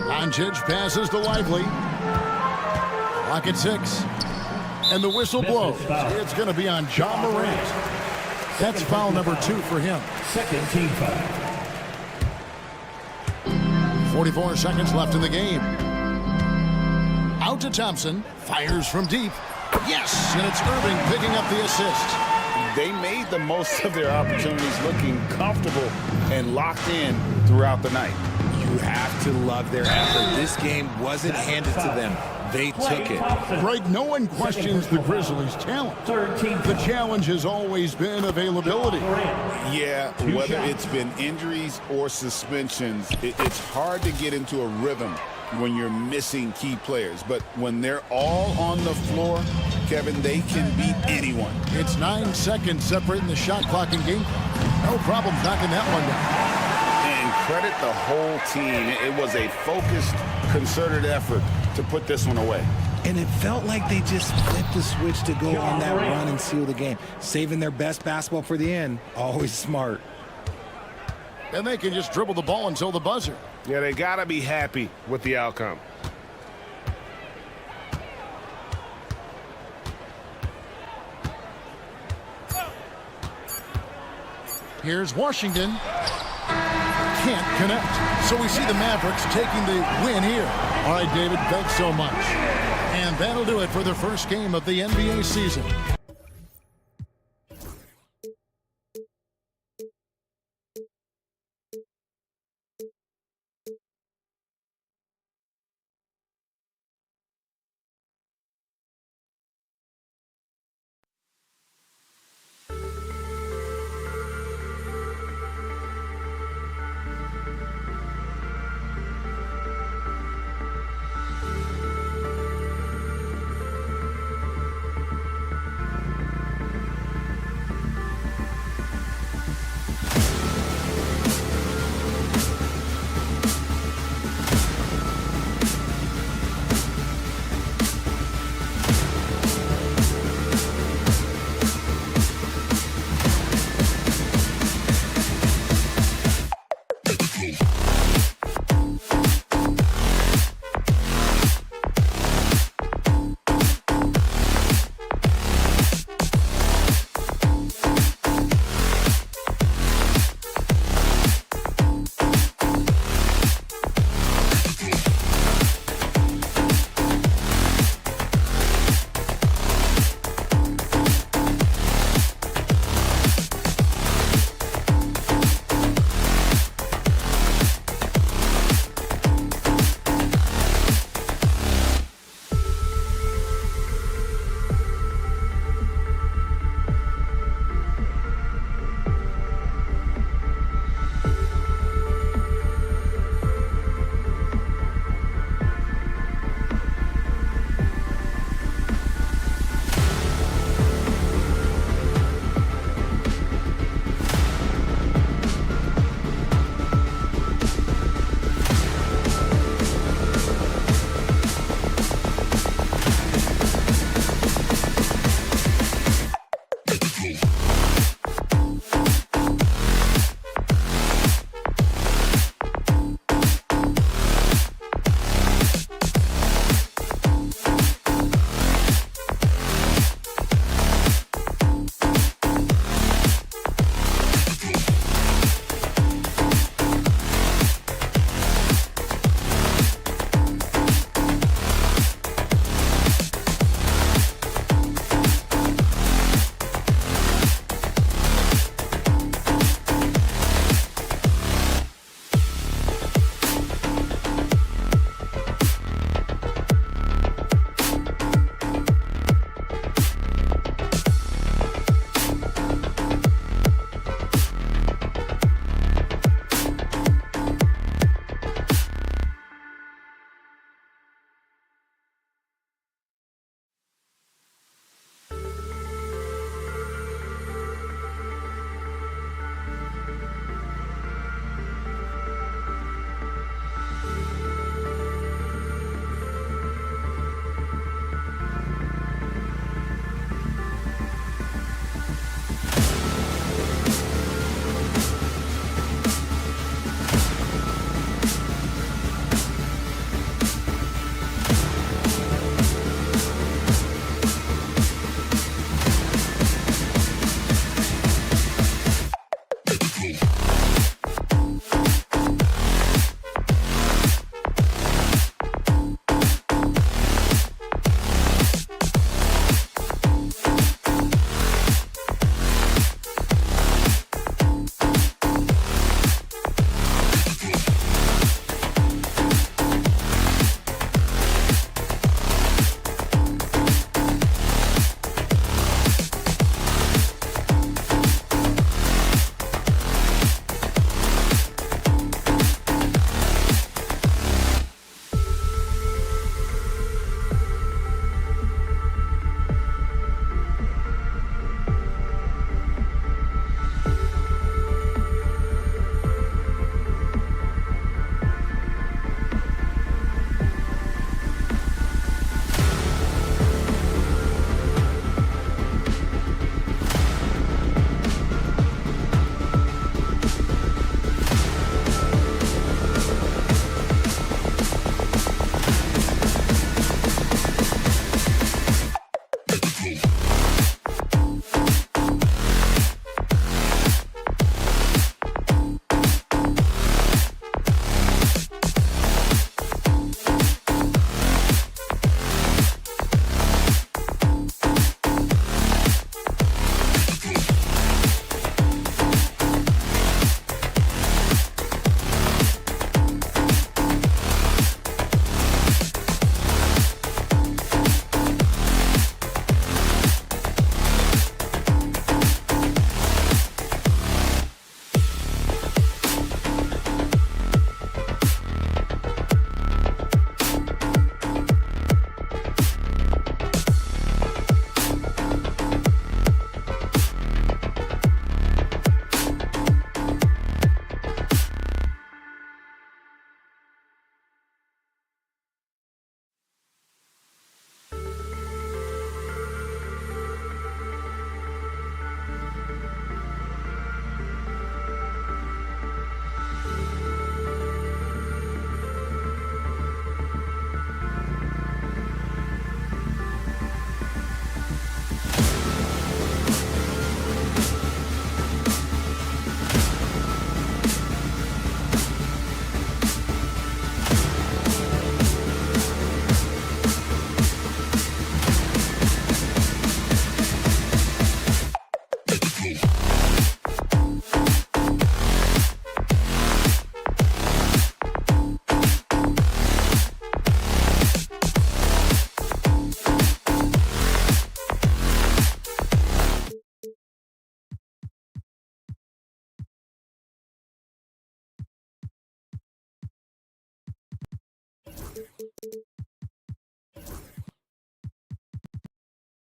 Doncic passes to Lively. Clock at 6. And the whistle blows. It's going to be on John Morant. That's foul number 2 for him. Second team foul. 44 seconds left in the game. Out to Thompson. Fires from deep. Yes, and it's Irving picking up the assist. They made the most of their opportunities, looking comfortable and locked in throughout the night. You You have to love their effort. This game wasn't handed to them. They took it. Greg, no one questions the Grizzlies' talent. The challenge has always been availability. Yeah, whether it's been injuries or suspensions, it's hard to get into a rhythm when you're missing key players. But when they're all on the floor, Kevin, they can beat anyone. It's 9 seconds separating the shot clock and game clock. No problem knocking that one down. And credit the whole team. It was a focused, concerted effort to put this one away. And it felt like they just flipped the switch to go on that run and seal the game. Saving their best basketball for the end. Always smart. And they can just dribble the ball until the buzzer. Yeah, they got to be happy with the outcome. Here's Washington. Can't connect. So we see the Mavericks taking the win here. All right, David, thanks so much. And that'll do it for the first game of the NBA season.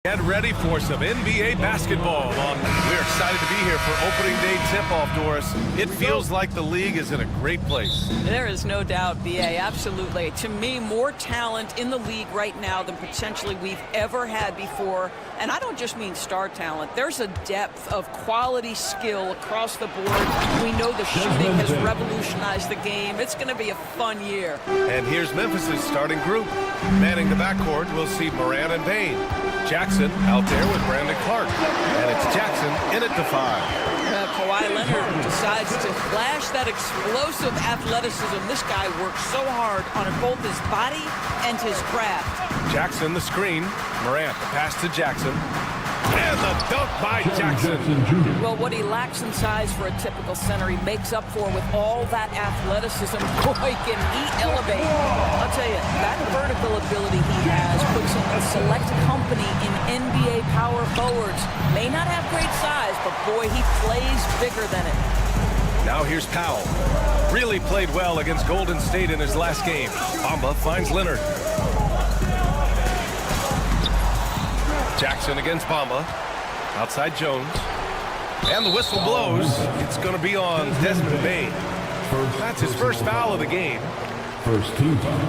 Get ready for some NBA basketball. We're excited to be here for opening day tip-off, Doris. It feels like the league is in a great place. There is no doubt, B.A., absolutely. To me, more talent in the league right now than potentially we've ever had before. And I don't just mean star talent. There's a depth of quality skill across the board. We know the shooting has revolutionized the game. It's going to be a fun year. And here's Memphis' starting group. Manning the backcourt, we'll see Morant and Bane. Jackson out there with Brandon Clark. And it's Jackson in at the 5. Kawhi Leonard decides to flash that explosive athleticism. This guy works so hard on both his body and his craft. Jackson the screen. Morant the pass to Jackson. And the dunk by Jackson. Well, what he lacks in size for a typical center, he makes up for with all that athleticism. Boy, can he elevate. I'll tell you, that vertical ability he has puts him in select company in NBA power forwards. May not have great size, but boy, he plays bigger than it. Now here's Powell. Really played well against Golden State in his last game. Bamba finds Leonard. Jackson against Bamba. Outside Jones. And the whistle blows. It's going to be on Desmond Bane. That's his first foul of the game. First team foul.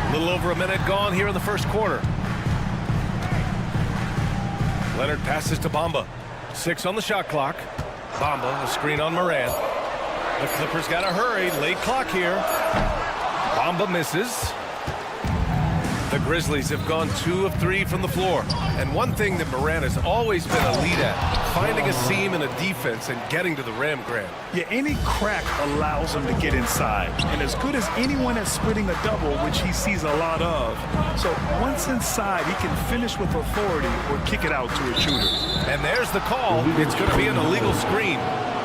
A little over a minute gone here in the first quarter. Leonard passes to Bamba. 6 on the shot clock. Bamba, a screen on Morant. The Clippers got to hurry. Late clock here. Bamba misses. The Grizzlies have gone 2 of 3 from the floor. And one thing that Morant has always been a lead at, finding a seam in a defense and getting to the rim, Grant. Yeah, any crack allows him to get inside. And as good as anyone at splitting a double, which he sees a lot of. So once inside, he can finish with authority or kick it out to a shooter. And there's the call. It's going to be an illegal screen.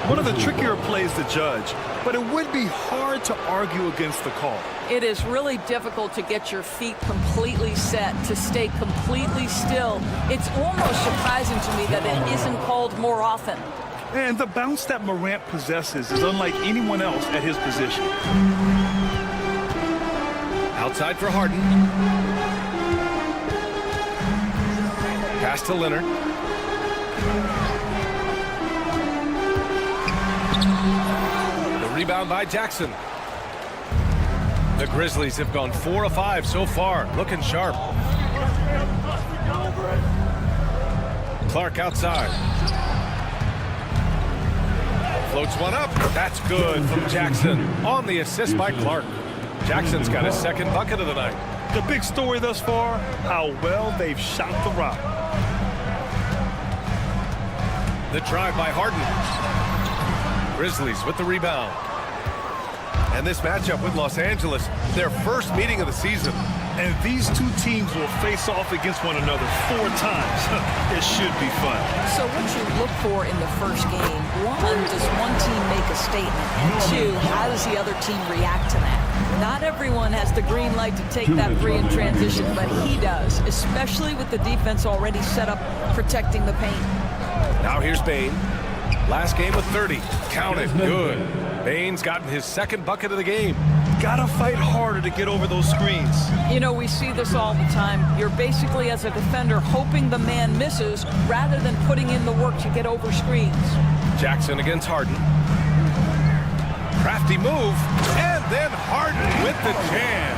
One of the trickier plays to judge, but it would be hard to argue against the call. It is really difficult to get your feet completely set, to stay completely still. It's almost surprising to me that it isn't called more often. And the bounce that Morant possesses is unlike anyone else at his position. Outside for Harden. Pass to Leonard. The rebound by Jackson. The Grizzlies have gone 4 of 5 so far, looking sharp. Clark outside. Floats one up. That's good from Jackson on the assist by Clark. Jackson's got his second bucket of the night. The big story thus far, how well they've shot the rock. The drive by Harden. Grizzlies with the rebound. And this matchup with Los Angeles, their first meeting of the season. And these two teams will face off against one another 4 times. It should be fun. So what you look for in the first game, 1, does one team make a statement? And 2, how does the other team react to that? Not everyone has the green light to take that 3 in transition, but he does, especially with the defense already set up protecting the paint. Now here's Bane. Last game with 30. Counted. Good. Bane's gotten his second bucket of the game. Gotta fight harder to get over those screens. You know, we see this all the time. You're basically, as a defender, hoping the man misses rather than putting in the work to get over screens. Jackson against Harden. Crafty move. And then Harden with the jam.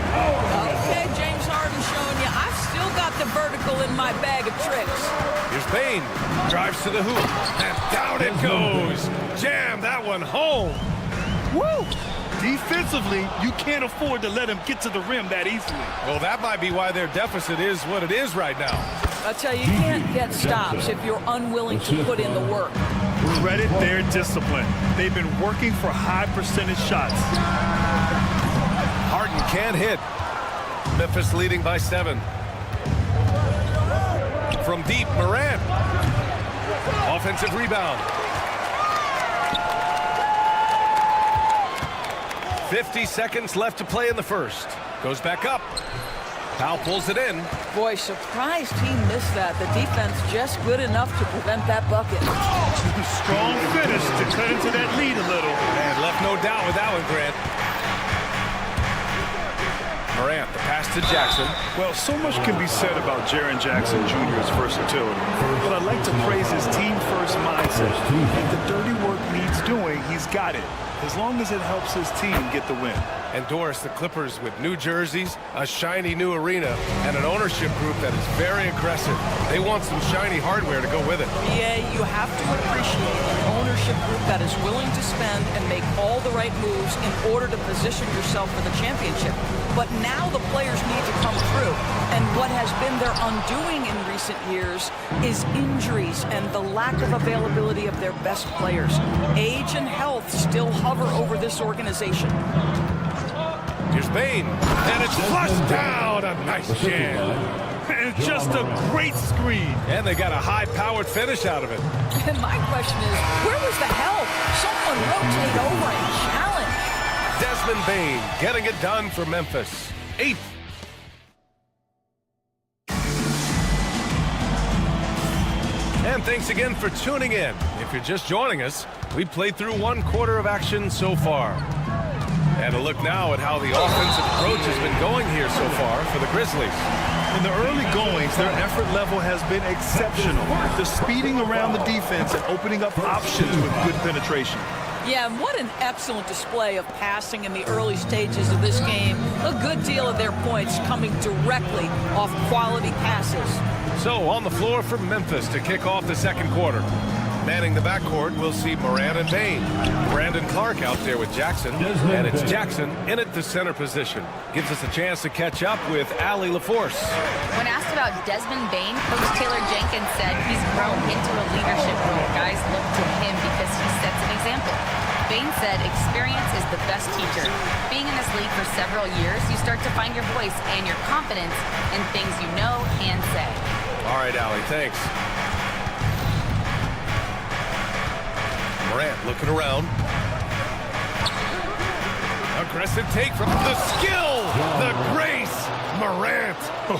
Okay, James Harden showing you, I've still got the vertical in my bag of tricks. Here's Bane. Drives to the hoop. And down it goes. Jam that one home. Woo! Defensively, you can't afford to let him get to the rim that easily. Well, that might be why their deficit is what it is right now. I'll tell you, you can't get stops if you're unwilling to put in the work. Credit their discipline. They've been working for high percentage shots. Harden can't hit. Memphis leading by 7. From deep, Morant. Offensive rebound. 50 seconds left to play in the first. Goes back up. Powell pulls it in. Boy, surprised he missed that. The defense just good enough to prevent that bucket. Strong finish to cut into that lead a little. And left no doubt with that one, Grant. Morant, the Pass to Jackson. Well, so much can be said about Jaren Jackson Jr.'s versatility, but I'd like to praise his team-first mindset. If the dirty work needs doing, he's got it, as long as it helps his team get the win. And Doris, the Clippers with new jerseys, a shiny new arena, and an ownership group that is very aggressive. They want some shiny hardware to go with it. Yeah, you have to appreciate an ownership group that is willing to spend and make all the right moves in order to position yourself for the championship. But now the players need to come through. And what has been their undoing in recent years is injuries and the lack of availability of their best players. Age and health still hover over this organization. Here's Bane, and it's flushed down. A nice jam. And just a great screen. And they got a high-powered finish out of it. And my question is, where was the help? Someone rotate over and challenge. Desmond Bane getting it done for Memphis. 8th. And thanks again for tuning in. If you're just joining us, we played through 1 quarter of action so far. And a look now at how the offensive approach has been going here so far for the Grizzlies. In the early goings, their effort level has been exceptional. The speeding around the defense and opening up options with good penetration. Yeah, and what an excellent display of passing in the early stages of this game. A good deal of their points coming directly off quality passes. So on the floor for Memphis to kick off the 2nd quarter. Manning the backcourt, we'll see Moran and Bane. Brandon Clark out there with Jackson, and it's Jackson in at the center position. Gives us a chance to catch up with Allie LaForce. When asked about Desmond Bane, Coach Taylor Jenkins said he's grown into a leadership role. Guys look to him because he sets an example. Bane said experience is the best teacher. Being in this league for several years, you start to find your voice and your confidence in things you know and say. All right, Allie, thanks. Morant looking around. Aggressive take from the skill, the grace, Morant.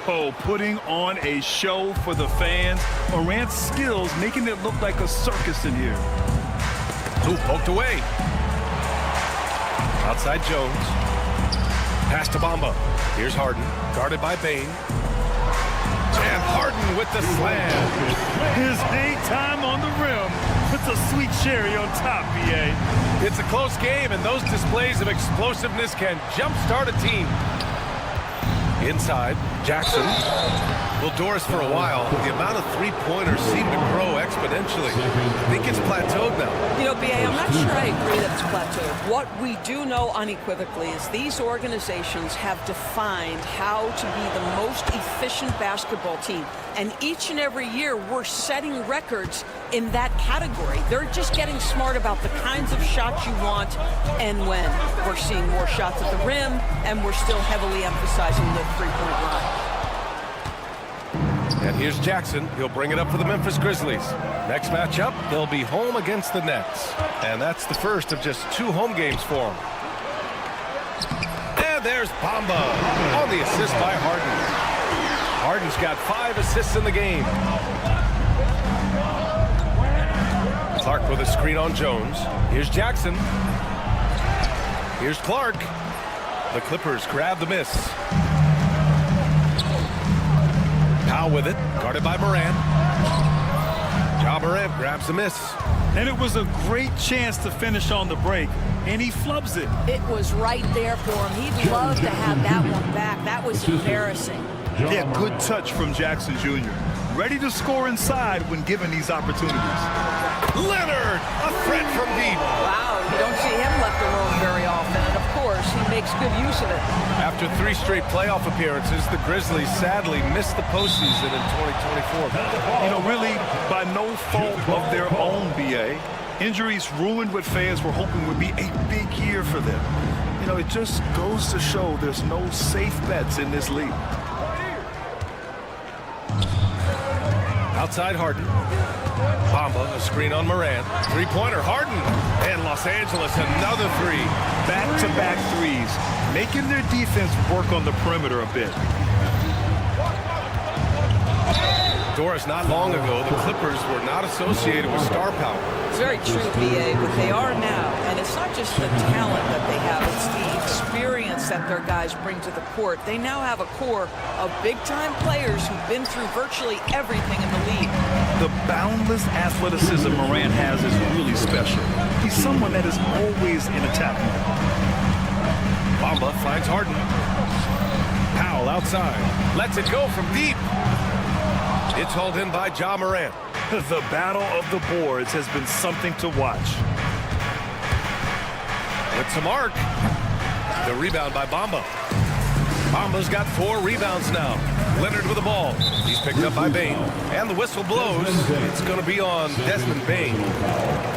Oh, putting on a show for the fans. Morant's skills making it look like a circus in here. Ooh, poked away. Outside Jones. Pass to Bamba. Here's Harden, guarded by Bane. And Harden with the slam. His hang time on the rim puts a sweet cherry on top, BA. It's a close game, and those displays of explosiveness can jumpstart a team. Inside, Jackson. Well, Doris, for a while, the amount of three-pointers seem to grow exponentially. I think it's plateaued now. You know, BA, I'm not sure I agree that it's plateaued. What we do know unequivocally is these organizations have defined how to be the most efficient basketball team. And each and every year, we're setting records in that category. They're just getting smart about the kinds of shots you want and when. We're seeing more shots at the rim, and we're still heavily emphasizing the three-point line. And here's Jackson. He'll bring it up for the Memphis Grizzlies. Next matchup, they'll be home against the Nets. And that's the first of just 2 home games for them. And there's Bamba on the assist by Harden. Harden's got 5 assists in the game. Clark with a screen on Jones. Here's Jackson. Here's Clark. The Clippers grab the miss. Powell with it, guarded by Morant. Ja Morant grabs the miss. And it was a great chance to finish on the break, and he flubs it. It was right there for him. He'd love to have that one back. That was embarrassing. Yeah, good touch from Jackson Jr. Ready to score inside when given these opportunities. Leonard, a threat from deep. Wow, you don't see him left alone very often, and of course, he makes good use of it. After 3 straight playoff appearances, the Grizzlies sadly missed the postseason in 2024. You know, really, by no fault of their own, BA. Injuries ruined what fans were hoping would be a big year for them. You know, it just goes to show there's no safe bets in this league. Outside Harden. Bamba, a screen on Moran. Three-pointer, Harden. And Los Angeles, another 3. Back-to-back threes, making their defense work on the perimeter a bit. Doris, not long ago, the Clippers were not associated with star power. It's very true, B.A., but they are now. And it's not just the talent that they have, it's the experience that their guys bring to the court. They now have a core of big-time players who've been through virtually everything in the league. The boundless athleticism Morant has is really special. He's someone that is always in attack mode. Bamba finds Harden. Powell outside. Lets it go from deep. It's hauled in by Ja Morant. The battle of the boards has been something to watch. It's a mark. The rebound by Bamba. Bamba's got 4 rebounds now. Leonard with the ball. He's picked up by Bane. And the whistle blows. It's going to be on Desmond Bane.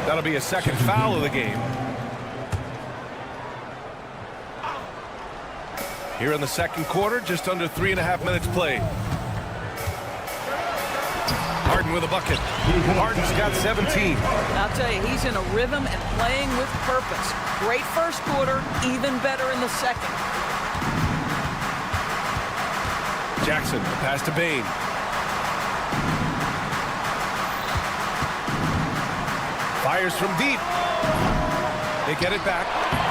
That'll be a second foul of the game. Here in the second quarter, just under 3.5 minutes played. Harden with a bucket. Harden's got 17. I'll tell you, he's in a rhythm and playing with purpose. Great first quarter, even better in the second. Jackson, the pass to Bane. Fires from deep. They get it back.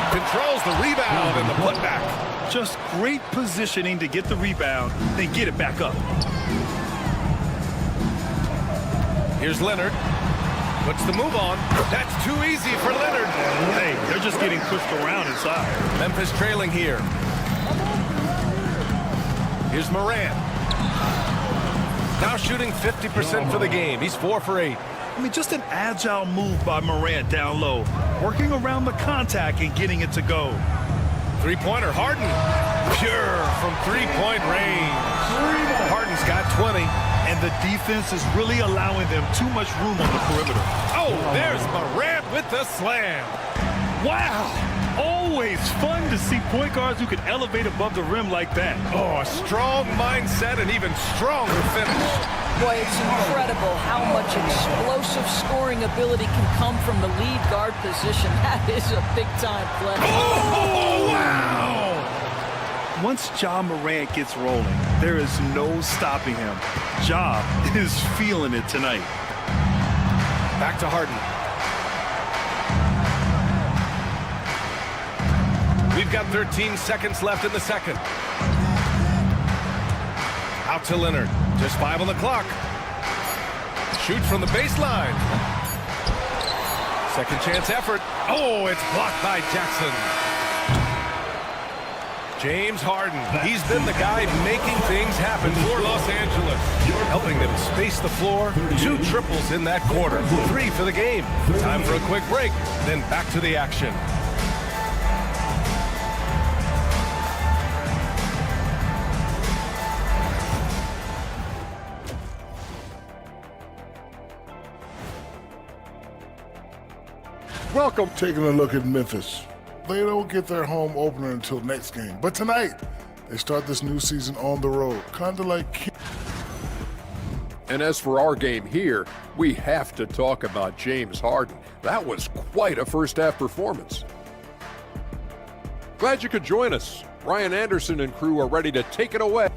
Controls the rebound and the putback. Just great positioning to get the rebound, then get it back up. Here's Leonard. Puts the move on. That's too easy for Leonard. Hey, they're just getting pushed around inside. Memphis trailing here. Here's Morant. Now shooting 50% for the game. He's 4 for 8. I mean, just an agile move by Morant down low. Working around the contact and getting it to go. Three-pointer, Harden. Pure from three-point range. Harden's got 20. And the defense is really allowing them too much room on the perimeter. Oh, there's Morant with the slam. Wow. Always fun to see point guards who can elevate above the rim like that. Oh, a strong mindset and even stronger finish. Boy, it's incredible how much explosive scoring ability can come from the lead guard position. That is a big-time play. Oh, wow! Once Ja Morant gets rolling, there is no stopping him. Ja is feeling it tonight. Back to Harden. We've got 13 seconds left in the second. Out to Leonard. Just 5 on the clock. Shoot from the baseline. Second chance effort. Oh, it's blocked by Jackson. James Harden. He's been the guy making things happen for Los Angeles. Helping them space the floor. 2 triples in that quarter. 3 for the game. Time for a quick break. Then back to the action. Welcome. Taking a look at Memphis. They don't get their home opener until next game. But tonight, they start this new season on the road. Kind of like... And as for our game here, we have to talk about James Harden. That was quite a first-half performance. Glad you could join us. Ryan Anderson and crew are ready to take it away.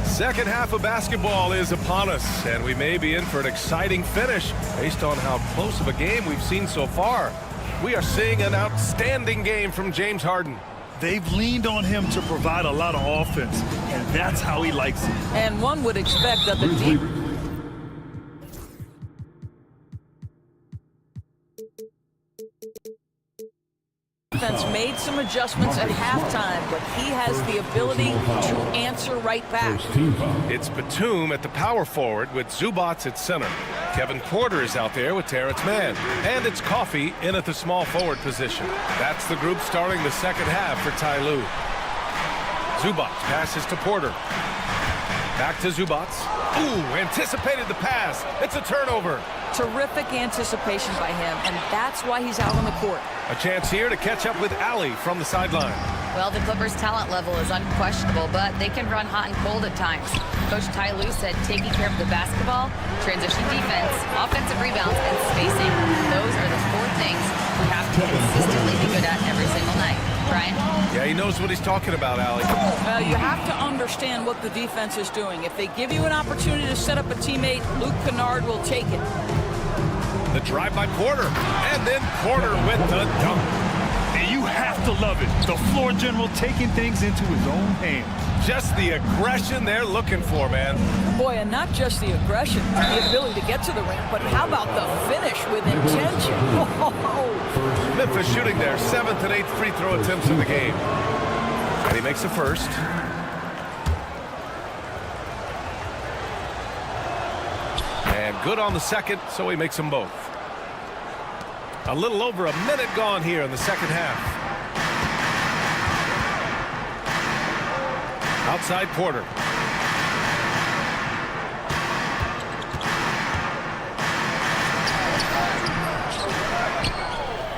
Second half of basketball is upon us, and we may be in for an exciting finish based on how close of a game we've seen so far. We are seeing an outstanding game from James Harden. They've leaned on him to provide a lot of offense, and that's how he likes it. And one would expect that the deep... defense made some adjustments at halftime, but he has the ability to answer right back. It's Batum at the power forward with Zubats at center. Kevin Porter is out there with Terrence Mann. And it's Coffey in at the small forward position. That's the group starting the second half for Ty Lue. Zubats passes to Porter. Back to Zubats. Ooh, anticipated the pass. It's a turnover. Terrific anticipation by him, and that's why he's out on the court. A chance here to catch up with Allie from the sideline. Well, the Clippers' talent level is unquestionable, but they can run hot and cold at times. Coach Ty Lue said taking care of the basketball, transition defense, offensive rebounds, and spacing. Those are the 4 things we have to hit consistently be good at every single night. Brian? Yeah, he knows what he's talking about, Allie. Well, you have to understand what the defense is doing. If they give you an opportunity to set up a teammate, Luke Kennard will take it. The drive by Porter, and then Porter with the dunk. And you have to love it. The floor general taking things into his own hands. Just the aggression they're looking for, man. Boy, and not just the aggression, the ability to get to the rim, but how about the finish with intention? Memphis shooting their 7th and 8th free throw attempts in the game. And he makes the first. And good on the second, so he makes them both. A little over a minute gone here in the second half. Outside Porter.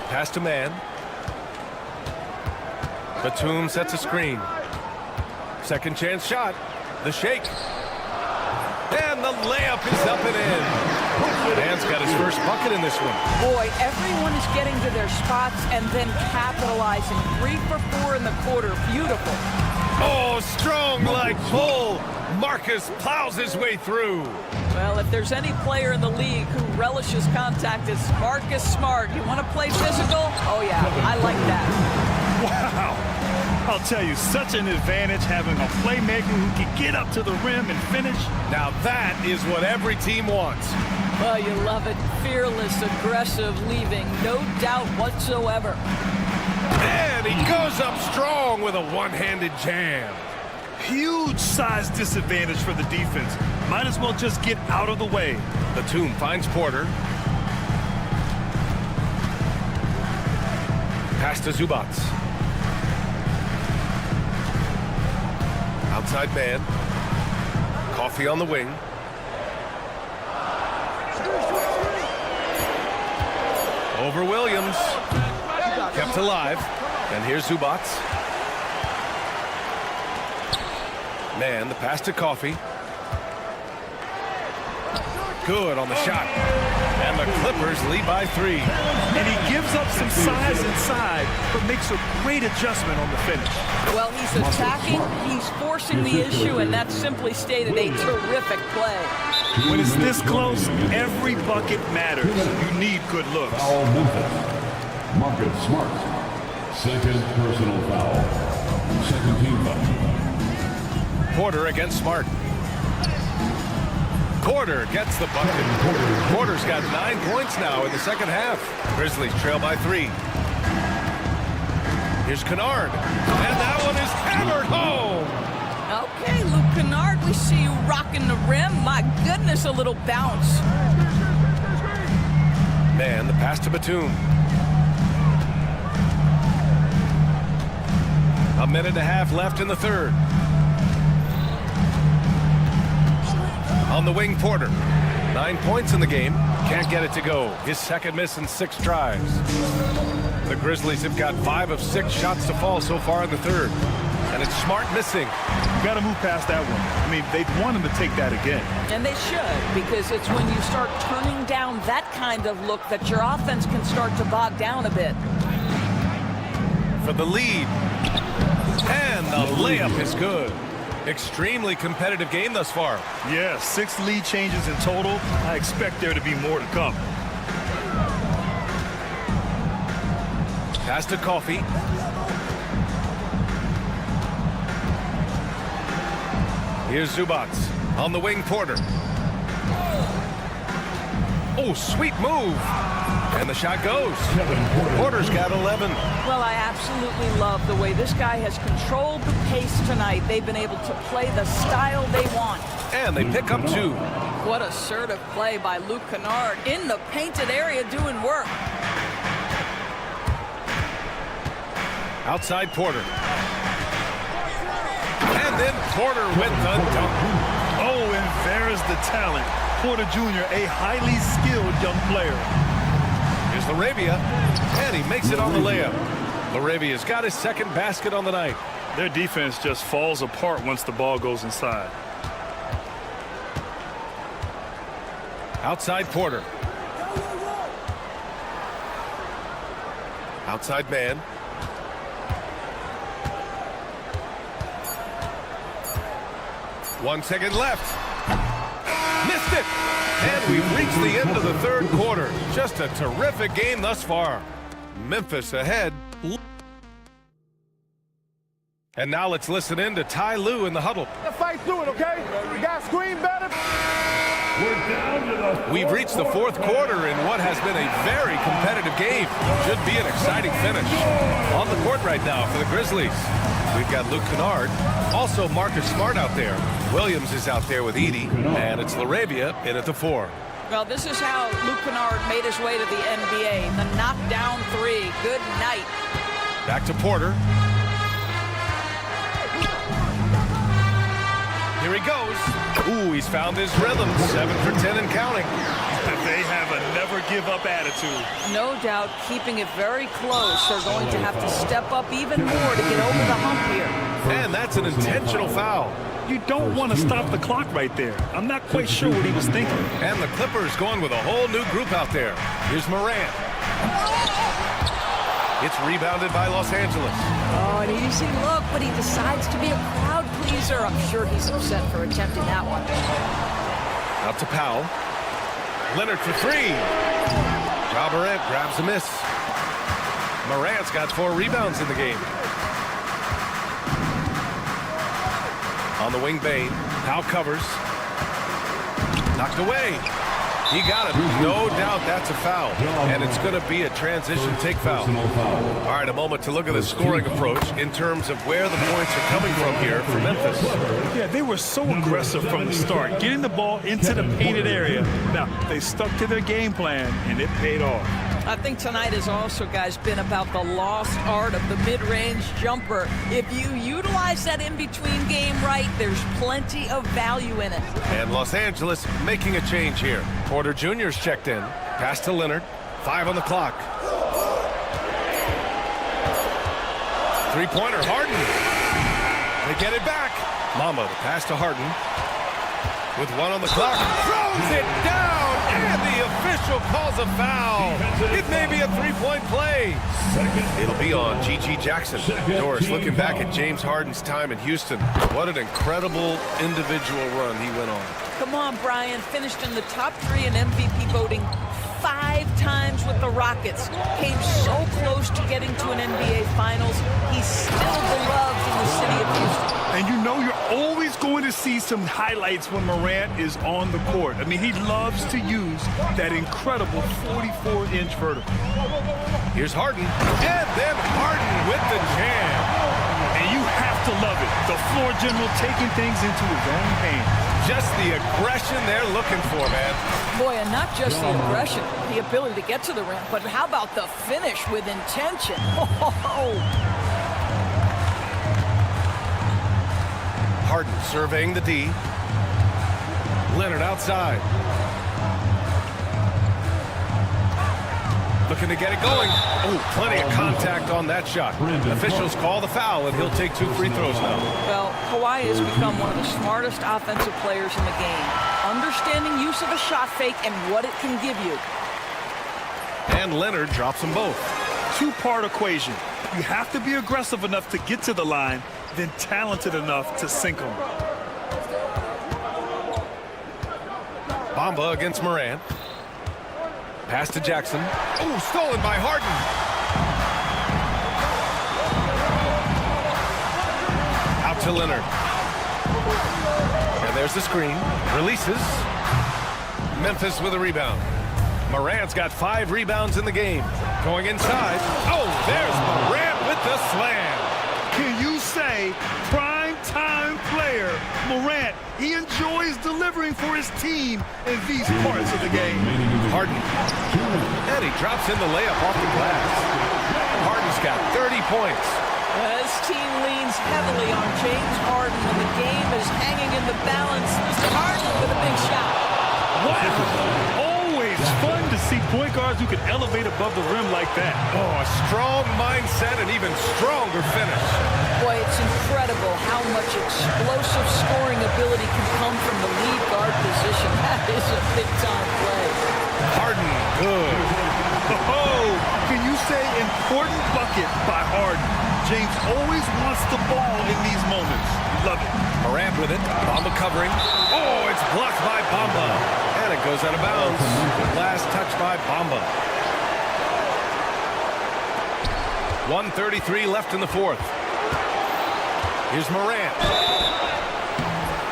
Pass to man. Batum sets a screen. Second chance shot. The shake. And the layup is up and in. Man's got his first bucket in this one. Boy, everyone is getting to their spots and then capitalizing. 3 for 4 in the quarter. Beautiful. Oh, strong like pull. Marcus plows his way through. Well, if there's any player in the league who relishes contact, it's Marcus Smart. You want to play physical? Oh, yeah, I like that. Wow. I'll tell you, such an advantage having a playmaker who can get up to the rim and finish. Now that is what every team wants. Well, you love it. Fearless, aggressive, leaving no doubt whatsoever. And he goes up strong with a one-handed jam. Huge size disadvantage for the defense. Might as well just get out of the way. Batum finds Porter. Pass to Zubats. Outside man. Coffee on the wing. Over Williams. Kept alive. And here's Zubats. Man, the pass to Coffee. Good on the shot. And the Clippers lead by 3. And he gives up some size inside, but makes a great adjustment on the finish. Well, he's attacking, he's forcing the issue, and that's simply stated a terrific play. When it's this close, every bucket matters. You need good looks. Foul Memphis. Marcus Smart. Second personal foul. Second team foul. Porter against Smart. Porter gets the bucket. Porter's got 9 points now in the second half. Grizzlies trail by 3. Here's Kennard. And that one is hammered home. Okay, Luke Kennard, we see you rocking the rim. My goodness, a little bounce. Man, the pass to Batum. A minute and a half left in the third. On the wing, Porter. 9 points in the game. Can't get it to go. His second miss in 6 tries. The Grizzlies have got 5 of 6 shots to fall so far in the third. And it's Smart missing. Got to move past that one. I mean, they'd want him to take that again. And they should, because it's when you start turning down that kind of look that your offense can start to bog down a bit. For the lead. And the layup is good. Extremely competitive game thus far. Yeah, 6 lead changes in total. I expect there to be more to come. Pass to Coffee. Here's Zubats. On the wing, Porter. Oh, sweet move. And the shot goes. Porter's got 11. Well, I absolutely love the way this guy has controlled the pace tonight. They've been able to play the style they want. And they pick up 2. What assertive play by Luke Kennard in the painted area doing work. Outside Porter. And then Porter with the dunk. Oh, and there's the talent. Porter Jr., a highly skilled young player. Here's Laravia, and he makes it on the layup. Laravia's got his second basket on the night. Their defense just falls apart once the ball goes inside. Outside Porter. Outside man. One second left. Missed it. And we've reached the end of the third quarter. Just a terrific game thus far. Memphis ahead. And now let's listen in to Ty Lue in the huddle. Let's fight through it, okay? You guys scream better. We've reached the fourth quarter in what has been a very competitive game. Should be an exciting finish. On the court right now for the Grizzlies, we've got Luke Kennard. Also Marcus Smart out there. Williams is out there with Edey. And it's LaRavia in at the 4. Well, this is how Luke Kennard made his way to the NBA. The knockdown three. Good night. Back to Porter. Here he goes. Ooh, he's found his rhythm. 7 for 10 and counting. They have a never-give-up attitude. No doubt keeping it very close. They're going to have to step up even more to get over the hump here. And that's an intentional foul. You don't want to stop the clock right there. I'm not quite sure what he was thinking. And the Clippers going with a whole new group out there. Here's Morant. It's rebounded by Los Angeles. Oh, an easy look, but he decides to be a crowd pleaser. I'm sure he's upset for attempting that one. Out to Powell. Leonard for 3. Ja Morant grabs a miss. Morant's got 4 rebounds in the game. On the wing, Bain. Powell covers. Knocked away. He got it. No doubt that's a foul. And it's going to be a transition take foul. All right, a moment to look at the scoring approach in terms of where the points are coming from here for Memphis. Yeah, they were so aggressive from the start, getting the ball into the painted area. Now, they stuck to their game plan, and it paid off. I think tonight has also, guys, been about the lost art of the mid-range jumper. If you utilize that in-between game right, there's plenty of value in it. And Los Angeles making a change here. Porter Jr.'s checked in. Pass to Leonard. 5 on the clock. Three-pointer, Harden. They get it back. Mamba, the pass to Harden. With 1 on the clock. Throws it down. And the official calls a foul. It may be a 3-point play. It'll be on G.G. Jackson. Doris, looking back at James Harden's time in Houston, what an incredible individual run he went on. Come on, Brian. Finished in the top 3 in MVP voting 5 times with the Rockets. Came so close to getting to an NBA Finals. He's still beloved in the city of Houston. And you know you're always going to see some highlights when Morant is on the court. I mean, he loves to use that incredible 44-inch vertical. Here's Harden. And then Harden with the jam. And you have to love it. The floor general taking things into his own hands. Just the aggression they're looking for, man. Boy, and not just the aggression, the ability to get to the rim, but how about the finish with intention? Harden surveying the D. Leonard outside. Looking to get it going. Oh, plenty of contact on that shot. Officials call the foul, and he'll take 2 free throws now. Well, Kawhi has become one of the smartest offensive players in the game. Understanding use of a shot fake and what it can give you. And Leonard drops them both. 2-part equation. You have to be aggressive enough to get to the line, then talented enough to sink them. Bamba against Morant. Pass to Jackson. Oh, stolen by Harden. Out to Leonard. And there's the screen. Releases. Memphis with a rebound. Morant's got 5 rebounds in the game. Going inside. Oh, there's Morant with the slam. Can you say prime-time player Morant? He enjoys delivering for his team in these parts of the game. Harden. And he drops in the layup off the glass. Harden's got 30 points. His team leans heavily on James Harden when the game is hanging in the balance. Mr. Harden with a big shot. Wow. Always fun to see point guards who can elevate above the rim like that. Oh, a strong mindset and even stronger finish. Boy, it's incredible how much explosive scoring ability can come from the lead guard position. That is a big-time play. Harden, good. Oh, can you say important bucket by Harden. James always wants the ball in these moments. Love it. Morant with it. Bamba covering. Oh, it's blocked by Bamba. And it goes out of bounds. Last touch by Bamba. 1:33 left in the fourth. Here's Morant.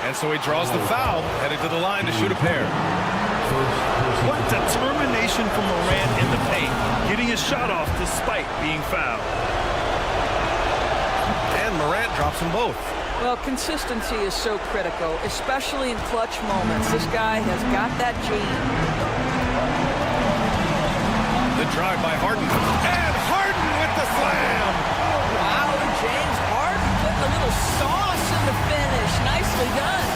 And so he draws the foul, heading to the line to shoot a pair. What determination from Morant in the paint, getting his shot off despite being fouled. And Morant drops them both. Well, consistency is so critical, especially in clutch moments. This guy has got that gene. The drive by Harden. And Harden with the slam! Wow, James Harden putting a little sauce in the finish. Nicely done.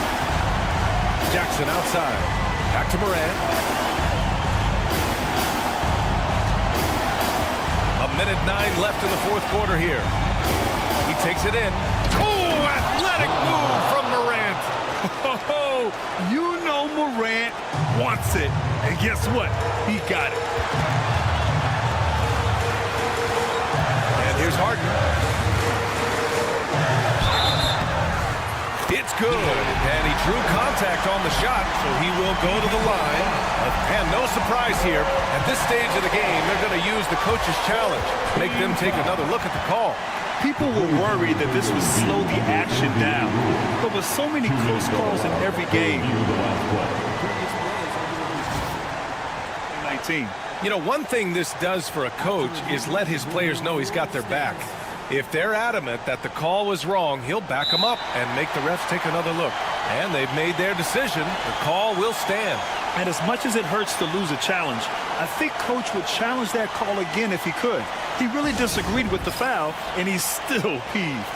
Jackson outside. Back to Morant. A minute 9 left in the fourth quarter here. He takes it in. Oh, athletic move from Morant. Oh, you know Morant wants it. And guess what? He got it. And here's Harden. It's good. And he drew contact on the shot, so he will go to the line. And no surprise here. At this stage of the game, they're going to use the coach's challenge. Make them take another look at the call. People were worried that this would slow the action down. But with so many close calls in every game. 19. You know, one thing this does for a coach is let his players know he's got their back. If they're adamant that the call was wrong, he'll back them up and make the refs take another look. And they've made their decision. The call will stand. And as much as it hurts to lose a challenge, I think Coach would challenge that call again if he could. He really disagreed with the foul, and he's still peeved.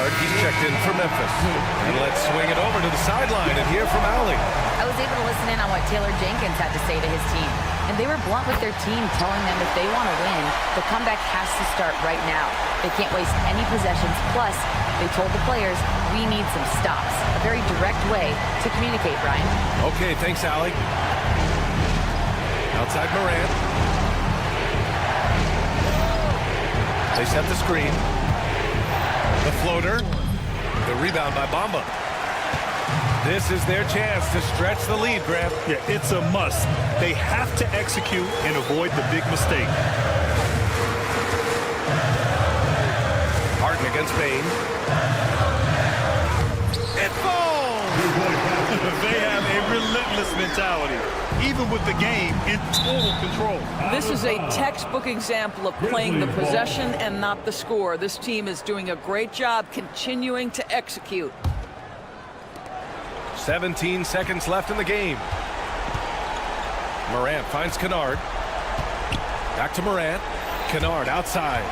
He's checked in for Memphis. And let's swing it over to the sideline and hear from Allie. I was able to listen in on what Taylor Jenkins had to say to his team. And they were blunt with their team, telling them if they want to win, the comeback has to start right now. They can't waste any possessions. Plus, they told the players, we need some stops. A very direct way to communicate, Brian. Okay, thanks, Allie. Outside Morant. They set the screen. The floater. The rebound by Bamba. This is their chance to stretch the lead, Graham. Yeah, it's a must. They have to execute and avoid the big mistake. Harden against Bain. It falls! They have a relentless mentality, even with the game in total control. This is a textbook example of playing the possession and not the score. This team is doing a great job continuing to execute. 17 seconds left in the game. Morant finds Kennard. Back to Morant. Kennard outside.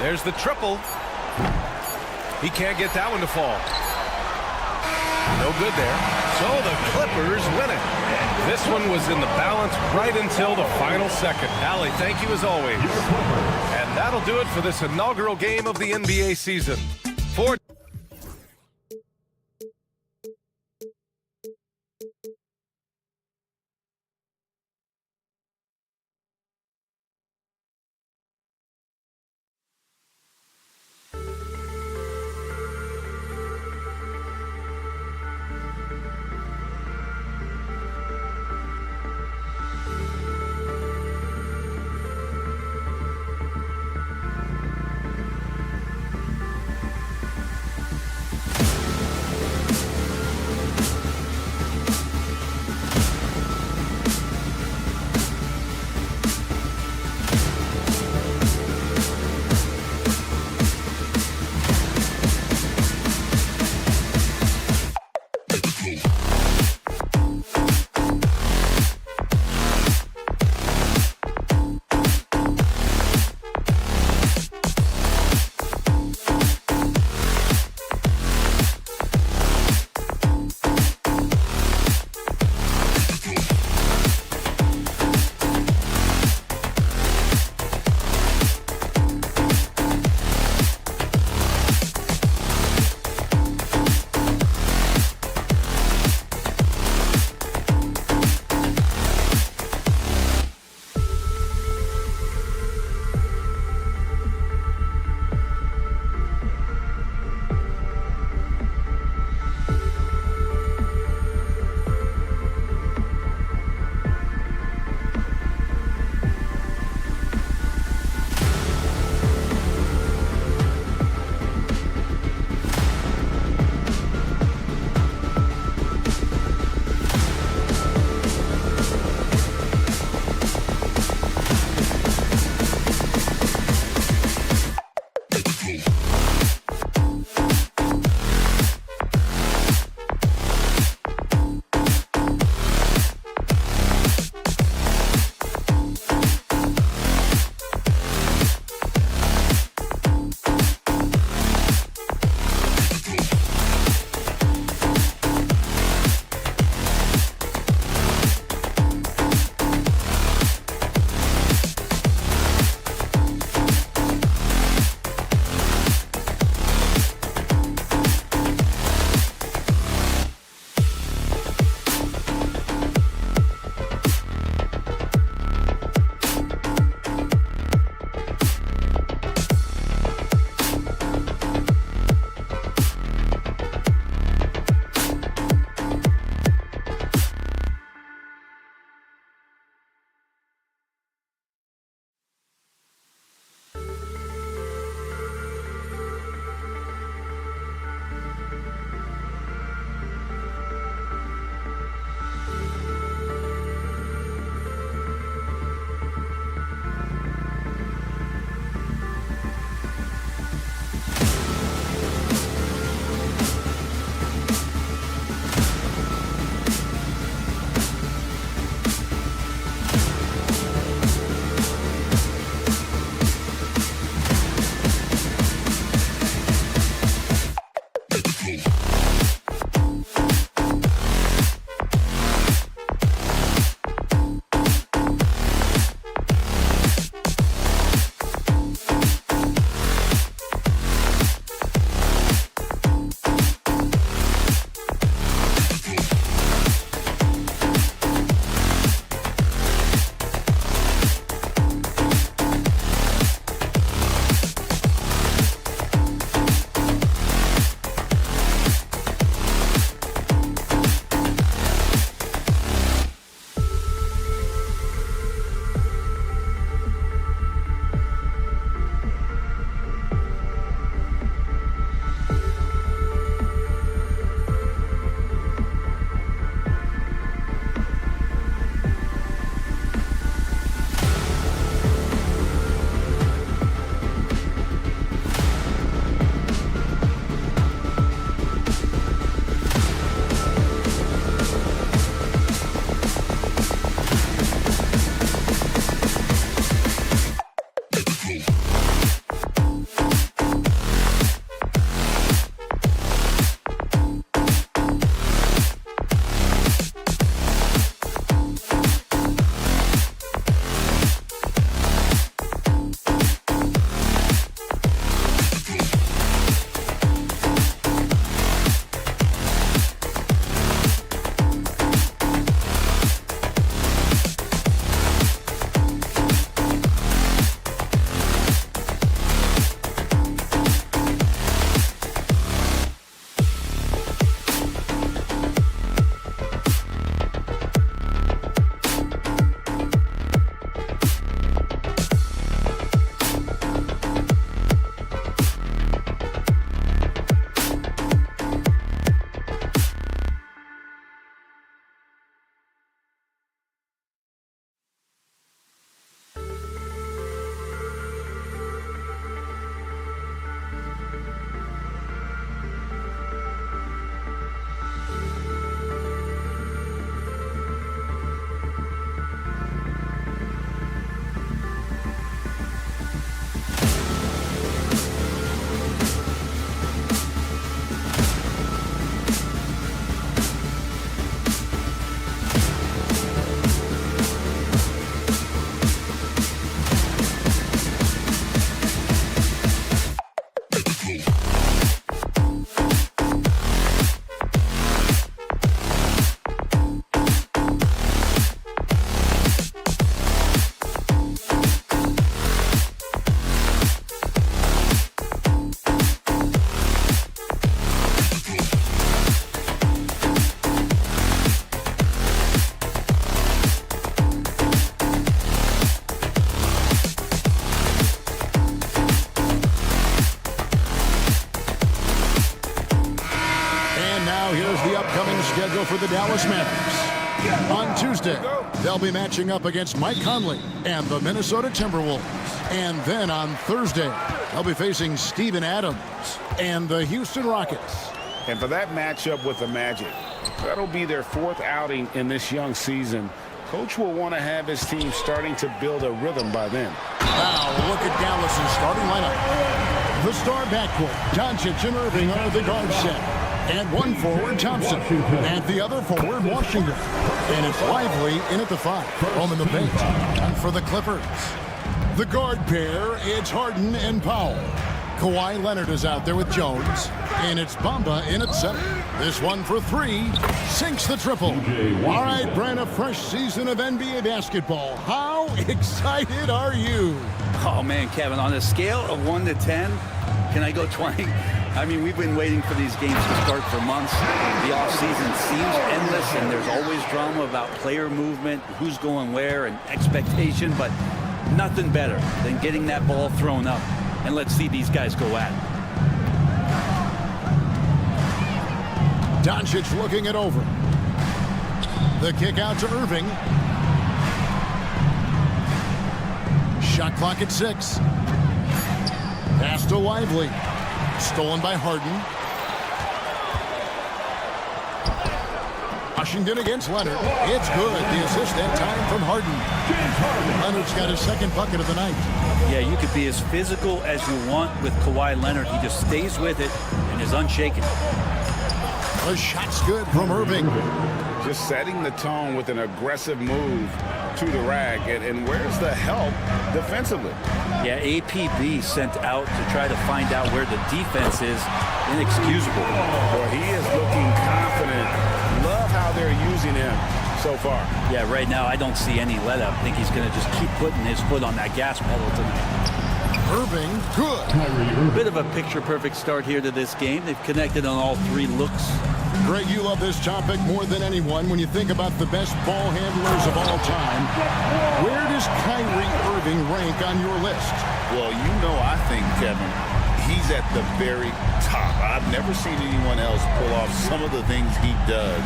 There's the triple. He can't get that one to fall. No good there. So the Clippers win it. This one was in the balance right until the final second. Allie, thank you as always. And that'll do it for this inaugural game of the NBA season. For schedule for the Dallas Mavericks. On Tuesday, they'll be matching up against Mike Conley and the Minnesota Timberwolves. And then on Thursday, they'll be facing Steven Adams and the Houston Rockets. And for that matchup with the Magic, that'll be their 4th outing in this young season. Coach will want to have his team starting to build a rhythm by then. Now look at Dallas's starting lineup. The star backcourt, Doncic and Irving are the guard set. And one forward, Thompson. And the other forward, Washington. And it's Lively in at the 5. Home in the paint. And for the Clippers, the guard pair, it's Harden and Powell. Kawhi Leonard is out there with Jones. And it's Bamba in at 7. This one for 3. Sinks the triple. All right, Brent, a fresh season of NBA basketball. How excited are you? Oh, man, Kevin, on a scale of 1 to 10, can I go 20? I mean, we've been waiting for these games to start for months. The offseason seems endless, and there's always drama about player movement, who's going where, and expectation, but nothing better than getting that ball thrown up. And let's see these guys go at it. Doncic looking it over. The kick out to Irving. Shot clock at 6. Pass to Lively. Stolen by Harden. Washington against Leonard. It's good. The assist that time from Harden. Leonard's got his 2nd bucket of the night. Yeah, you could be as physical as you want with Kawhi Leonard. He just stays with it and is unshaken. The shot's good from Irving. Just setting the tone with an aggressive move to the rack. And where's the help defensively? Yeah, APB sent out to try to find out where the defense is. Inexcusable. Well, he is looking confident. Love how they're using him so far. Yeah, right now I don't see any let up. I think he's going to just keep putting his foot on that gas pedal tonight. Irving, good. A bit of a picture-perfect start here to this game. They've connected on all 3 looks. Greg, you love this topic more than anyone when you think about the best ball handlers of all time. Where does Kyrie Irving rank on your list? Well, I think, Kevin, he's at the very top. I've never seen anyone else pull off some of the things he does.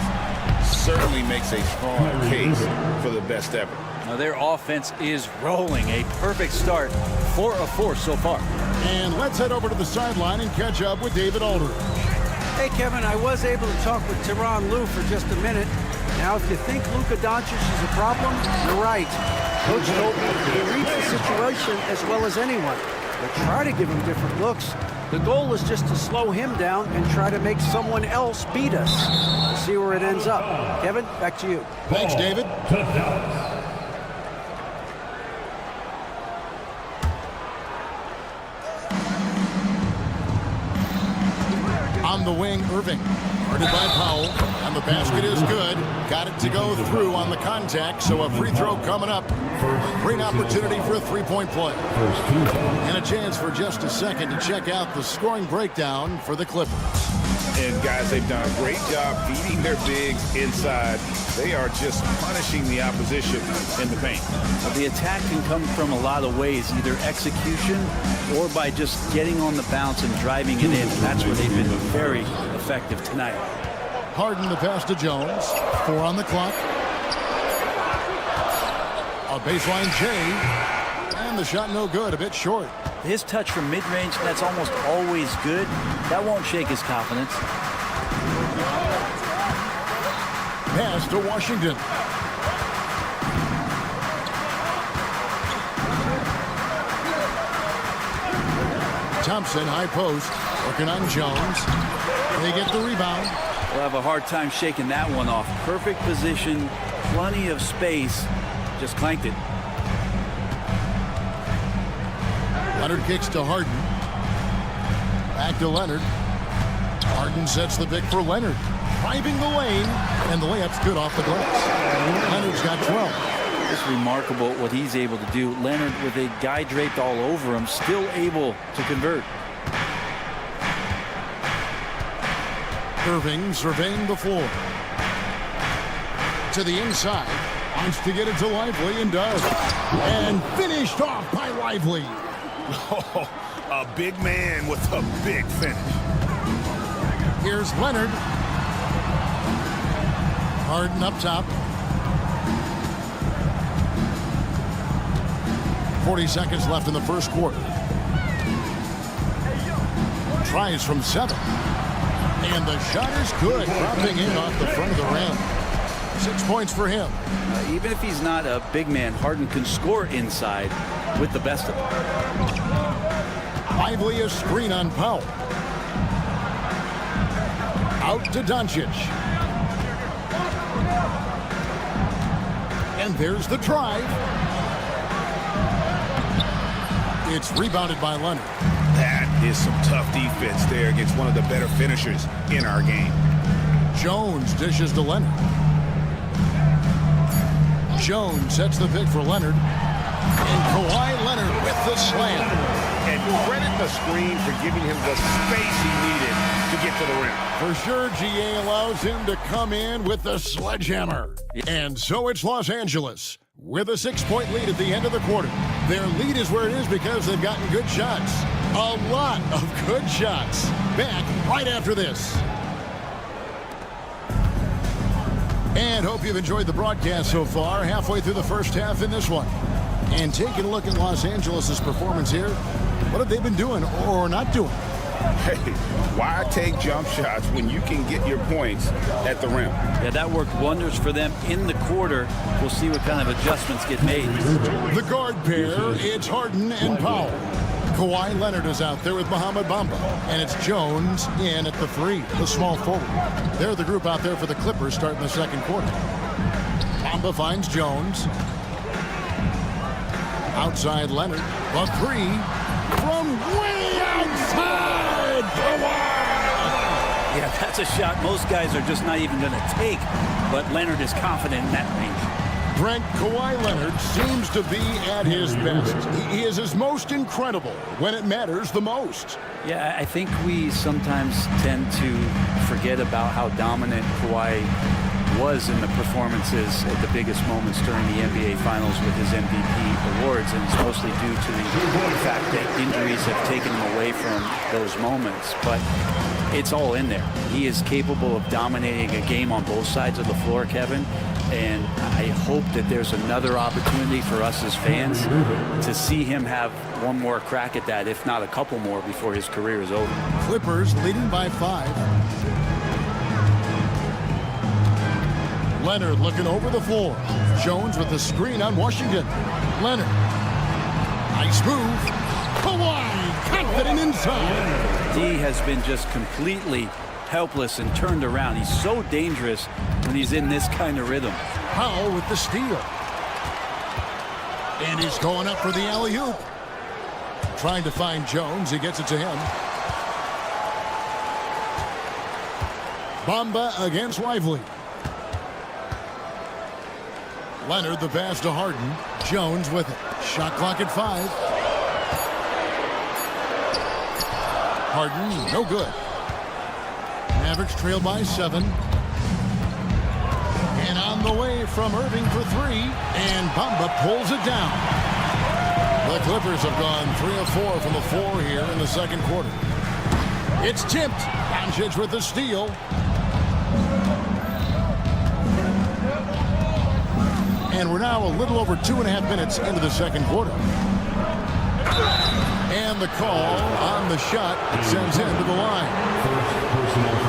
Certainly makes a strong case for the best ever. Now their offense is rolling. A perfect start. 4 of 4 so far. And let's head over to the sideline and catch up with David Aldridge. Hey, Kevin, I was able to talk with Tyronn Lue for just a minute. Now, if you think Luka Doncic is a problem, you're right. Coach told me he reads the situation as well as anyone. But try to give him different looks. The goal is just to slow him down and try to make someone else beat us. We'll see where it ends up. Kevin, back to you. Thanks, David. On the wing, Irving. Guarded by Powell. And the basket is good. Got it to go through on the contact, so a free throw coming up. Great opportunity for a 3-point play. And a chance for just a second to check out the scoring breakdown for the Clippers. And guys, they've done a great job feeding their bigs inside. They are just punishing the opposition in the paint. Well, the attack can come from a lot of ways, either execution or by just getting on the bounce and driving it in. And that's where they've been very effective tonight. Harden the pass to Jones. 4 on the clock. A baseline J. And the shot no good, a bit short. His touch from mid-range, that's almost always good. That won't shake his confidence. Pass to Washington. Thompson, high post, working on Jones. They get the rebound. We'll have a hard time shaking that one off. Perfect position, plenty of space. Just clanked it. Leonard kicks to Harden. Back to Leonard. Harden sets the pick for Leonard. Driving the lane, and the layup's good off the glass. Leonard's got 12. It's remarkable what he's able to do. Leonard, with a guy draped all over him, still able to convert. Irving surveying the floor. To the inside. Wants to get it to Lively and does. And finished off by Lively. Oh, a big man with a big finish. Here's Leonard. Harden up top. 40 seconds left in the first quarter. Tries from 7. And the shot is good, dropping in off the front of the rim. 6 points for him. Even if he's not a big man, Harden can score inside with the best of them. Lively a screen on Powell. Out to Doncic. And there's the drive. It's rebounded by Leonard. That is some tough defense there against one of the better finishers in our game. Jones dishes to Leonard. Jones sets the pick for Leonard. And Kawhi Leonard with the slam. And credit the screen for giving him the space he needed to get to the rim. For sure, GA allows him to come in with the sledgehammer. And so it's Los Angeles with a 6-point lead at the end of the quarter. Their lead is where it is because they've gotten good shots. A lot of good shots. Back right after this. And hope you've enjoyed the broadcast so far. Halfway through the first half in this one. And taking a look at Los Angeles' performance here. What have they been doing or not doing? Hey, why take jump shots when you can get your points at the rim? Yeah, that worked wonders for them in the quarter. We'll see what kind of adjustments get made. The guard pair, it's Harden and Powell. Kawhi Leonard is out there with Mohamed Bamba. And it's Jones in at the 3, the small forward. They're the group out there for the Clippers starting the second quarter. Bamba finds Jones. Outside Leonard. The 3 from way outside. Yeah, that's a shot most guys are just not even going to take. But Leonard is confident in that range. Brent, Kawhi Leonard seems to be at his best. He is his most incredible when it matters the most. Yeah, I think we sometimes tend to forget about how dominant Kawhi was in the performances at the biggest moments during the NBA Finals with his MVP awards, and it's mostly due to the fact that injuries have taken him away from those moments. But it's all in there. He is capable of dominating a game on both sides of the floor, Kevin. And I hope that there's another opportunity for us as fans to see him have one more crack at that, if not a couple more, before his career is over. Clippers leading by 5. Leonard looking over the floor. Jones with the screen on Washington. Leonard. Nice move. Kawhi confident inside. D has been just completely helpless and turned around. He's so dangerous when he's in this kind of rhythm. Powell with the steal. And he's going up for the alley-oop. Trying to find Jones. He gets it to him. Bamba against Lively. Leonard the pass to Harden. Jones with it. Shot clock at 5. Harden, no good. Mavericks trail by 7. And on the way from Irving for 3. And Bamba pulls it down. The Clippers have gone 3 of 4 from the floor here in the second quarter. It's tipped. Doncic with the steal. And we're now a little over 2.5 minutes into the second quarter. And the call on the shot sends him to the line.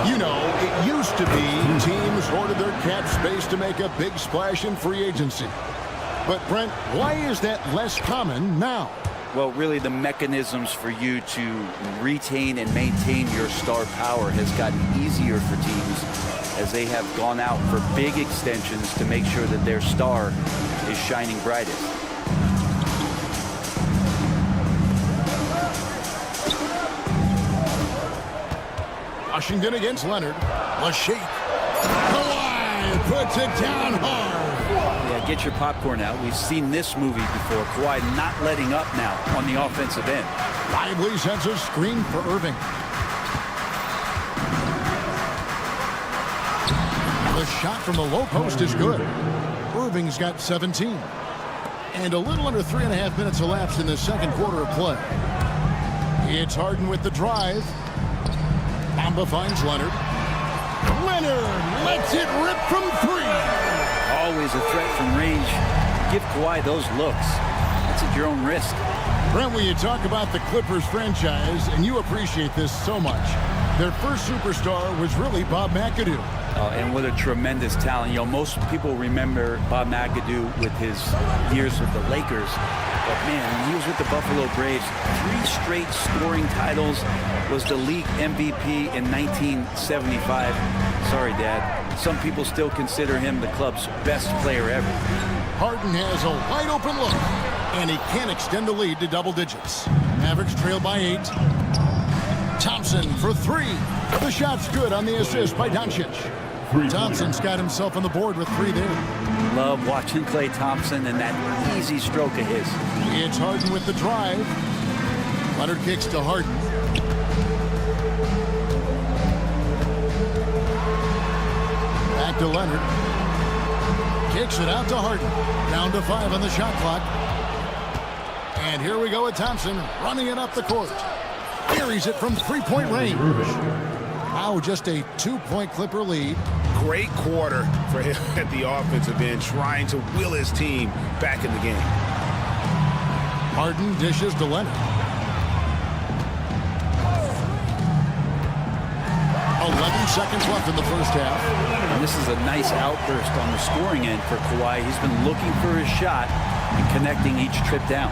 You know, it used to be teams hoarded their cap space to make a big splash in free agency. But, Brent, why is that less common now? Well, really, the mechanisms for you to retain and maintain your star power has gotten easier for teams as they have gone out for big extensions to make sure that their star is shining brightest. Washington against Leonard. LeShake. Kawhi puts it down hard. Yeah, get your popcorn out. We've seen this movie before. Kawhi not letting up now on the offensive end. Lively sends a screen for Irving. The shot from the low post is good. Irving's got 17. And a little under 3.5 minutes elapsed in the second quarter of play. It's Harden with the drive. Bamba finds Leonard. Leonard lets it rip from 3. Always a threat from range. Give Kawhi those looks. That's at your own risk. Brent, when you talk about the Clippers franchise, and you appreciate this so much, their first superstar was really Bob McAdoo. And what a tremendous talent. You know, most people remember Bob McAdoo with his years with the Lakers. But man, when he was with the Buffalo Braves, 3 straight scoring titles, was the league MVP in 1975. Sorry, Dad. Some people still consider him the club's best player ever. Harden has a wide open look, and he can't extend the lead to double digits. Mavericks trail by 8. Thompson for 3. The shot's good on the assist by Doncic. Thompson's got himself on the board with 3 there. Love watching Klay Thompson and that easy stroke of his. It's Harden with the drive. Leonard kicks to Harden. Back to Leonard. Kicks it out to Harden. Down to 5 on the shot clock. And here we go with Thompson running it up the court. Carries it from 3-point range. Wow, just a 2-point Clipper lead. Great quarter for him at the offensive end, trying to will his team back in the game. Harden dishes to Leonard. 11 seconds left in the first half. And this is a nice outburst on the scoring end for Kawhi. He's been looking for his shot and connecting each trip down.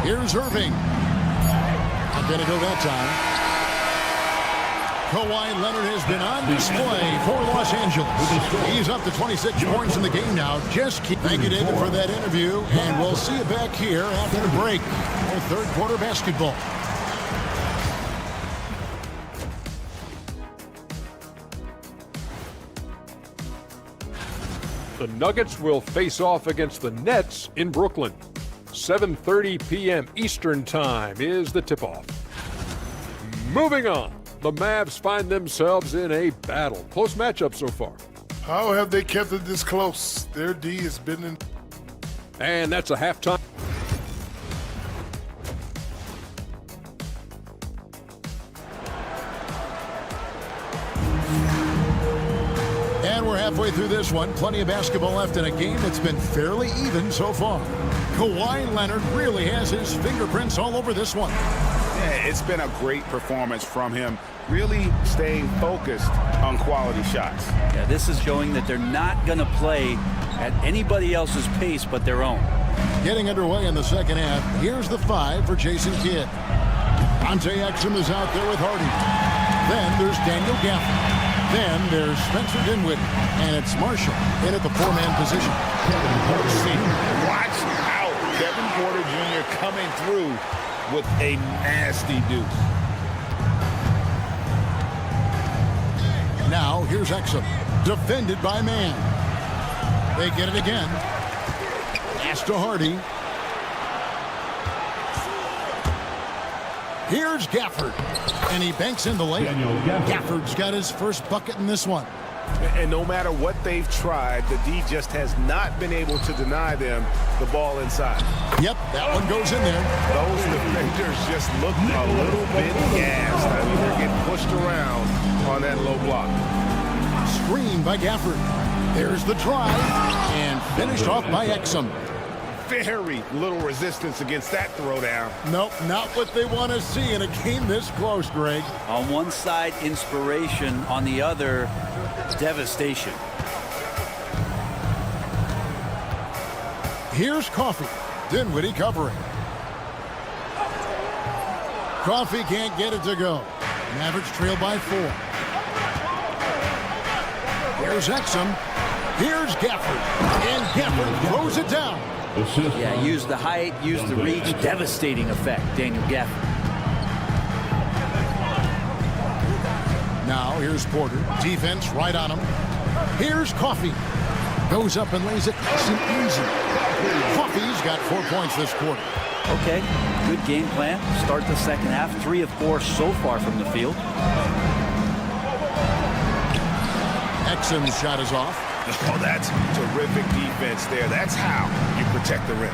Here's Irving. Not going to go that time. Kawhi Leonard has been on display for Los Angeles. He's up to 26 points in the game now. Thank you, David, for that interview. And we'll see you back here after the break for third quarter basketball. The Nuggets will face off against the Nets in Brooklyn. 7:30 p.m. Eastern Time is the tip-off. Moving on, the Mavs find themselves in a battle. Close matchup so far. How have they kept it this close? Their D has been in. And that's a halftime. And we're halfway through this one. Plenty of basketball left in a game that's been fairly even so far. Kawhi Leonard really has his fingerprints all over this one. Yeah, it's been a great performance from him, really staying focused on quality shots. Yeah, this is showing that they're not going to play at anybody else's pace but their own. Getting underway in the second half. Here's the 5 for Jason Kidd. Ante Exum is out there with Hardy. Then there's Daniel Gafford. Then there's Spencer Dinwiddie. And it's Marshall in at the 4-man position. Watch out. Kevin Porter Jr. coming through with a nasty deuce. Now here's Exum. Defended by Man. They get it again. Pass to Hardy. Here's Gafford. And he banks in the layup. Gafford's got his first bucket in this one. And no matter what they've tried, the D just has not been able to deny them the ball inside. Yep, that one goes in there. Those defenders just look a little bit gassed. I mean, they're getting pushed around on that low block. Screen by Gafford. There's the drive. And finished off by Exum. Very little resistance against that throwdown. Nope, not what they want to see in a game this close, Greg. On one side, inspiration. On the other, devastation. Here's Coffey. Dinwiddie covering. Coffey can't get it to go. Mavericks trail by 4. Here's Exum. Here's Gafford. And Gafford throws it down. Yeah, use the height, use the reach. Devastating effect, Daniel Gafford. Now here's Porter. Defense right on him. Here's Coffey. Goes up and lays it nice and easy. Coffey's got 4 points this quarter. Okay, good game plan. Start the second half. 3 of 4 so far from the field. Exum's shot is off. Oh, that's terrific defense there. That's how you protect the rim.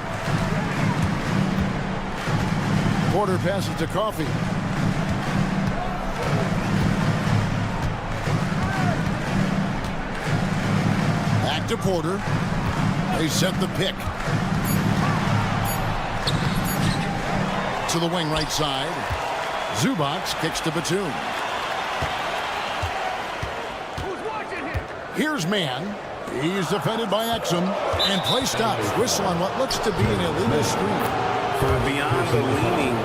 Porter passes to Coffey. to Porter. They set the pick. To the wing right side. Zubac kicks to Batum. Here's man. He's defended by Exum. And play stops. Whistle on what looks to be an illegal screen. Beyond the leaning,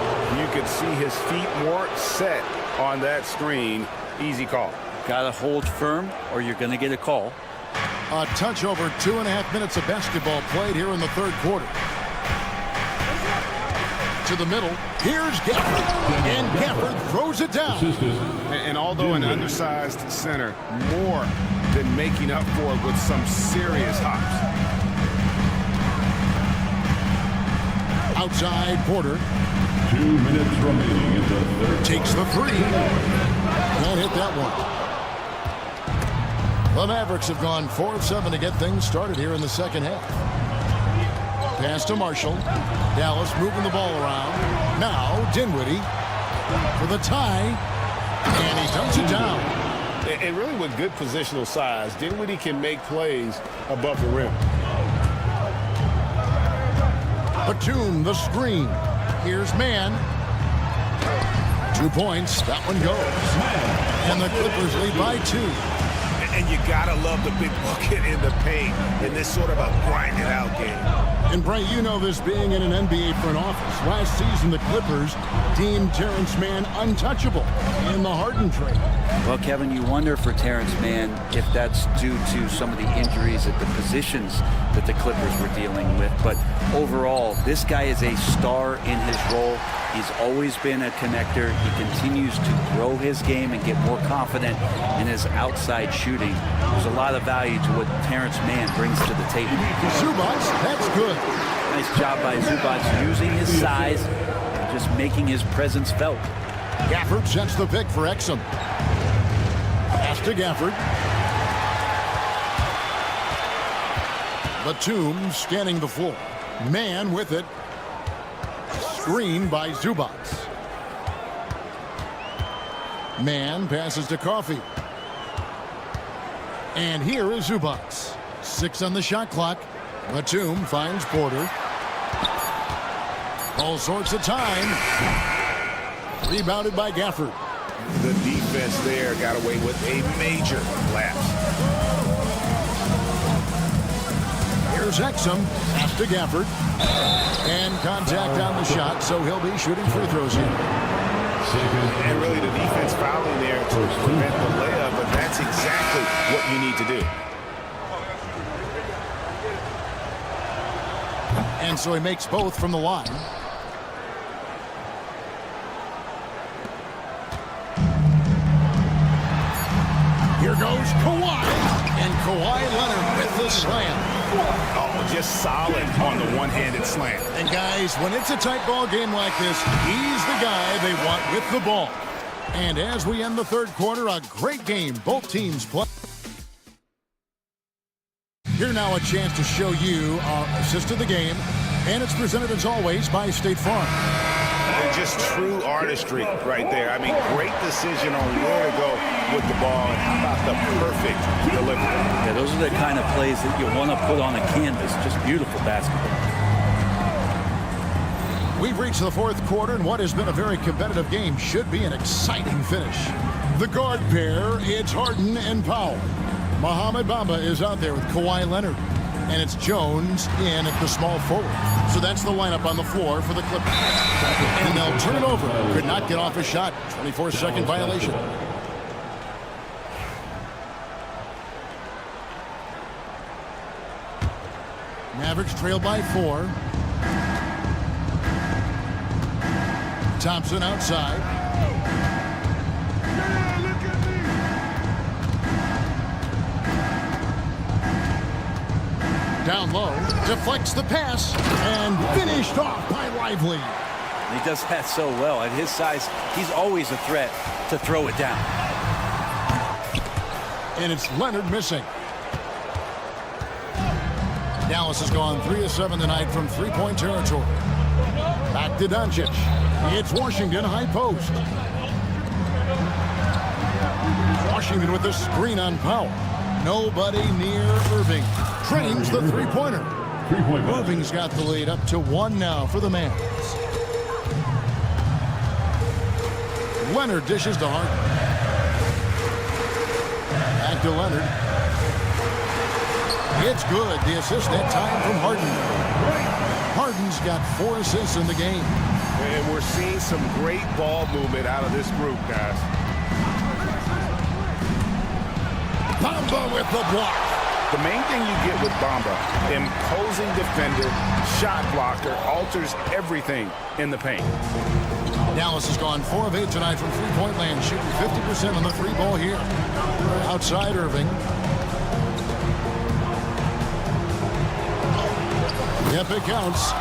you could see his feet more set on that screen. Easy call. Got to hold firm or you're going to get a call. A touch over 2.5 minutes of basketball played here in the third quarter. To the middle. Here's Gafford. And Gafford throws it down. And although an undersized center, more than making up for it with some serious hops. Outside Porter. 2 minutes remaining in the third. Takes the three. Can't hit that one. The Mavericks have gone 4 of 7 to get things started here in the second half. Pass to Marshall. Dallas moving the ball around. Now Dinwiddie for the tie. And he dumps it down. And really with good positional size, Dinwiddie can make plays above the rim. Batum, the screen. Here's man. 2 points. That one goes. And the Clippers lead by 2. And you gotta love the big bucket in the paint in this sort of a grinded out game. And Bray, you know this being in an NBA front office. Last season, the Clippers deemed Terrence Mann untouchable in the Harden trade. Well, Kevin, you wonder for Terrence Mann if that's due to some of the injuries at the positions that the Clippers were dealing with. But overall, this guy is a star in his role. He's always been a connector. He continues to grow his game and get more confident in his outside shooting. There's a lot of value to what Terrence Mann brings to the table. Zubac, that's good. Nice job by Zubac using his size and just making his presence felt. Gafford sets the pick for Exum. Pass to Gafford. Batum scanning the floor. Man with it. Screen by Zubac. Man passes to Coffey. And here is Zubac. 6 on the shot clock. Batum finds Porter. All sorts of time. Rebounded by Gafford. The defense there got away with a major lapse. Here's Exum. Pass to Gafford. And contact on the shot, so he'll be shooting free throws here. And really the defense fouling there to prevent the layup, but that's exactly what you need to do. And so he makes both from the line. Here goes Kawhi. And Kawhi Leonard with the slam. Oh, just solid on the one-handed slam. And guys, when it's a tight ball game like this, he's the guy they want with the ball. And as we end the third quarter, a great game both teams play. Here now a chance to show you our assist of the game. And it's presented as always by State Farm. Just true artistry right there. I mean, great decision on where to go with the ball, and how about the perfect delivery. Yeah, those are the kind of plays that you want to put on a canvas. Just beautiful basketball. We've reached the fourth quarter, and what has been a very competitive game should be an exciting finish. The guard pair, it's Harden and Powell. Mohamed Bamba is out there with Kawhi Leonard. And it's Jones in at the small forward. So that's the lineup on the floor for the Clippers. And they'll turn it over. Could not get off a shot. 24-second violation. Mavericks trail by 4. Thompson outside. Down low, deflects the pass, and finished off by Lively. He does that so well. At his size, he's always a threat to throw it down. And it's Leonard missing. Dallas has gone 3 of 7 tonight from three-point territory. Back to Doncic. It's Washington high post. Washington with the screen on Powell. Nobody near Irving. Trains the three-pointer. Irving's got the lead up to 1 now for the Mavs. Leonard dishes to Harden. Back to Leonard. It's good. The assist that time from Harden. Harden's got 4 assists in the game. And we're seeing some great ball movement out of this group, guys. Bamba with the block. The main thing you get with Bamba, imposing defender, shot blocker, alters everything in the paint. Dallas has gone 4 of 8 tonight from three-point land, shooting 50% on the three ball here. Outside Irving. Yep, it counts.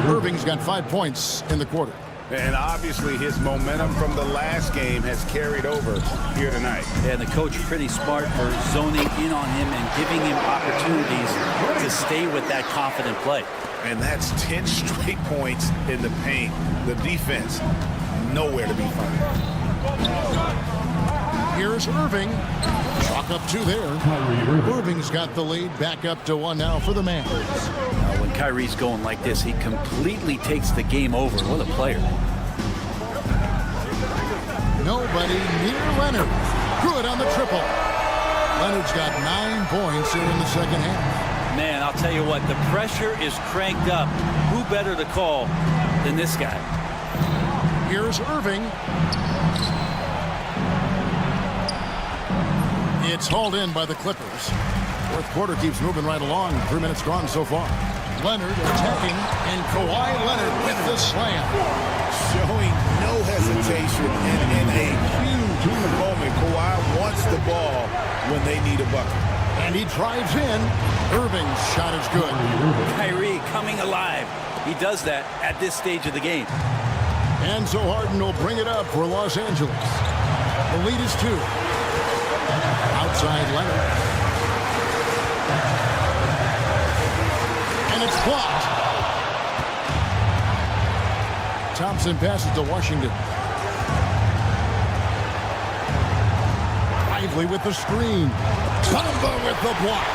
Irving's got 5 points in the quarter. And obviously his momentum from the last game has carried over here tonight. Yeah, and the coach pretty smart for zoning in on him and giving him opportunities to stay with that confident play. And that's 10 straight points in the paint. The defense, nowhere to be found. Here's Irving. Chalk up 2 there. Irving's got the lead, back up to 1 now for the Mavs. When Kyrie's going like this, he completely takes the game over. What a player. Nobody near Leonard. Good on the triple. Leonard's got 9 points here in the second half. Man, I'll tell you what, the pressure is cranked up. Who better to call than this guy? Here's Irving. It's hauled in by the Clippers. Fourth quarter keeps moving right along. 3 minutes gone so far. Leonard attacking, and Kawhi Leonard with the slam. Showing no hesitation and in a huge moment. Kawhi wants the ball when they need a bucket. And he drives in. Irving's shot is good. Kyrie coming alive. He does that at this stage of the game. And so Harden will bring it up for Los Angeles. The lead is 2. Outside Leonard. And it's blocked. Thompson passes to Washington. Lively with the screen. Bamba with the block.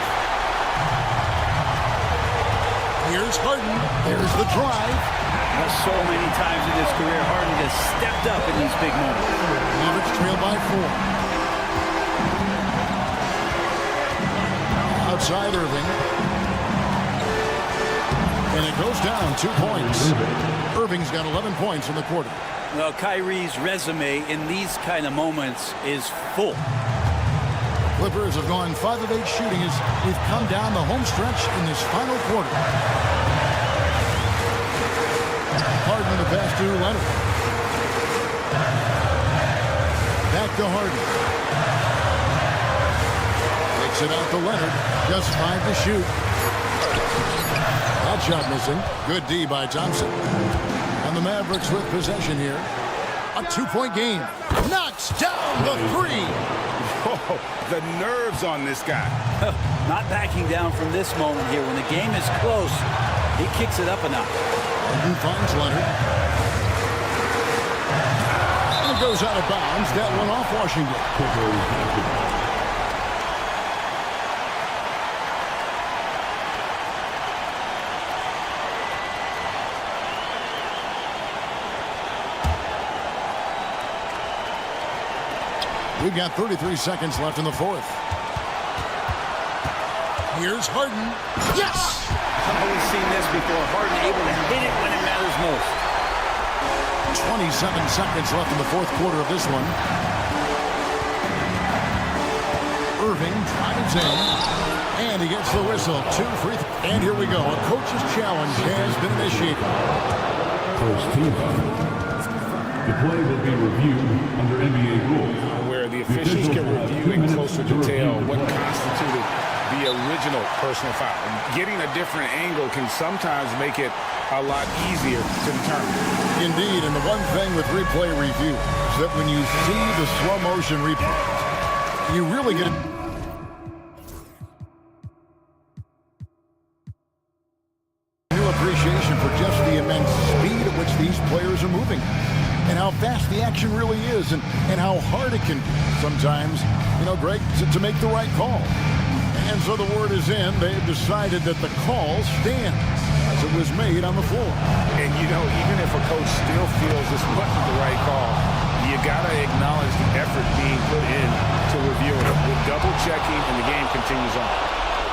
Here's Harden. There's the drive. So many times in his career, Harden has stepped up in these big moments. Mavericks trail by 4. Outside Irving. And it goes down 2 points. Irving's got 11 points in the quarter. Well, Kyrie's resume in these kind of moments is full. Clippers have gone 5 of 8 shooting as we've come down the home stretch in this final quarter. Harden the pass to Leonard. Back to Harden. Takes it out to Leonard. Just 5 to shoot. That shot missing. Good D by Thompson. And the Mavericks with possession here. A 2-point game. Knocks down the 3. Oh, the nerves on this guy. Not backing down from this moment here. When the game is close, he kicks it up a notch. Harden finds Leonard. And it goes out of bounds. That one off Washington. We've got 33 seconds left in the fourth. Here's Harden. Yes! I've always seen this before. Harden able to hit it when it matters most. 27 seconds left in the fourth quarter of this one. Irving drives in. And he gets the whistle. 2 free throws. And here we go. A coach's challenge has been initiated. First team. The play will be reviewed under NBA rules. Where the officials can review in closer detail what constituted the original personal foul. Getting a different angle can sometimes make it a lot easier to determine. Indeed, and the one thing with replay review is that when you see the slow motion replay, you really get a new appreciation for just the immense speed at which these players are moving. And how fast the action really is, and how hard it can be sometimes, you know, Greg, to make the right call. And so the word is in. They've decided that the call stands as it was made on the floor. And, you know, even if a coach still feels this wasn't the right call, you got to acknowledge the effort being put in to review it. With double-checking, and the game continues on.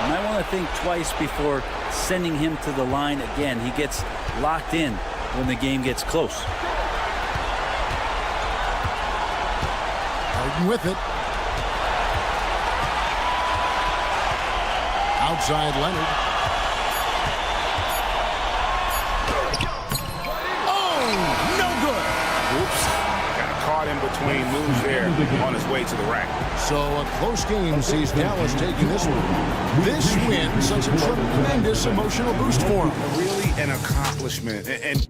You might want to think twice before sending him to the line again. He gets locked in when the game gets close. Harden with it. Outside Leonard. Oh, no good. Oops. Got caught in between moves there on his way to the rack. So a close game sees Dallas taking this one. This win such a tremendous emotional boost for him. Really an accomplishment. And